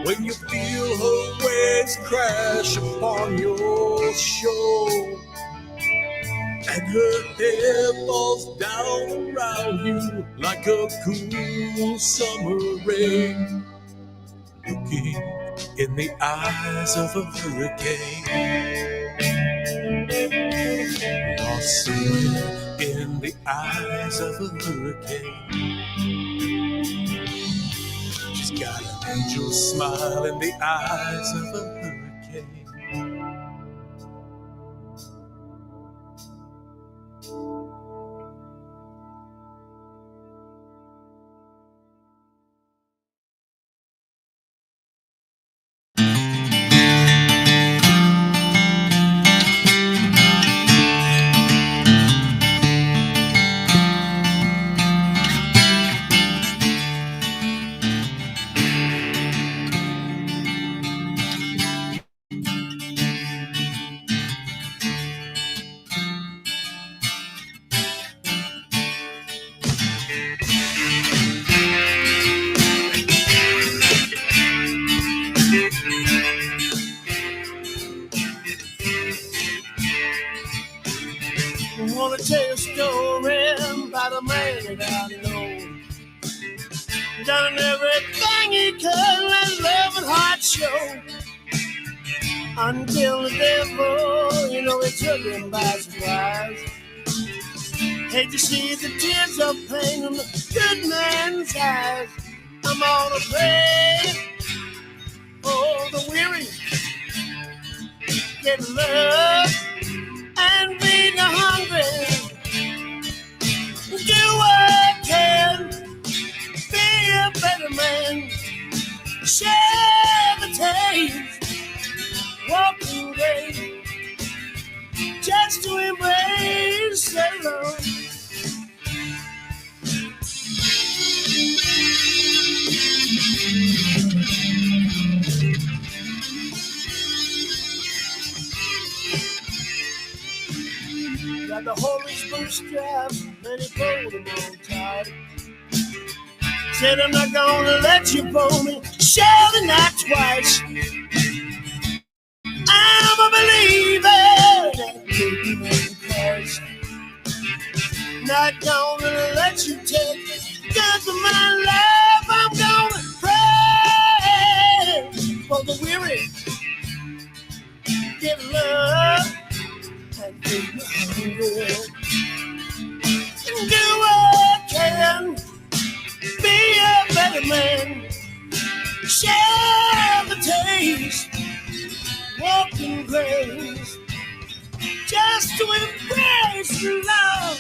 when you feel her waves crash upon your shore, and her hair falls down around you like a cool summer rain. Looking in the eyes of a hurricane, lost somewhere in the eyes of a hurricane. She's got an angel smile in the eyes of a hurricane. I wanna tell you a story about a man that I know. Done everything he could, let love and heart show. Until the devil, it took him by surprise. Hate to see the tears of pain in the good man's eyes. I'm gonna pray for the weary, get love and feed the hungry. Do what I can, be a better man, share the taste, walk in grace, just to embrace the love. Got the Holy Spirit strap, and he pulled him on tight. Said, I'm not gonna let you pull me, share the night twice. I'm a believer that you in Christ. Not gonna let you take it, cause of my love, I'm gonna pray for the weary, give love and feed the hungry. Do what I can, be a better man, share the taste, walk in grace, just to embrace the love.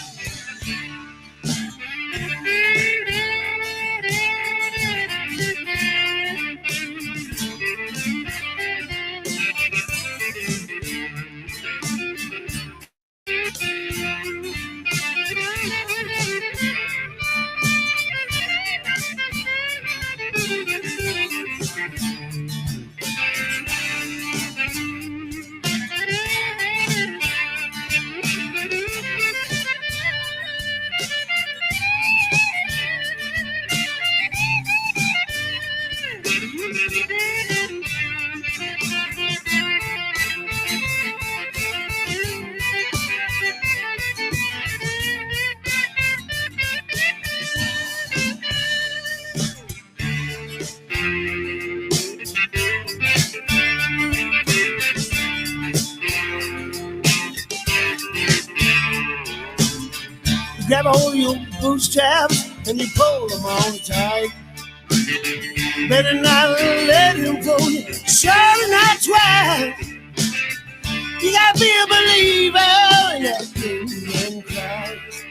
on your bootstraps and you pull them on tight. Better not let him pull you, surely not twice. You gotta be a believer in that in Christ.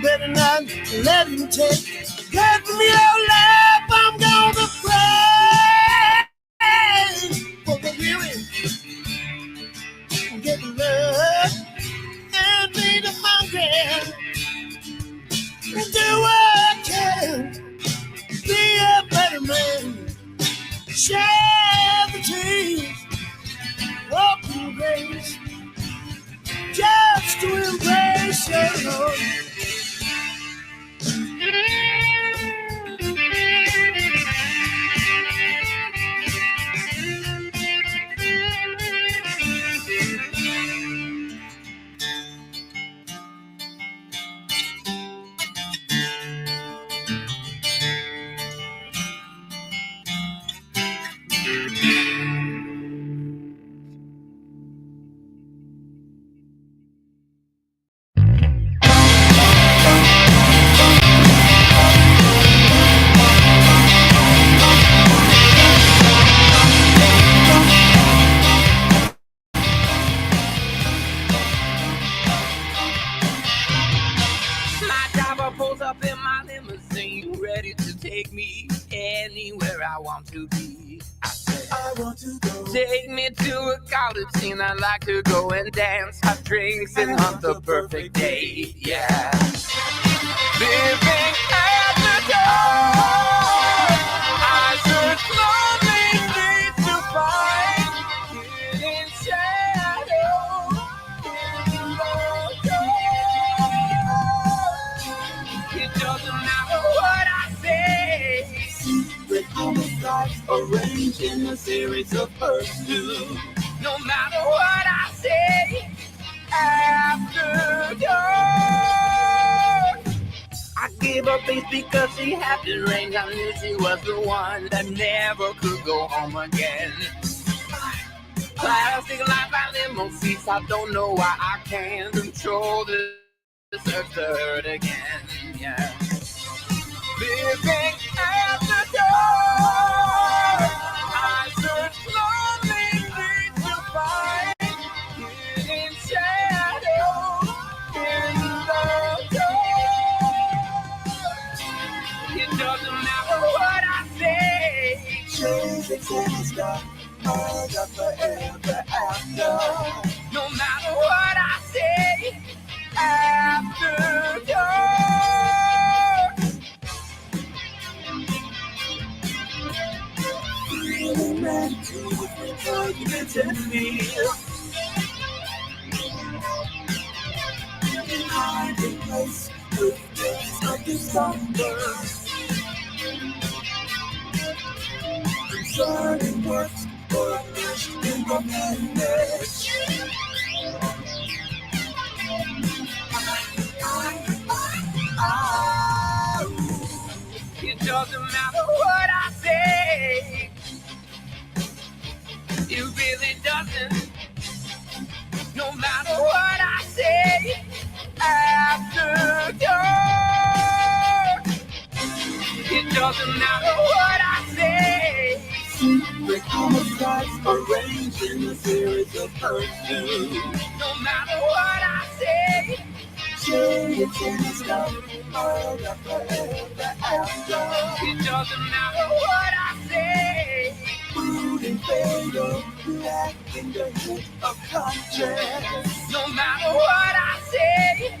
Better not let him take cut from your life. I'm gonna pray for the weary, get love and feed the hungry, and do what I can, be a better man, share the tears, walk in grace, just to embrace your Lord. My driver pulls up in my limousine, ready to take me anywhere I want to be. I said, I want to go. Take me to a college scene. I'd like to go and dance, have drinks, and hunt the perfect date. Yeah. Living at the door, I search lonely streets to find hidden shadows in the dark. It doesn't matter what I say. Secret homicides arranged in a series of pursuits. No matter what I say, after dark. I gave her face because she had the range. I knew she was the one that never could go home again. Plastic life by limo seats. I don't know why I can't control this urge to hurt again. Yeah. Living at the door, I search lonely streets to find hidden shadows in the dark. It doesn't matter what I say. Changes in the sky, I got forever after. No matter what I say, after dark. Feeling ready to forget and feel. In hiding place with days of December. Concerning works furnished in the madness. It doesn't matter what I say. It really doesn't. No matter what I say, after dark. It doesn't matter what I say. Secret homicides arranged in a series of pursuits. No matter what I say, shades in the sky, all that forever after. It doesn't matter what I say. Food and fatal, black in the heat of conscience. No matter what I say,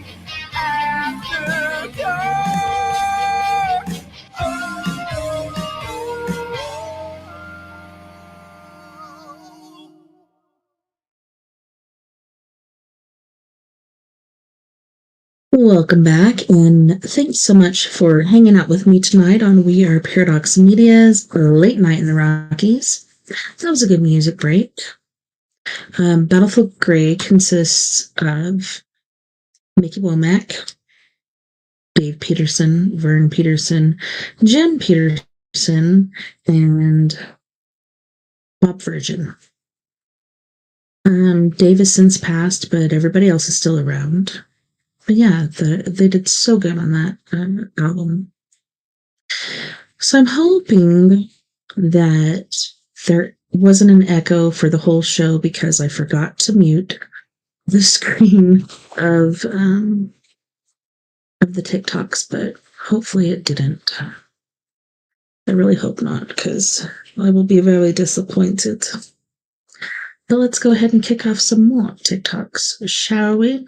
after dark. Welcome back, and thanks so much for hanging out with me tonight on We Are Paradox Media's Late Night in the Rockies. That was a good music break. Battlefield Grey consists of Mickey Womack, Dave Peterson, Vern Peterson, Jen Peterson, and Bob Virgin. Dave has since passed, but everybody else is still around. But yeah, they did so good on that album. So I'm hoping that there wasn't an echo for the whole show because I forgot to mute the screen of the TikToks, but hopefully it didn't. I really hope not, because I will be very disappointed. But let's go ahead and kick off some more TikToks, shall we?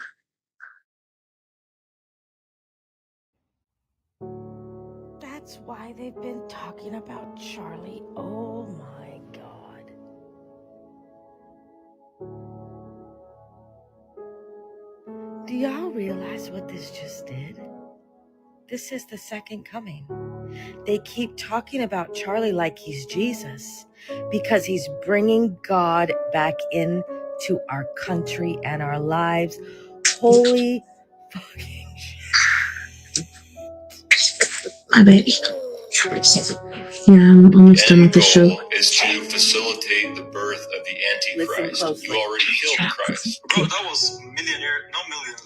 That's why they've been talking about Charlie. Oh my God. Do y'all realize what this just did? This is the second coming. They keep talking about Charlie like he's Jesus because he's bringing God back into our country and our lives. Holy fucking shit. My baby. Yeah, I'm almost done with the show. Is to facilitate the birth of the Antichrist. You already killed Christ. Bro, that was not million,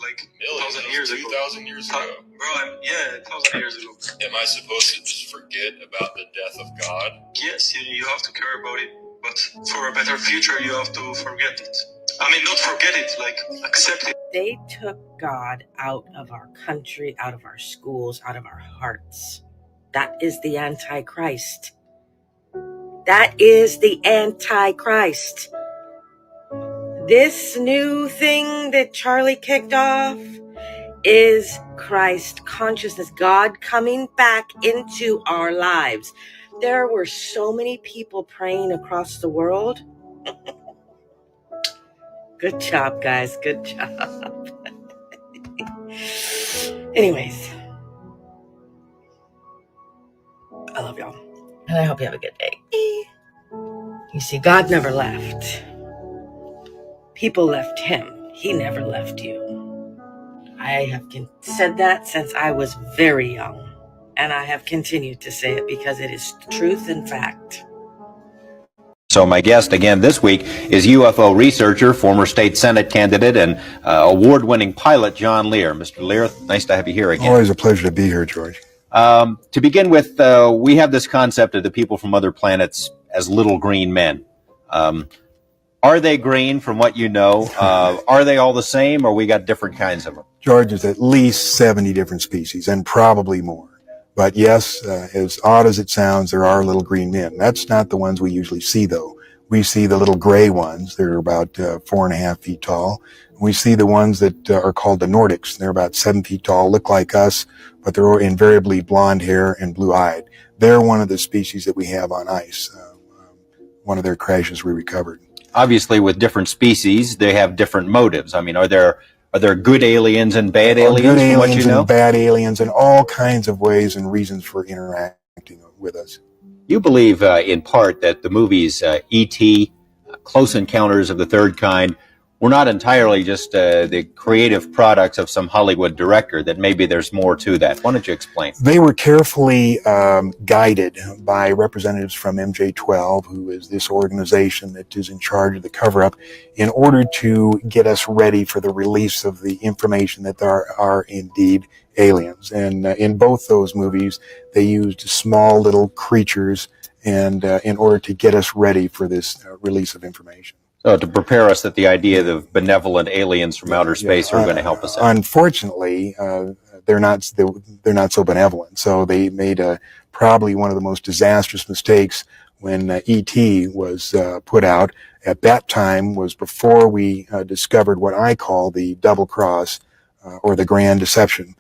like Millions, 1,000 years ago. 2,000 years ago. Bro, 1,000 years ago. Am I supposed to just forget about the death of God? Yes, you have to care about it, but for a better future, you have to forget it. I mean, not forget it, like accept it. They took God out of our country, out of our schools, out of our hearts. That is the Antichrist. That is the Antichrist. This new thing that Charlie kicked off is Christ consciousness, God coming back into our lives. There were so many people praying across the world. Good job, guys. Good job. Anyways, I love y'all. And I hope you have a good day. You see, God never left. People left him. He never left you. I have said that since I was very young. And I have continued to say it because it is truth and fact. So my guest again this week is UFO researcher, former state Senate candidate, and award-winning pilot John Lear. Mr. Lear, nice to have you here again. Always a pleasure to be here, George. To begin with, we have this concept of the people from other planets as little green men. Are they green from what you know? Are they all the same, or we got different kinds of them? George, there's at least 70 different species, and probably more. But yes, as odd as it sounds, there are little green men. That's not the ones we usually see, though. We see the little gray ones. They're about 4.5 feet tall. We see the ones that are called the Nordics. They're about 7 feet tall, look like us, but they're invariably blonde hair and blue-eyed. They're one of the species that we have on ice. One of their crashes we recovered. Obviously, with different species, they have different motives. I mean, are there good aliens and bad aliens? Good aliens from what you know? and bad aliens, and all kinds of ways and reasons for interacting with us. You believe, in part, that the movies E.T., Close Encounters of the Third Kind, were not entirely just the creative products of some Hollywood director, that maybe there's more to that. Why don't you explain? They were carefully guided by representatives from MJ12, who is this organization that is in charge of the cover-up, in order to get us ready for the release of the information that there are indeed aliens. And in both those movies, they used small little creatures and in order to get us ready for this release of information. So to prepare us that the idea of benevolent aliens from outer space are going to help us out. Unfortunately, they're not so benevolent. So they made probably one of the most disastrous mistakes when E.T. was put out. At that time was before we discovered what I call the double cross or the grand deception.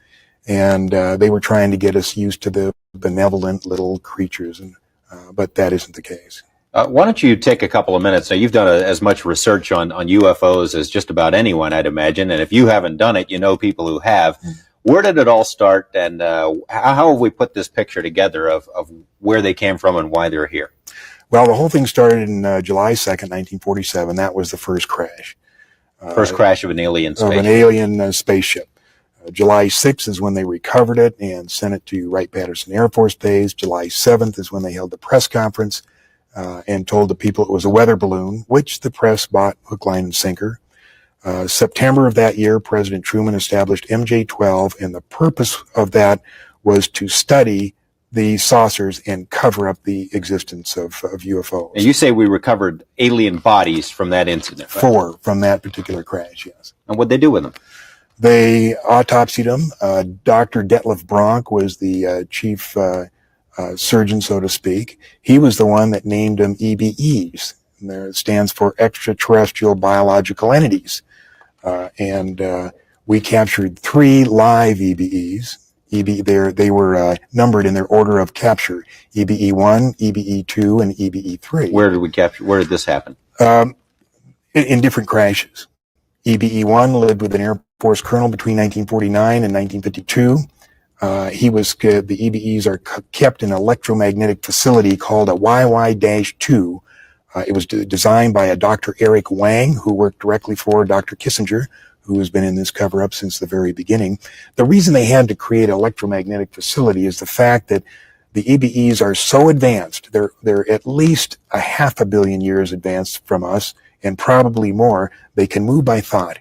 And they were trying to get us used to the benevolent little creatures, but that isn't the case. Why don't you take a couple of minutes? Now, you've done as much research on UFOs as just about anyone, I'd imagine. And if you haven't done it, you know people who have. Where did it all start, and how have we put this picture together of where they came from and why they're here? Well, the whole thing started in July 2nd, 1947. That was the first crash. First crash of an alien spaceship. Of an alien spaceship. July 6th is when they recovered it and sent it to Wright-Patterson Air Force Base. July 7th is when they held the press conference and told the people it was a weather balloon, which the press bought hook, line, and sinker. September of that year, President Truman established MJ-12, and the purpose of that was to study the saucers and cover up the existence of UFOs. And you say we recovered alien bodies from that incident, right? 4 from that particular crash, yes. And what'd they do with them? They autopsied them. Dr. Detlef Bronk was the chief surgeon, so to speak. He was the one that named them EBEs. And there it stands for extraterrestrial biological entities. And we captured 3 live EBEs. They were numbered in their order of capture: EBE-1, EBE-2, and EBE-3. Where did we capture? Where did this happen? In different crashes. EBE-1 lived with an Air Force colonel between 1949 and 1952. The EBEs are kept in an electromagnetic facility called a YY-2. It was designed by a Dr. Eric Wang, who worked directly for Dr. Kissinger, who has been in this cover-up since the very beginning. The reason they had to create an electromagnetic facility is the fact that the EBEs are so advanced. They're at least 500 million years advanced from us, and probably more. They can move by thought.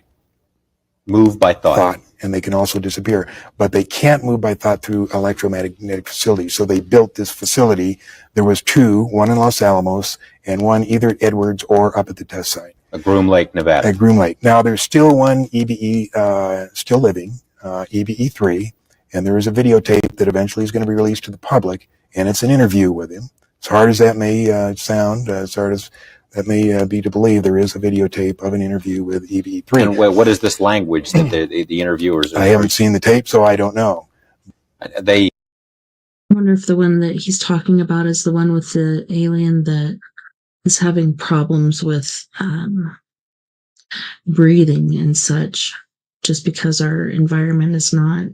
Move by thought. And they can also disappear. But they can't move by thought through electromagnetic facilities. So they built this facility. There was 2, one in Los Alamos and one either at Edwards or up at the test site. At Groom Lake, Nevada. At Groom Lake. Now, there's still one EBE still living, EBE-3, and there is a videotape that eventually is going to be released to the public, and it's an interview with him. As hard as that may sound, as hard as that may be to believe, there is a videotape of an interview with EBE-3. And what is this language that the interviewers are? I haven't seen the tape, so I don't know. I wonder if the one that he's talking about is the one with the alien that is having problems with breathing and such, just because our environment is not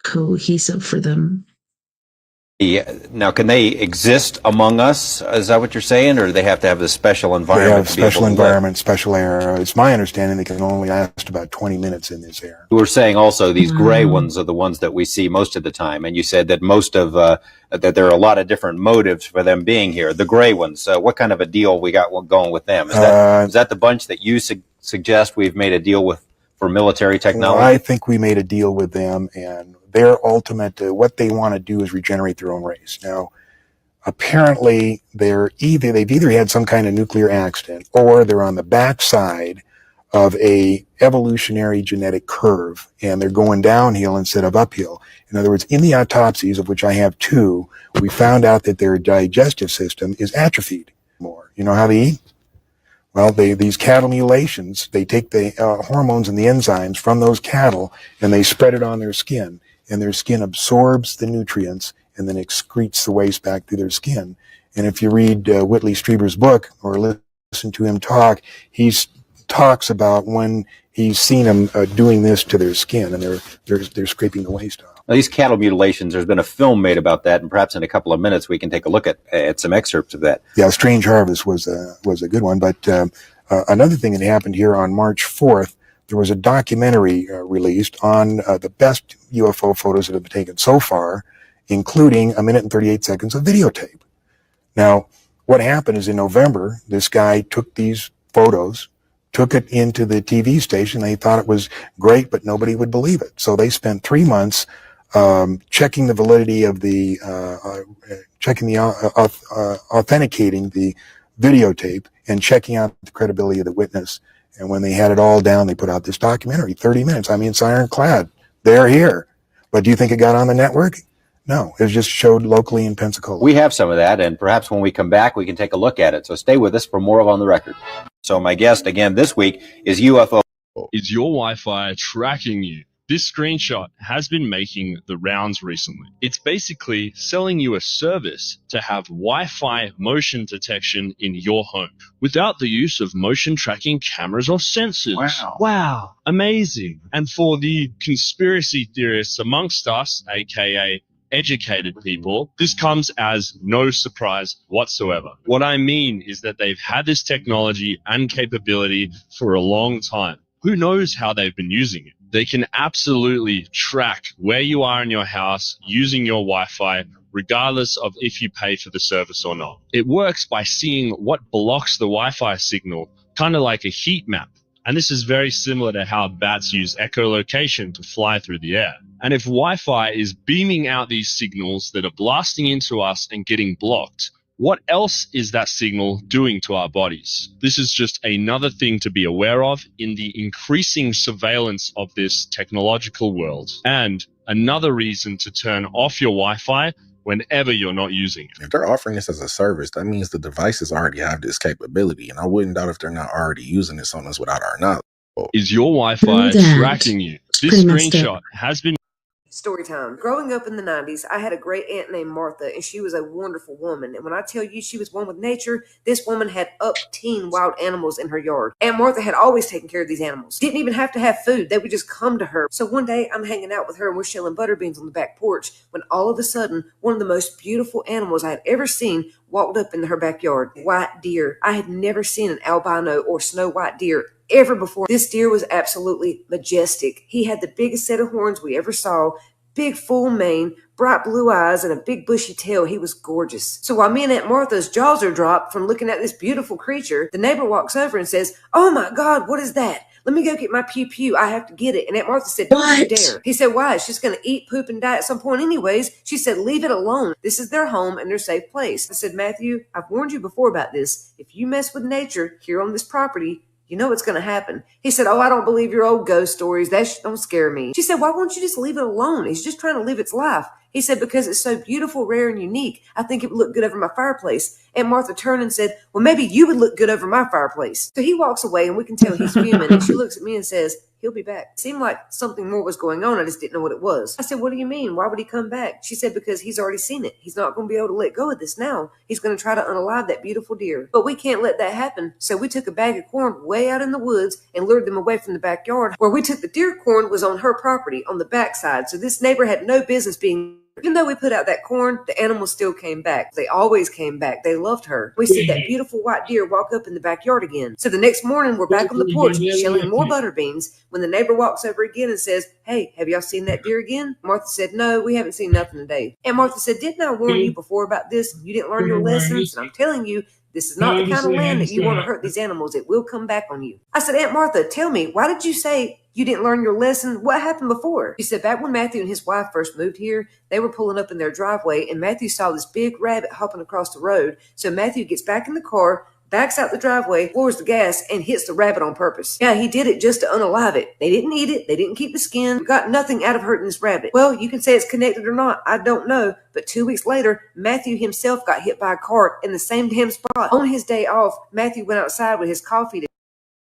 cohesive for them. Now, can they exist among us? Is that what you're saying, or do they have to have this special environment? They have special environment, special air. It's my understanding they can only last about 20 minutes in this air. You were saying also these gray ones are the ones that we see most of the time, and you said that most of that there are a lot of different motives for them being here. The gray ones, what kind of a deal we got going with them? Is that the bunch that you suggest we've made a deal with for military technology? Well, I think we made a deal with them, and their ultimate, what they want to do is regenerate their own race. Now, apparently, they've either had some kind of nuclear accident, or they're on the backside of a evolutionary genetic curve, and they're going downhill instead of uphill. In other words, in the autopsies, of which I have 2, we found out that their digestive system is atrophied more. You know how they eat? Well, these cattle mutilations, they take the hormones and the enzymes from those cattle, and they spread it on their skin. And their skin absorbs the nutrients and then excretes the waste back through their skin. And if you read Whitley Strieber's book or listen to him talk, he talks about when he's seen them doing this to their skin, and they're scraping the waste off. Now, these cattle mutilations, there's been a film made about that, and perhaps in a couple of minutes we can take a look at some excerpts of that. Yeah, Strange Harvest was a good one. But another thing that happened here on March 4th, there was a documentary released on the best UFO photos that have been taken so far, including 1 minute and 38 seconds of videotape. Now, what happened is in November, this guy took these photos, took it into the TV station. They thought it was great, but nobody would believe it. So they spent 3 months checking the validity of authenticating the videotape and checking out the credibility of the witness. And when they had it all down, they put out this documentary, 30 minutes. I mean, it's ironclad. They're here. But do you think it got on the network? No, it was just showed locally in Pensacola. We have some of that, and perhaps when we come back, we can take a look at it. So stay with us for more of On the Record. So my guest again this week is UFO. Is your Wi-Fi tracking you? This screenshot has been making the rounds recently. It's basically selling you a service to have Wi-Fi motion detection in your home without the use of motion tracking cameras or sensors. Wow. Amazing. And for the conspiracy theorists amongst us, aka educated people, this comes as no surprise whatsoever. What I mean is that they've had this technology and capability for a long time. Who knows how they've been using it? They can absolutely track where you are in your house using your Wi-Fi, regardless of if you pay for the service or not. It works by seeing what blocks the Wi-Fi signal, kind of like a heat map. And this is very similar to how bats use echolocation to fly through the air. And if Wi-Fi is beaming out these signals that are blasting into us and getting blocked, what else is that signal doing to our bodies? This is just another thing to be aware of in the increasing surveillance of this technological world. And another reason to turn off your Wi-Fi whenever you're not using it. If they're offering this as a service, that means the devices already have this capability. And I wouldn't doubt if they're not already using this on us without our knowledge. Is your Wi-Fi tracking you? This screenshot has been... Story time. Growing up in the 90s, I had a great aunt named Martha, and she was a wonderful woman. And when I tell you she was one with nature, this woman had up to 10 wild animals in her yard. Aunt Martha had always taken care of these animals. Didn't even have to have food. They would just come to her. So one day, I'm hanging out with her, and we're shelling butter beans on the back porch, when all of a sudden, one of the most beautiful animals I had ever seen walked up into her backyard. White deer. I had never seen an albino or snow white deer ever before. This deer was absolutely majestic. He had the biggest set of horns we ever saw, big full mane, bright blue eyes, and a big bushy tail. He was gorgeous. So while me and Aunt Martha's jaws are dropped from looking at this beautiful creature, the neighbor walks over and says, "Oh my God, what is that? Let me go get my pew pew. I have to get it." And Aunt Martha said, "Don't you dare." He said, "Why? It's just going to eat, poop, and die at some point anyways." She said, "Leave it alone. This is their home and their safe place." I said, "Matthew, I've warned you before about this. If you mess with nature here on this property, you know what's going to happen." He said, "Oh, I don't believe your old ghost stories. That don't scare me." She said, "Why won't you just leave it alone? He's just trying to live its life." He said, "Because it's so beautiful, rare, and unique. I think it would look good over my fireplace." And Martha turned and said, "Well, maybe you would look good over my fireplace." So he walks away, and we can tell he's fuming. And she looks at me and says, "He'll be back." It seemed like something more was going on. I just didn't know what it was. I said, "What do you mean? Why would he come back?" She said, "Because he's already seen it. He's not going to be able to let go of this now. He's going to try to unalive that beautiful deer. But we can't let that happen." So we took a bag of corn way out in the woods and lured them away from the backyard. Where we took the deer corn was on her property on the backside. So this neighbor had no business being. Even though we put out that corn, the animals still came back. They always came back. They loved her. We see that beautiful white deer walk up in the backyard again. So the next morning, we're back on the porch shelling more butter beans when the neighbor walks over again and says, "Hey, have y'all seen that deer again?" Martha said, "No, we haven't seen nothing today." And Martha said, "Didn't I warn you before about this? You didn't learn your lessons, and I'm telling you, this is not the kind of land that you want to hurt these animals. It will come back on you." I said, "Aunt Martha, tell me, why did you say you didn't learn your lesson? What happened before?" She said, "Back when Matthew and his wife first moved here, they were pulling up in their driveway, and Matthew saw this big rabbit hopping across the road. So Matthew gets back in the car, backs out the driveway, floors the gas, and hits the rabbit on purpose. Yeah, he did it just to unalive it. They didn't eat it. They didn't keep the skin. We got nothing out of hurting this rabbit." Well, you can say it's connected or not. I don't know. But 2 weeks later, Matthew himself got hit by a cart in the same damn spot. On his day off, Matthew went outside with his coffee to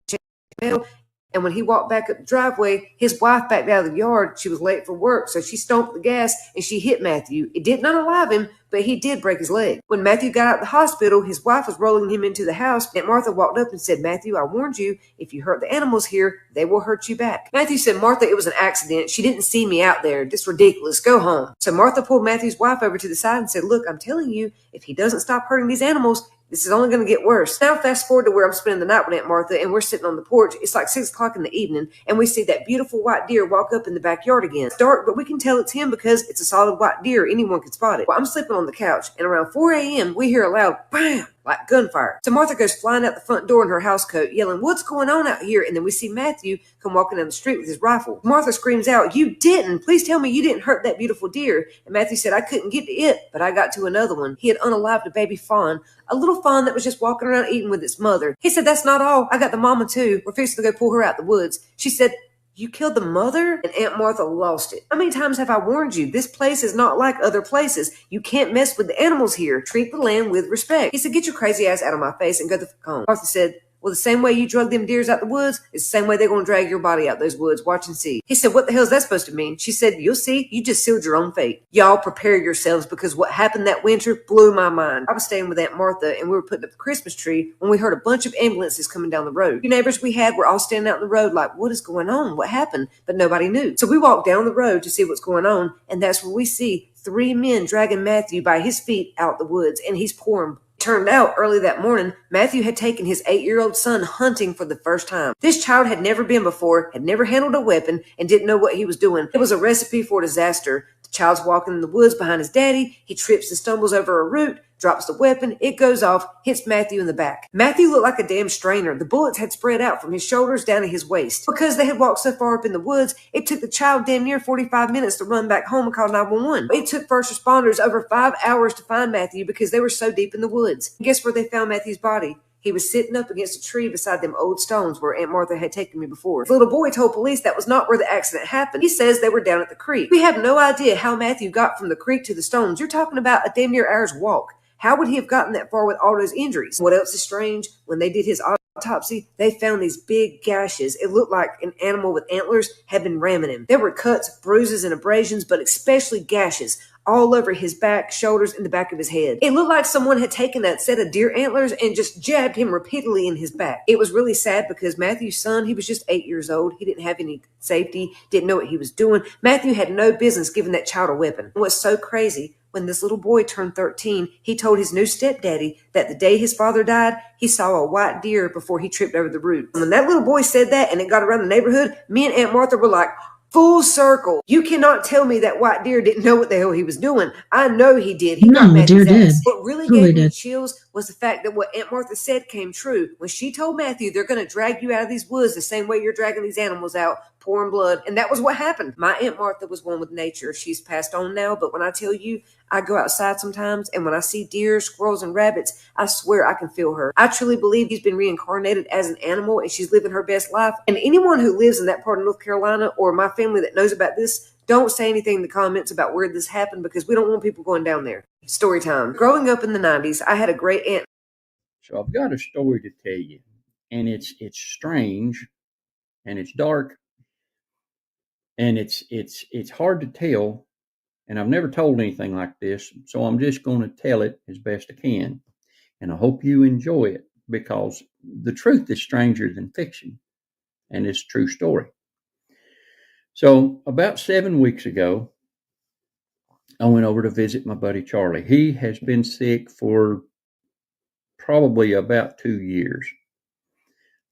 check the mail. And when he walked back up the driveway, his wife backed out of the yard. She was late for work, so she stomped the gas and she hit Matthew. It did not unalive him, but he did break his leg. When Matthew got out of the hospital, his wife was rolling him into the house. Aunt Martha walked up and said, "Matthew, I warned you, if you hurt the animals here, they will hurt you back." Matthew said, "Martha, it was an accident. She didn't see me out there. This is ridiculous. Go home." So Martha pulled Matthew's wife over to the side and said, "Look, I'm telling you, if he doesn't stop hurting these animals, this is only going to get worse." Now fast forward to where I'm spending the night with Aunt Martha, and we're sitting on the porch. It's like 6 o'clock in the evening, and we see that beautiful white deer walk up in the backyard again. It's dark, but we can tell it's him because it's a solid white deer. Anyone can spot it. Well, I'm sleeping on the couch, and around 4 a.m., we hear a loud bam, like gunfire. So Martha goes flying out the front door in her house coat, yelling, "What's going on out here?" And then we see Matthew come walking down the street with his rifle. Martha screams out, "You didn't! Please tell me you didn't hurt that beautiful deer." And Matthew said, "I couldn't get to it, but I got to another one." He had unalived a baby fawn, a little fawn that was just walking around eating with its mother. He said, "That's not all. I got the mama too. We're fixing to go pull her out the woods." She said, "You killed the mother?" And Aunt Martha lost it. "How many times have I warned you? This place is not like other places. You can't mess with the animals here. Treat the land with respect." He said, "Get your crazy ass out of my face and go the fuck home." Martha said, "Well, the same way you drug them deers out the woods is the same way they're going to drag your body out those woods. Watch and see." He said, "What the hell is that supposed to mean?" She said, "You'll see. You just sealed your own fate. Y'all prepare yourselves because what happened that winter blew my mind." I was staying with Aunt Martha, and we were putting up the Christmas tree when we heard a bunch of ambulances coming down the road. The neighbors we had were all standing out in the road like, "What is going on? What happened?" But nobody knew. So we walked down the road to see what's going on, and that's where we see 3 men dragging Matthew by his feet out the woods, and he's pouring. Turned out early that morning, Matthew had taken his 8-year-old son hunting for the first time. This child had never been before, had never handled a weapon, and didn't know what he was doing. It was a recipe for disaster. The child's walking in the woods behind his daddy. He trips and stumbles over a root. drops the weapon, it goes off, hits Matthew in the back. Matthew looked like a damn strainer. The bullets had spread out from his shoulders down to his waist. Because they had walked so far up in the woods, it took the child damn near 45 minutes to run back home and call 911. It took first responders over 5 hours to find Matthew because they were so deep in the woods. And guess where they found Matthew's body? He was sitting up against a tree beside them old stones where Aunt Martha had taken me before. The little boy told police that was not where the accident happened. He says they were down at the creek. We have no idea how Matthew got from the creek to the stones. You're talking about a damn near hour's walk. How would he have gotten that far with all those injuries? What else is strange? When they did his autopsy, they found these big gashes. It looked like an animal with antlers had been ramming him. There were cuts, bruises, and abrasions, but especially gashes all over his back, shoulders, and the back of his head. It looked like someone had taken a set of deer antlers and just jabbed him repeatedly in his back. It was really sad because Matthew's son, he was just 8 years old. He didn't have any safety, didn't know what he was doing. Matthew had no business giving that child a weapon. What's so crazy, when this little boy turned 13, he told his new stepdaddy that the day his father died, he saw a white deer before he tripped over the root. When that little boy said that and it got around the neighborhood, me and Aunt Martha were like, full circle. You cannot tell me that white deer didn't know what the hell he was doing. I know he did. He got Matthew's ass. What really gave me chills was the fact that what Aunt Martha said came true. When she told Matthew, they're going to drag you out of these woods the same way you're dragging these animals out, pouring blood. And that was what happened. My Aunt Martha was one with nature. She's passed on now. But when I tell you, I go outside sometimes, and when I see deer, squirrels, and rabbits, I swear I can feel her. I truly believe she's been reincarnated as an animal, and she's living her best life. And anyone who lives in that part of North Carolina or my family that knows about this, don't say anything in the comments about where this happened because we don't want people going down there. Story time. Growing up in the 90s, I had a great aunt. So I've got a story to tell you, and it's strange, and it's dark, and it's hard to tell. And I've never told anything like this, so I'm just going to tell it as best I can. And I hope you enjoy it because the truth is stranger than fiction, and it's a true story. So about 7 weeks ago, I went over to visit my buddy Charlie. He has been sick for probably about 2 years,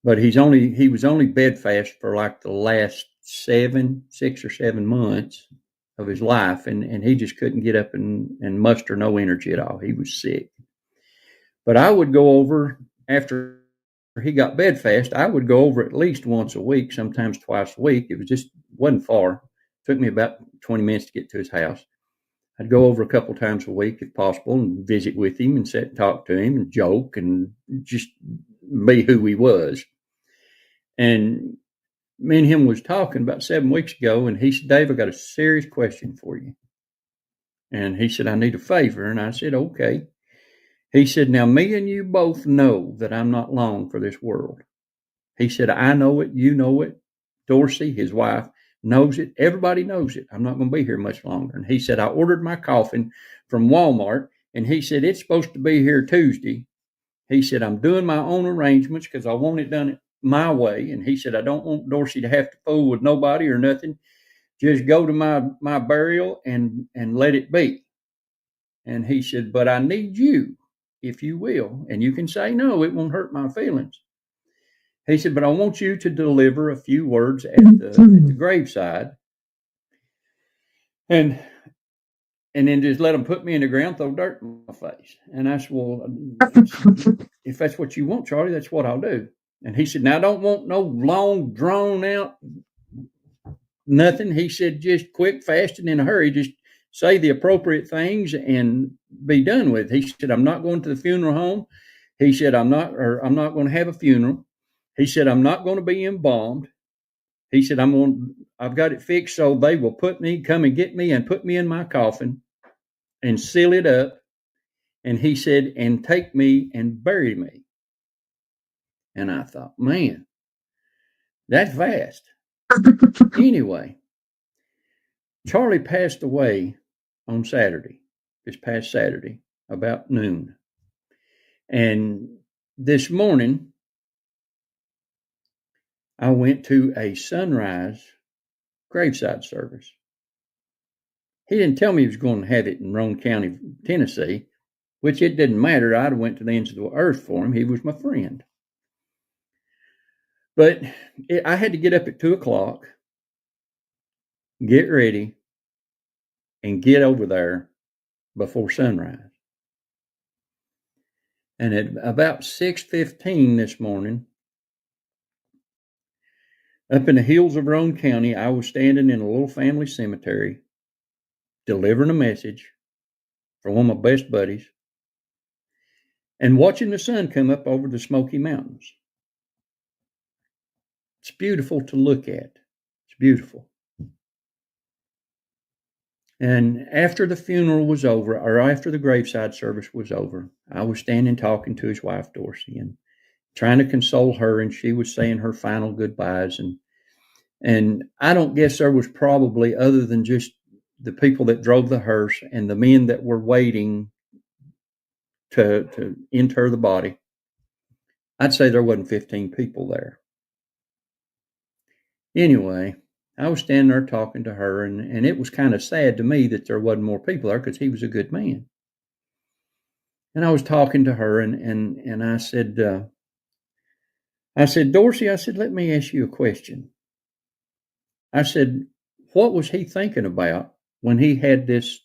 but he was only bedfast for like the last 6 or 7 months of his life, and he just couldn't get up and muster no energy at all. He was sick. But I would go over after he got bedfast. I would go over at least once a week, sometimes twice a week. It wasn't far. It took me about 20 minutes to get to his house. I'd go over a couple times a week if possible and visit with him and sit and talk to him and joke and just be who he was. And me and him was talking about 7 weeks ago, and he said, Dave, I got a serious question for you. And he said, I need a favor. And I said, okay. He said, now me and you both know that I'm not long for this world. He said, I know it. You know it. Dorsey, his wife, knows it. Everybody knows it. I'm not going to be here much longer. And he said, I ordered my coffin from Walmart. And he said, it's supposed to be here Tuesday. He said, I'm doing my own arrangements because I want it done my way. And he said, I don't want Dorsey to have to fool with nobody or nothing. Just go to my burial and let it be. And he said, but I need you, if you will. And you can say no, it won't hurt my feelings. He said, but I want you to deliver a few words at the graveside. And then just let them put me in the ground, throw dirt in my face. And I said, well, if that's what you want, Charlie, that's what I'll do. And he said, now I don't want no long, drawn out nothing. He said, just quick, fast, and in a hurry. Just say the appropriate things and be done with it. He said, I'm not going to the funeral home. He said, I'm not going to have a funeral. He said, I'm not going to be embalmed. He said, I've got it fixed so they will come and get me and put me in my coffin and seal it up. And he said, and take me and bury me. And I thought, man, that's fast. Anyway, Charlie passed away on Saturday, this past Saturday, about noon. And this morning, I went to a sunrise graveside service. He didn't tell me he was going to have it in Roane County, Tennessee, which it didn't matter. I'd have went to the ends of the earth for him. He was my friend. But I had to get up at 2:00, get ready, and get over there before sunrise. And at about 6:15 this morning, up in the hills of Roane County, I was standing in a little family cemetery delivering a message for one of my best buddies and watching the sun come up over the Smoky Mountains. It's beautiful to look at. It's beautiful. And after the funeral was over, or after the graveside service was over, I was standing talking to his wife, Dorsey, and trying to console her, and she was saying her final goodbyes. And I don't guess there was probably, other than just the people that drove the hearse and the men that were waiting to inter the body, I'd say there wasn't 15 people there. Anyway, I was standing there talking to her, and it was kind of sad to me that there wasn't more people there because he was a good man. And I was talking to her, and I said, Dorsey, I said, let me ask you a question. I said, what was he thinking about when he had this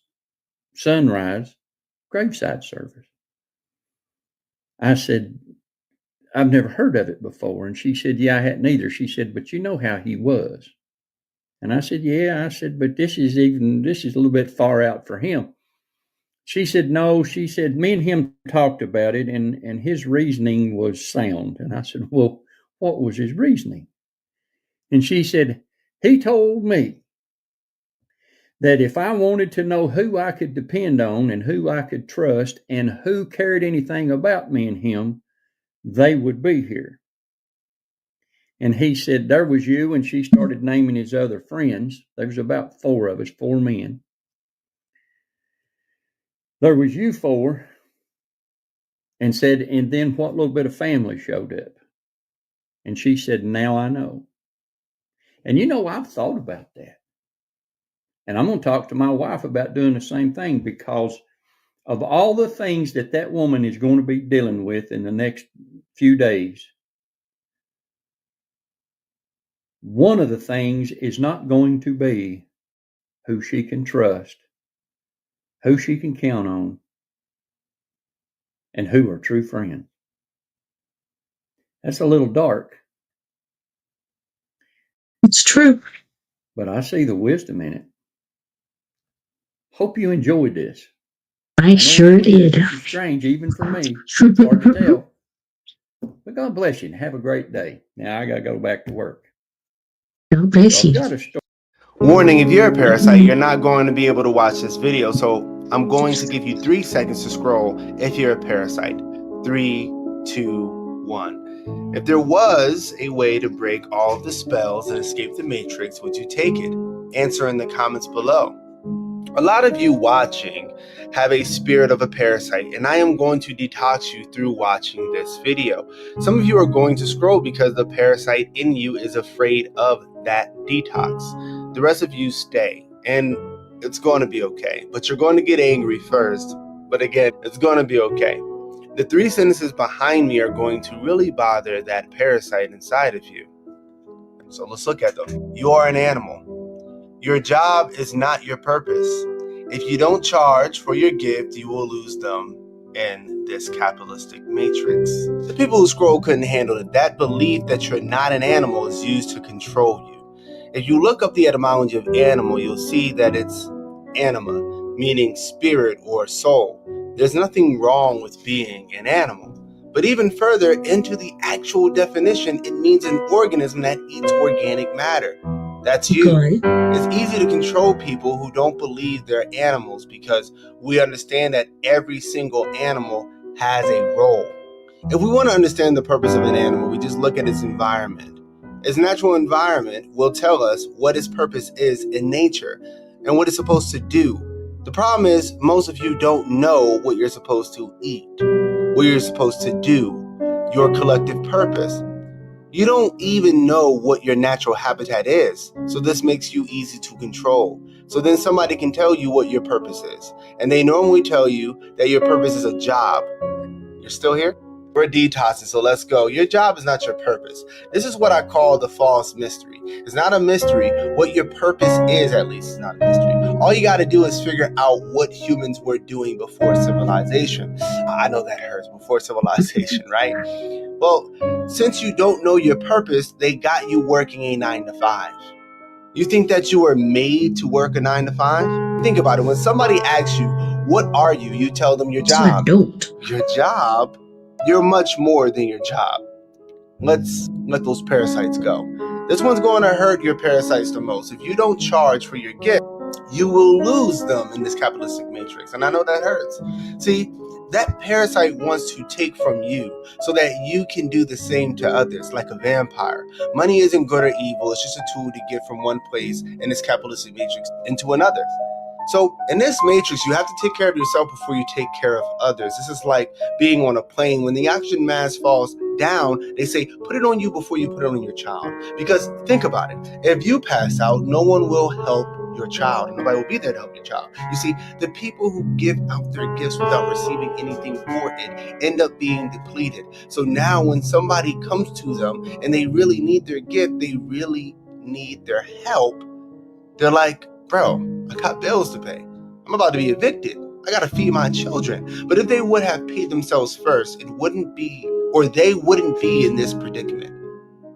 sunrise graveside service? I said, I've never heard of it before. And she said, yeah, I hadn't either. She said, but you know how he was. And I said, yeah. I said, but this is a little bit far out for him. She said, no. She said, me and him talked about it, and his reasoning was sound. And I said, well, what was his reasoning? And she said, he told me that if I wanted to know who I could depend on and who I could trust and who cared anything about me and him, they would be here. And he said, there was you, and she started naming his other friends. There was about 4 of us, 4 men. There was you 4, and said, and then what little bit of family showed up? And she said, now I know. And you know, I've thought about that. And I'm going to talk to my wife about doing the same thing, because of all the things that woman is going to be dealing with in the next few days, one of the things is not going to be who she can trust, who she can count on, and who are true friends. That's a little dark. It's true. But I see the wisdom in it. Hope you enjoyed this. I sure did. It's strange, even for me. It's hard to tell. But God bless you and have a great day. Now I got to go back to work. God bless you. Warning, if you're a parasite, you're not going to be able to watch this video, so I'm going to give you 3 seconds to scroll if you're a parasite. 3, 2, 1. If there was a way to break all of the spells and escape the Matrix, would you take it? Answer in the comments below. A lot of you watching have a spirit of a parasite, and I am going to detox you through watching this video. Some of you are going to scroll because the parasite in you is afraid of that detox. The rest of you stay, and it's going to be okay. But you're going to get angry first. But again, it's going to be okay. The 3 sentences behind me are going to really bother that parasite inside of you. So let's look at them. You are an animal. Your job is not your purpose. If you don't charge for your gift, you will lose them in this capitalistic matrix. The people who scroll couldn't handle it. That belief that you're not an animal is used to control you. If you look up the etymology of animal, you'll see that it's anima, meaning spirit or soul. There's nothing wrong with being an animal. But even further into the actual definition, it means an organism that eats organic matter. That's you. It's easy to control people who don't believe they're animals because we understand that every single animal has a role. If we want to understand the purpose of an animal, we just look at its environment. Its natural environment will tell us what its purpose is in nature and what it's supposed to do. The problem is most of you don't know what you're supposed to eat, what you're supposed to do, your collective purpose. You don't even know what your natural habitat is, so this makes you easy to control. So then somebody can tell you what your purpose is, and they normally tell you that your purpose is a job. You're still here? We're detoxing, so let's go. Your job is not your purpose. This is what I call the false mystery. It's not a mystery. What your purpose is, at least, is not a mystery. All you got to do is figure out what humans were doing before civilization. I know that hurts, before civilization, right? Well, since you don't know your purpose, they got you working a 9 to 5. You think that you were made to work a 9 to 5? Think about it. When somebody asks you, what are you? You tell them your job. Your job? You're much more than your job. Let's let those parasites go. This one's going to hurt your parasites the most. If you don't charge for your gift, you will lose them in this capitalistic matrix. And I know that hurts. See, that parasite wants to take from you so that you can do the same to others, like a vampire. Money isn't good or evil. It's just a tool to get from one place in this capitalistic matrix into another. So in this matrix, you have to take care of yourself before you take care of others. This is like being on a plane. When the oxygen mask falls down, they say, put it on you before you put it on your child. Because think about it. If you pass out, no one will help your child. And nobody will be there to help your child. You see, the people who give out their gifts without receiving anything for it end up being depleted. So now when somebody comes to them and they really need their gift, they really need their help, they're like, bro, I got bills to pay. I'm about to be evicted. I got to feed my children. But if they would have paid themselves first, it wouldn't be, or they wouldn't be in this predicament.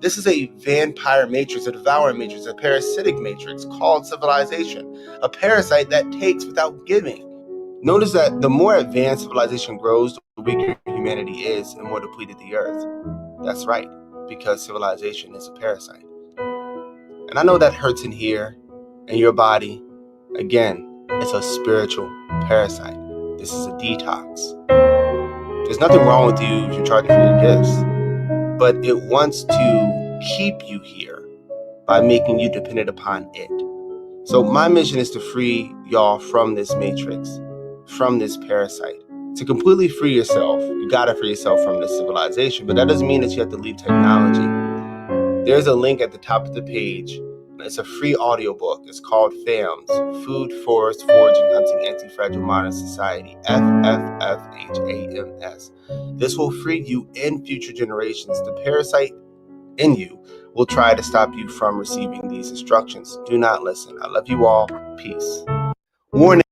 This is a vampire matrix, a devouring matrix, a parasitic matrix called civilization, a parasite that takes without giving. Notice that the more advanced civilization grows, the weaker humanity is and more depleted the earth. That's right, because civilization is a parasite. And I know that hurts in here, in your body. Again, it's a spiritual parasite. This is a detox. There's nothing wrong with you if you're charging for your gifts, but it wants to keep you here by making you dependent upon it. So my mission is to free y'all from this matrix, from this parasite. To completely free yourself, you gotta free yourself from this civilization, but that doesn't mean that you have to leave technology. There's a link at the top of the page. It's a free audiobook. It's called FAMS, Food, Forest, Foraging, Hunting, Anti-Fragile Modern Society, FFFHAMS. This will free you and future generations. The parasite in you will try to stop you from receiving these instructions. Do not listen. I love you all. Peace. Warning.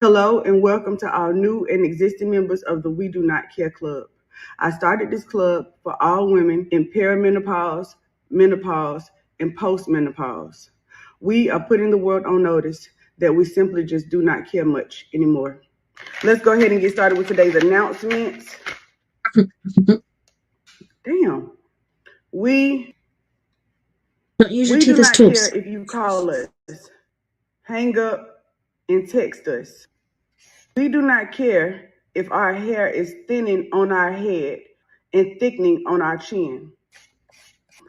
Hello and welcome to our new and existing members of the We Do Not Care Club. I started this club for all women in perimenopause, menopause, and postmenopause. We are putting the world on notice that we simply just do not care much anymore. Let's go ahead and get started with today's announcements. Damn. We Don't use your do teeth as not tools. care if you call us, hang up, and text us. We do not care if our hair is thinning on our head and thickening on our chin.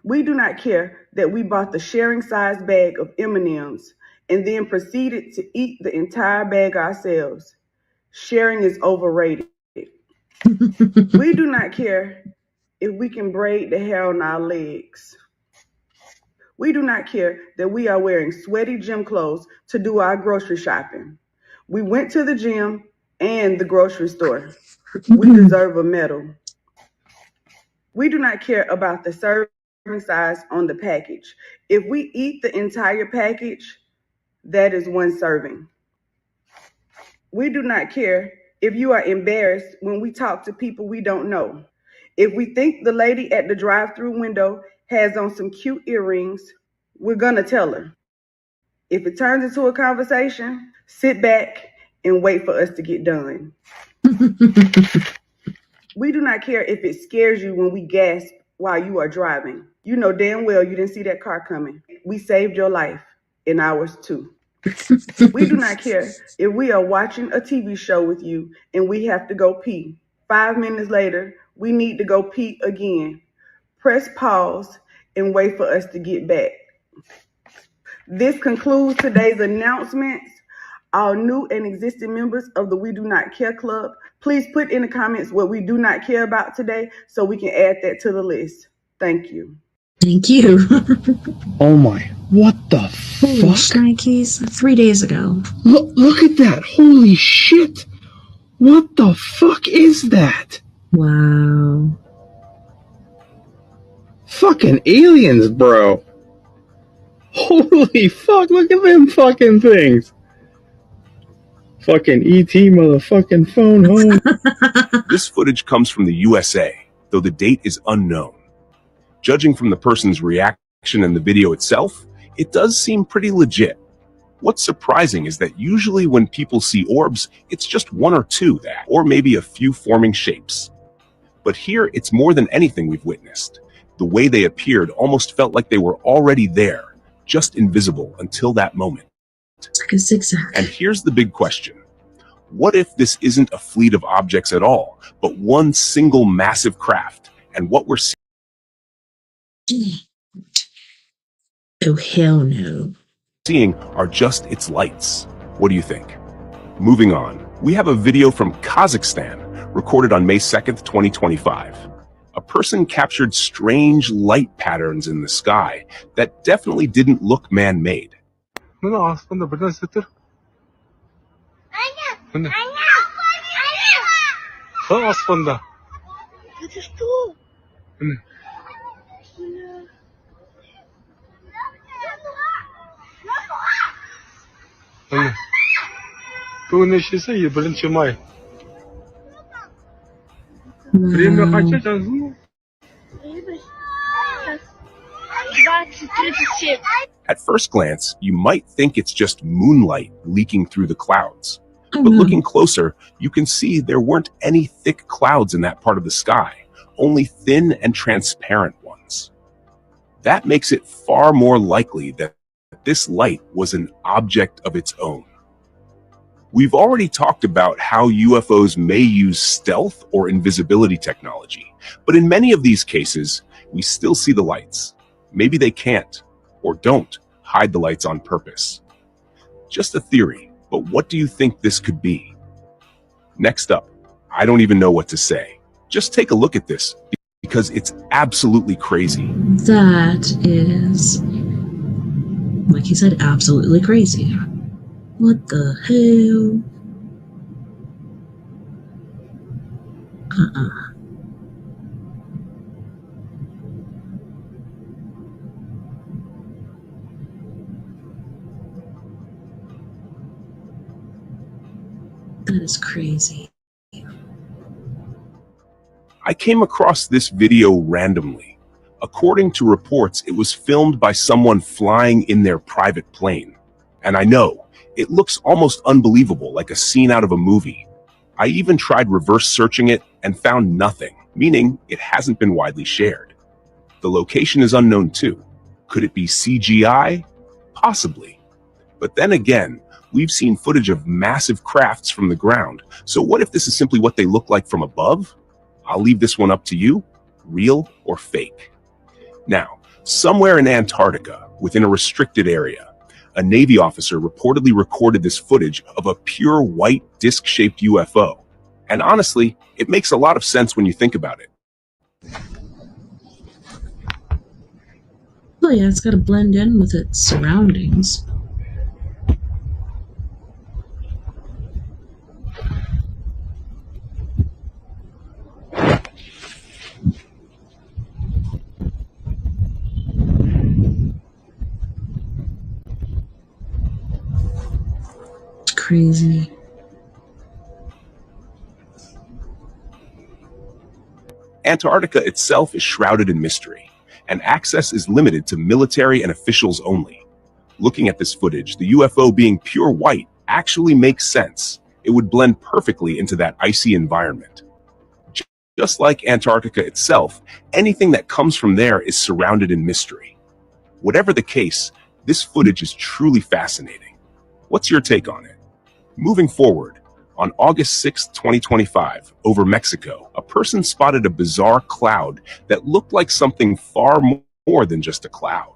We do not care that we bought the sharing size bag of M&Ms and then proceeded to eat the entire bag ourselves. Sharing is overrated. We do not care if we can braid the hair on our legs. We do not care that we are wearing sweaty gym clothes to do our grocery shopping. We went to the gym and the grocery store. We deserve a medal. We do not care about the serving size on the package. If we eat the entire package, that is one serving. We do not care if you are embarrassed when we talk to people we don't know. If we think the lady at the drive-through window has on some cute earrings, we're gonna tell her. If it turns into a conversation, sit back and wait for us to get done. We do not care if it scares you when we gasp while you are driving. You know damn well you didn't see that car coming. We saved your life and ours too. We do not care if we are watching a TV show with you and we have to go pee. 5 minutes later, we need to go pee again. Press pause and wait for us to get back. This concludes today's announcements. Our new and existing members of the We Do Not Care Club, please put in the comments what we do not care about today so we can add that to the list. Thank you. Thank you. Oh my, what the Holy fuck? shnikes, 3 days ago. Look at that, holy shit! What the fuck is that? Wow. Fucking aliens, bro. Holy fuck, look at them fucking things. fucking ET motherfucking phone home. This footage comes from the USA, though the date is unknown. Judging from the person's reaction and the video itself, it does seem pretty legit. What's surprising is that usually when people see orbs, it's just one or two that, or maybe a few forming shapes. But here, it's more than anything we've witnessed. The way they appeared almost felt like they were already there, just invisible until that moment. It's like a zigzag. And here's the big question. What if this isn't a fleet of objects at all, but one single massive craft, and what we're Oh, hell no. seeing are just its lights? What do you think? Moving on, we have a video from Kazakhstan, recorded on May 2nd, 2025. A person captured strange light patterns in the sky that definitely didn't look man-made. At first glance, you might think it's just moonlight leaking through the clouds. But looking closer, you can see there weren't any thick clouds in that part of the sky, only thin and transparent ones. That makes it far more likely that this light was an object of its own. We've already talked about how UFOs may use stealth or invisibility technology, but in many of these cases, we still see the lights. Maybe they can't, or don't, hide the lights on purpose. Just a theory, but what do you think this could be? Next up, I don't even know what to say. Just take a look at this, because it's absolutely crazy. That is, like he said, absolutely crazy. What the hell? That is crazy. I came across this video randomly. According to reports, it was filmed by someone flying in their private plane. And I know, it looks almost unbelievable, like a scene out of a movie. I even tried reverse searching it and found nothing, meaning it hasn't been widely shared. The location is unknown too. Could it be CGI? Possibly. But then again, we've seen footage of massive crafts from the ground. So what if this is simply what they look like from above? I'll leave this one up to you, real or fake. Now, somewhere in Antarctica, within a restricted area, a Navy officer reportedly recorded this footage of a pure white disc-shaped UFO. And honestly, it makes a lot of sense when you think about it. Oh yeah, it's got to blend in with its surroundings. It's crazy. Antarctica itself is shrouded in mystery, and access is limited to military and officials only. Looking at this footage, the UFO being pure white actually makes sense. It would blend perfectly into that icy environment. Just like Antarctica itself, anything that comes from there is surrounded in mystery. Whatever the case, this footage is truly fascinating. What's your take on it? Moving forward, on August 6, 2025, over Mexico, a person spotted a bizarre cloud that looked like something far more than just a cloud.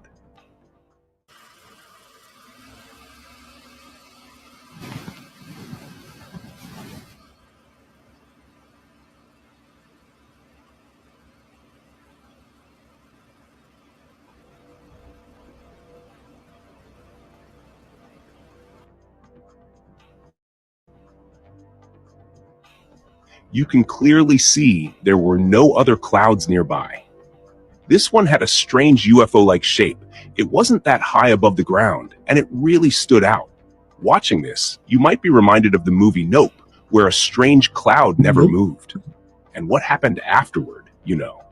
You can clearly see there were no other clouds nearby. This one had a strange UFO-like shape. It wasn't that high above the ground, and it really stood out. Watching this, you might be reminded of the movie Nope, where a strange cloud never moved. And what happened afterward, you know?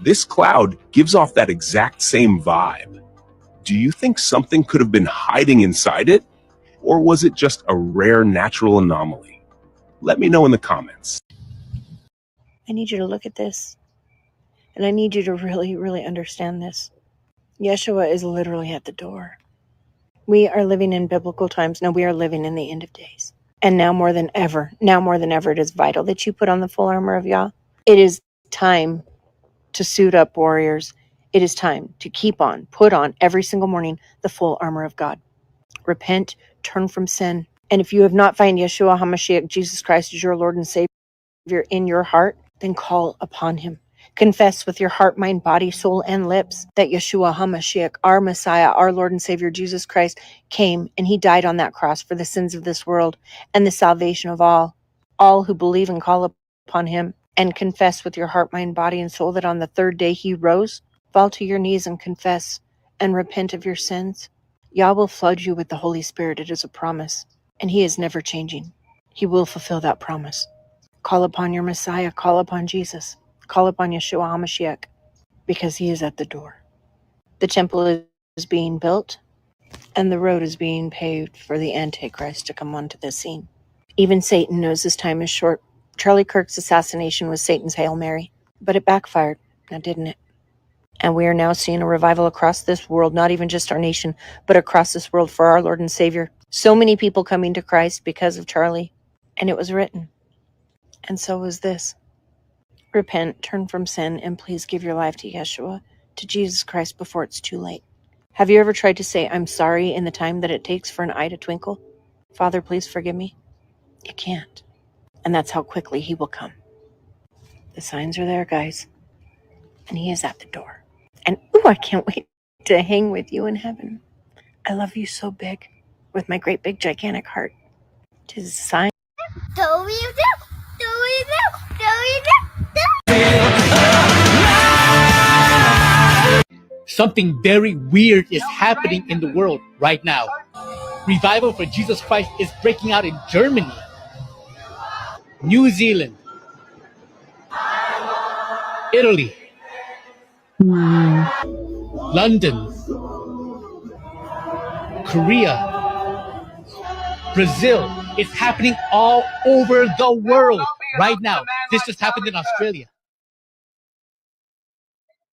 This cloud gives off that exact same vibe. Do you think something could have been hiding inside it? Or was it just a rare natural anomaly? Let me know in the comments. I need you to look at this. And I need you to really, really understand this. Yeshua is literally at the door. We are living in biblical times. No, we are living in the end of days. And now more than ever, it is vital that you put on the full armor of Yah. It is time to suit up, warriors. It is time to put on every single morning the full armor of God. Repent, turn from sin. And if you have not found Yeshua HaMashiach, Jesus Christ, as your Lord and Savior in your heart, then call upon him. Confess with your heart, mind, body, soul, and lips that Yeshua HaMashiach, our Messiah, our Lord and Savior, Jesus Christ, came and he died on that cross for the sins of this world and the salvation of all who believe and call upon him. And confess with your heart, mind, body, and soul that on the third day he rose. Fall to your knees and confess and repent of your sins. Yah will flood you with the Holy Spirit. It is a promise, and he is never changing. He will fulfill that promise. Call upon your Messiah. Call upon Jesus. Call upon Yeshua HaMashiach, because he is at the door. The temple is being built, and the road is being paved for the Antichrist to come onto the scene. Even Satan knows his time is short. Charlie Kirk's assassination was Satan's Hail Mary, but it backfired, now didn't it? And we are now seeing a revival across this world, not even just our nation, but across this world for our Lord and Savior. So many people coming to Christ because of Charlie. And it was written. And so was this. Repent, turn from sin, and please give your life to Yeshua, to Jesus Christ, before it's too late. Have you ever tried to say, I'm sorry, in the time that it takes for an eye to twinkle? Father, please forgive me? You can't. And that's how quickly he will come. The signs are there, guys. And he is at the door. And, I can't wait to hang with you in heaven. I love you so big, with my great big gigantic heart. 'Tis a sign. Something very weird is happening in the world right now. Revival for Jesus Christ is breaking out in Germany, New Zealand, Italy, London, Korea, Brazil. It's happening all over the world right now. This just happened in Australia.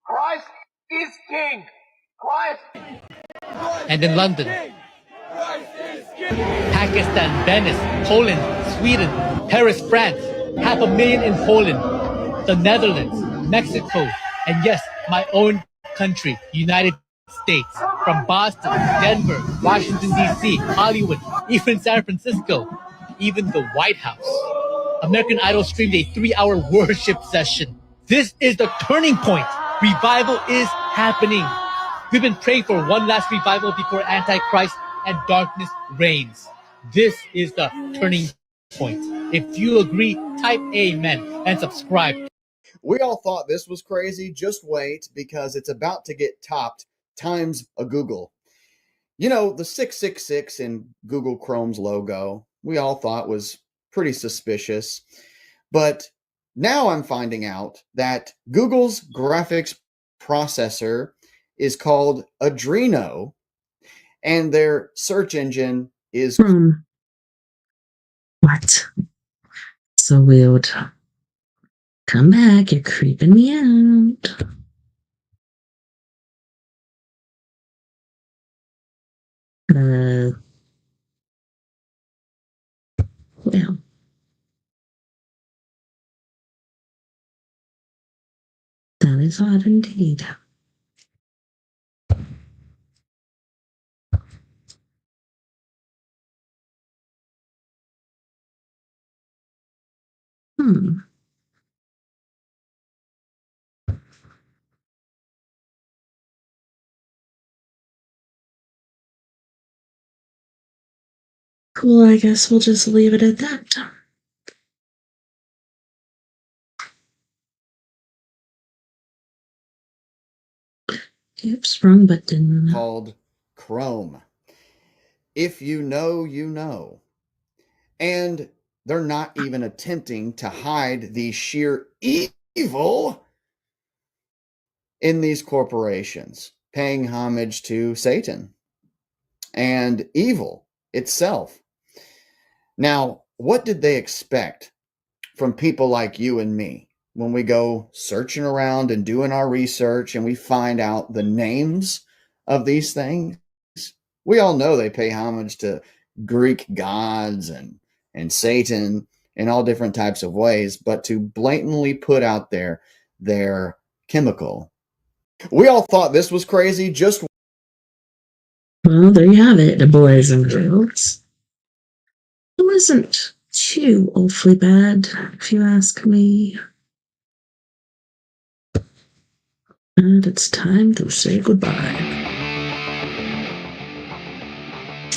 Christ is King. Christ. And in London, Pakistan, Venice, Poland, Sweden, Paris, France, 500,000 in Poland, the Netherlands, Mexico, and yes, my own country, United States, from Boston, Denver, Washington, D.C., Hollywood, even San Francisco, even the White House. American Idol streamed a 3-hour worship session. This is the turning point. Revival is happening. We've been praying for one last revival before Antichrist and darkness reigns. This is the turning point. If you agree, type amen and subscribe. We all thought this was crazy. Just wait, because it's about to get topped times a Google. You know, the 666 in Google Chrome's logo, we all thought was pretty suspicious. But now I'm finding out that Google's graphics processor is called Adreno, and their search engine is What? So weird. Come back, you're creeping me out. Well. That is odd indeed. Cool, I guess we'll just leave it at that. Oops, wrong button. Called Chrome. If you know, you know. And they're not even attempting to hide the sheer evil in these corporations, paying homage to Satan and evil itself. Now, what did they expect from people like you and me when we go searching around and doing our research and we find out the names of these things? We all know they pay homage to Greek gods and Satan in all different types of ways, but to blatantly put out there their chemical. We all thought this was crazy. Just Well, there you have it, boys and girls. It wasn't too awfully bad, if you ask me. And it's time to say goodbye.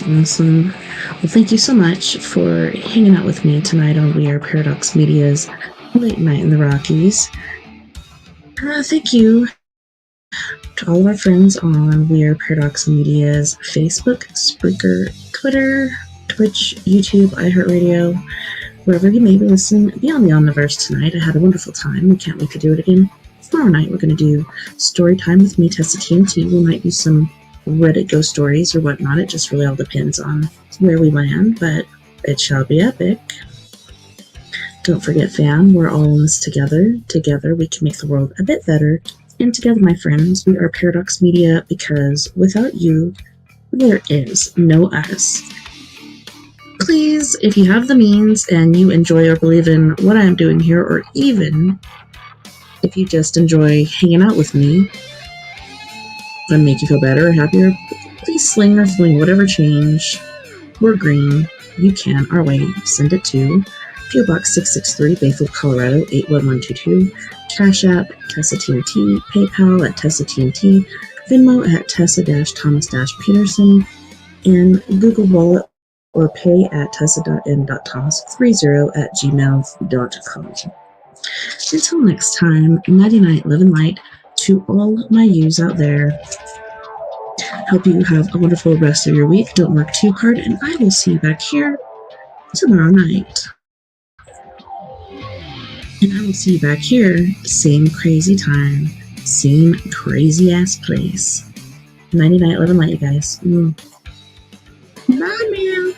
Awesome. Well, thank you so much for hanging out with me tonight on We Are Paradox Media's Late Night in the Rockies. Thank you to all of our friends on We Are Paradox Media's Facebook, Spreaker, Twitter, Twitch, YouTube, iHeartRadio, wherever you may be listening. Be on the Omniverse tonight. I had a wonderful time. We can't wait to do it again. Tomorrow night, we're going to do story time with me, TessaTNT. We might do some Reddit ghost stories or whatnot. It just really all depends on where we land, but it shall be epic. Don't forget, fam, we're all in this together. Together, we can make the world a bit better. And together, my friends, we are Paradox Media, because without you, there is no us. Please, if you have the means and you enjoy or believe in what I am doing here, or even if you just enjoy hanging out with me and make you feel better or happier, please sling or fling whatever change or green you can our way. Send it to PO Box 663, Bayfield, Colorado 81122, Cash App, TessaTNT, PayPal at TessaTNT, Venmo at Tessa-Thomas-Peterson, and Google Wallet or pay at tessa.n.thomas30@gmail.com. Until next time, nighty night, live and light to all my yous out there. Hope you have a wonderful rest of your week. Don't work too hard, and I will see you back here tomorrow night. And I will see you back here, same crazy time, same crazy ass place. Nighty night, live and light, you guys. Bye, man.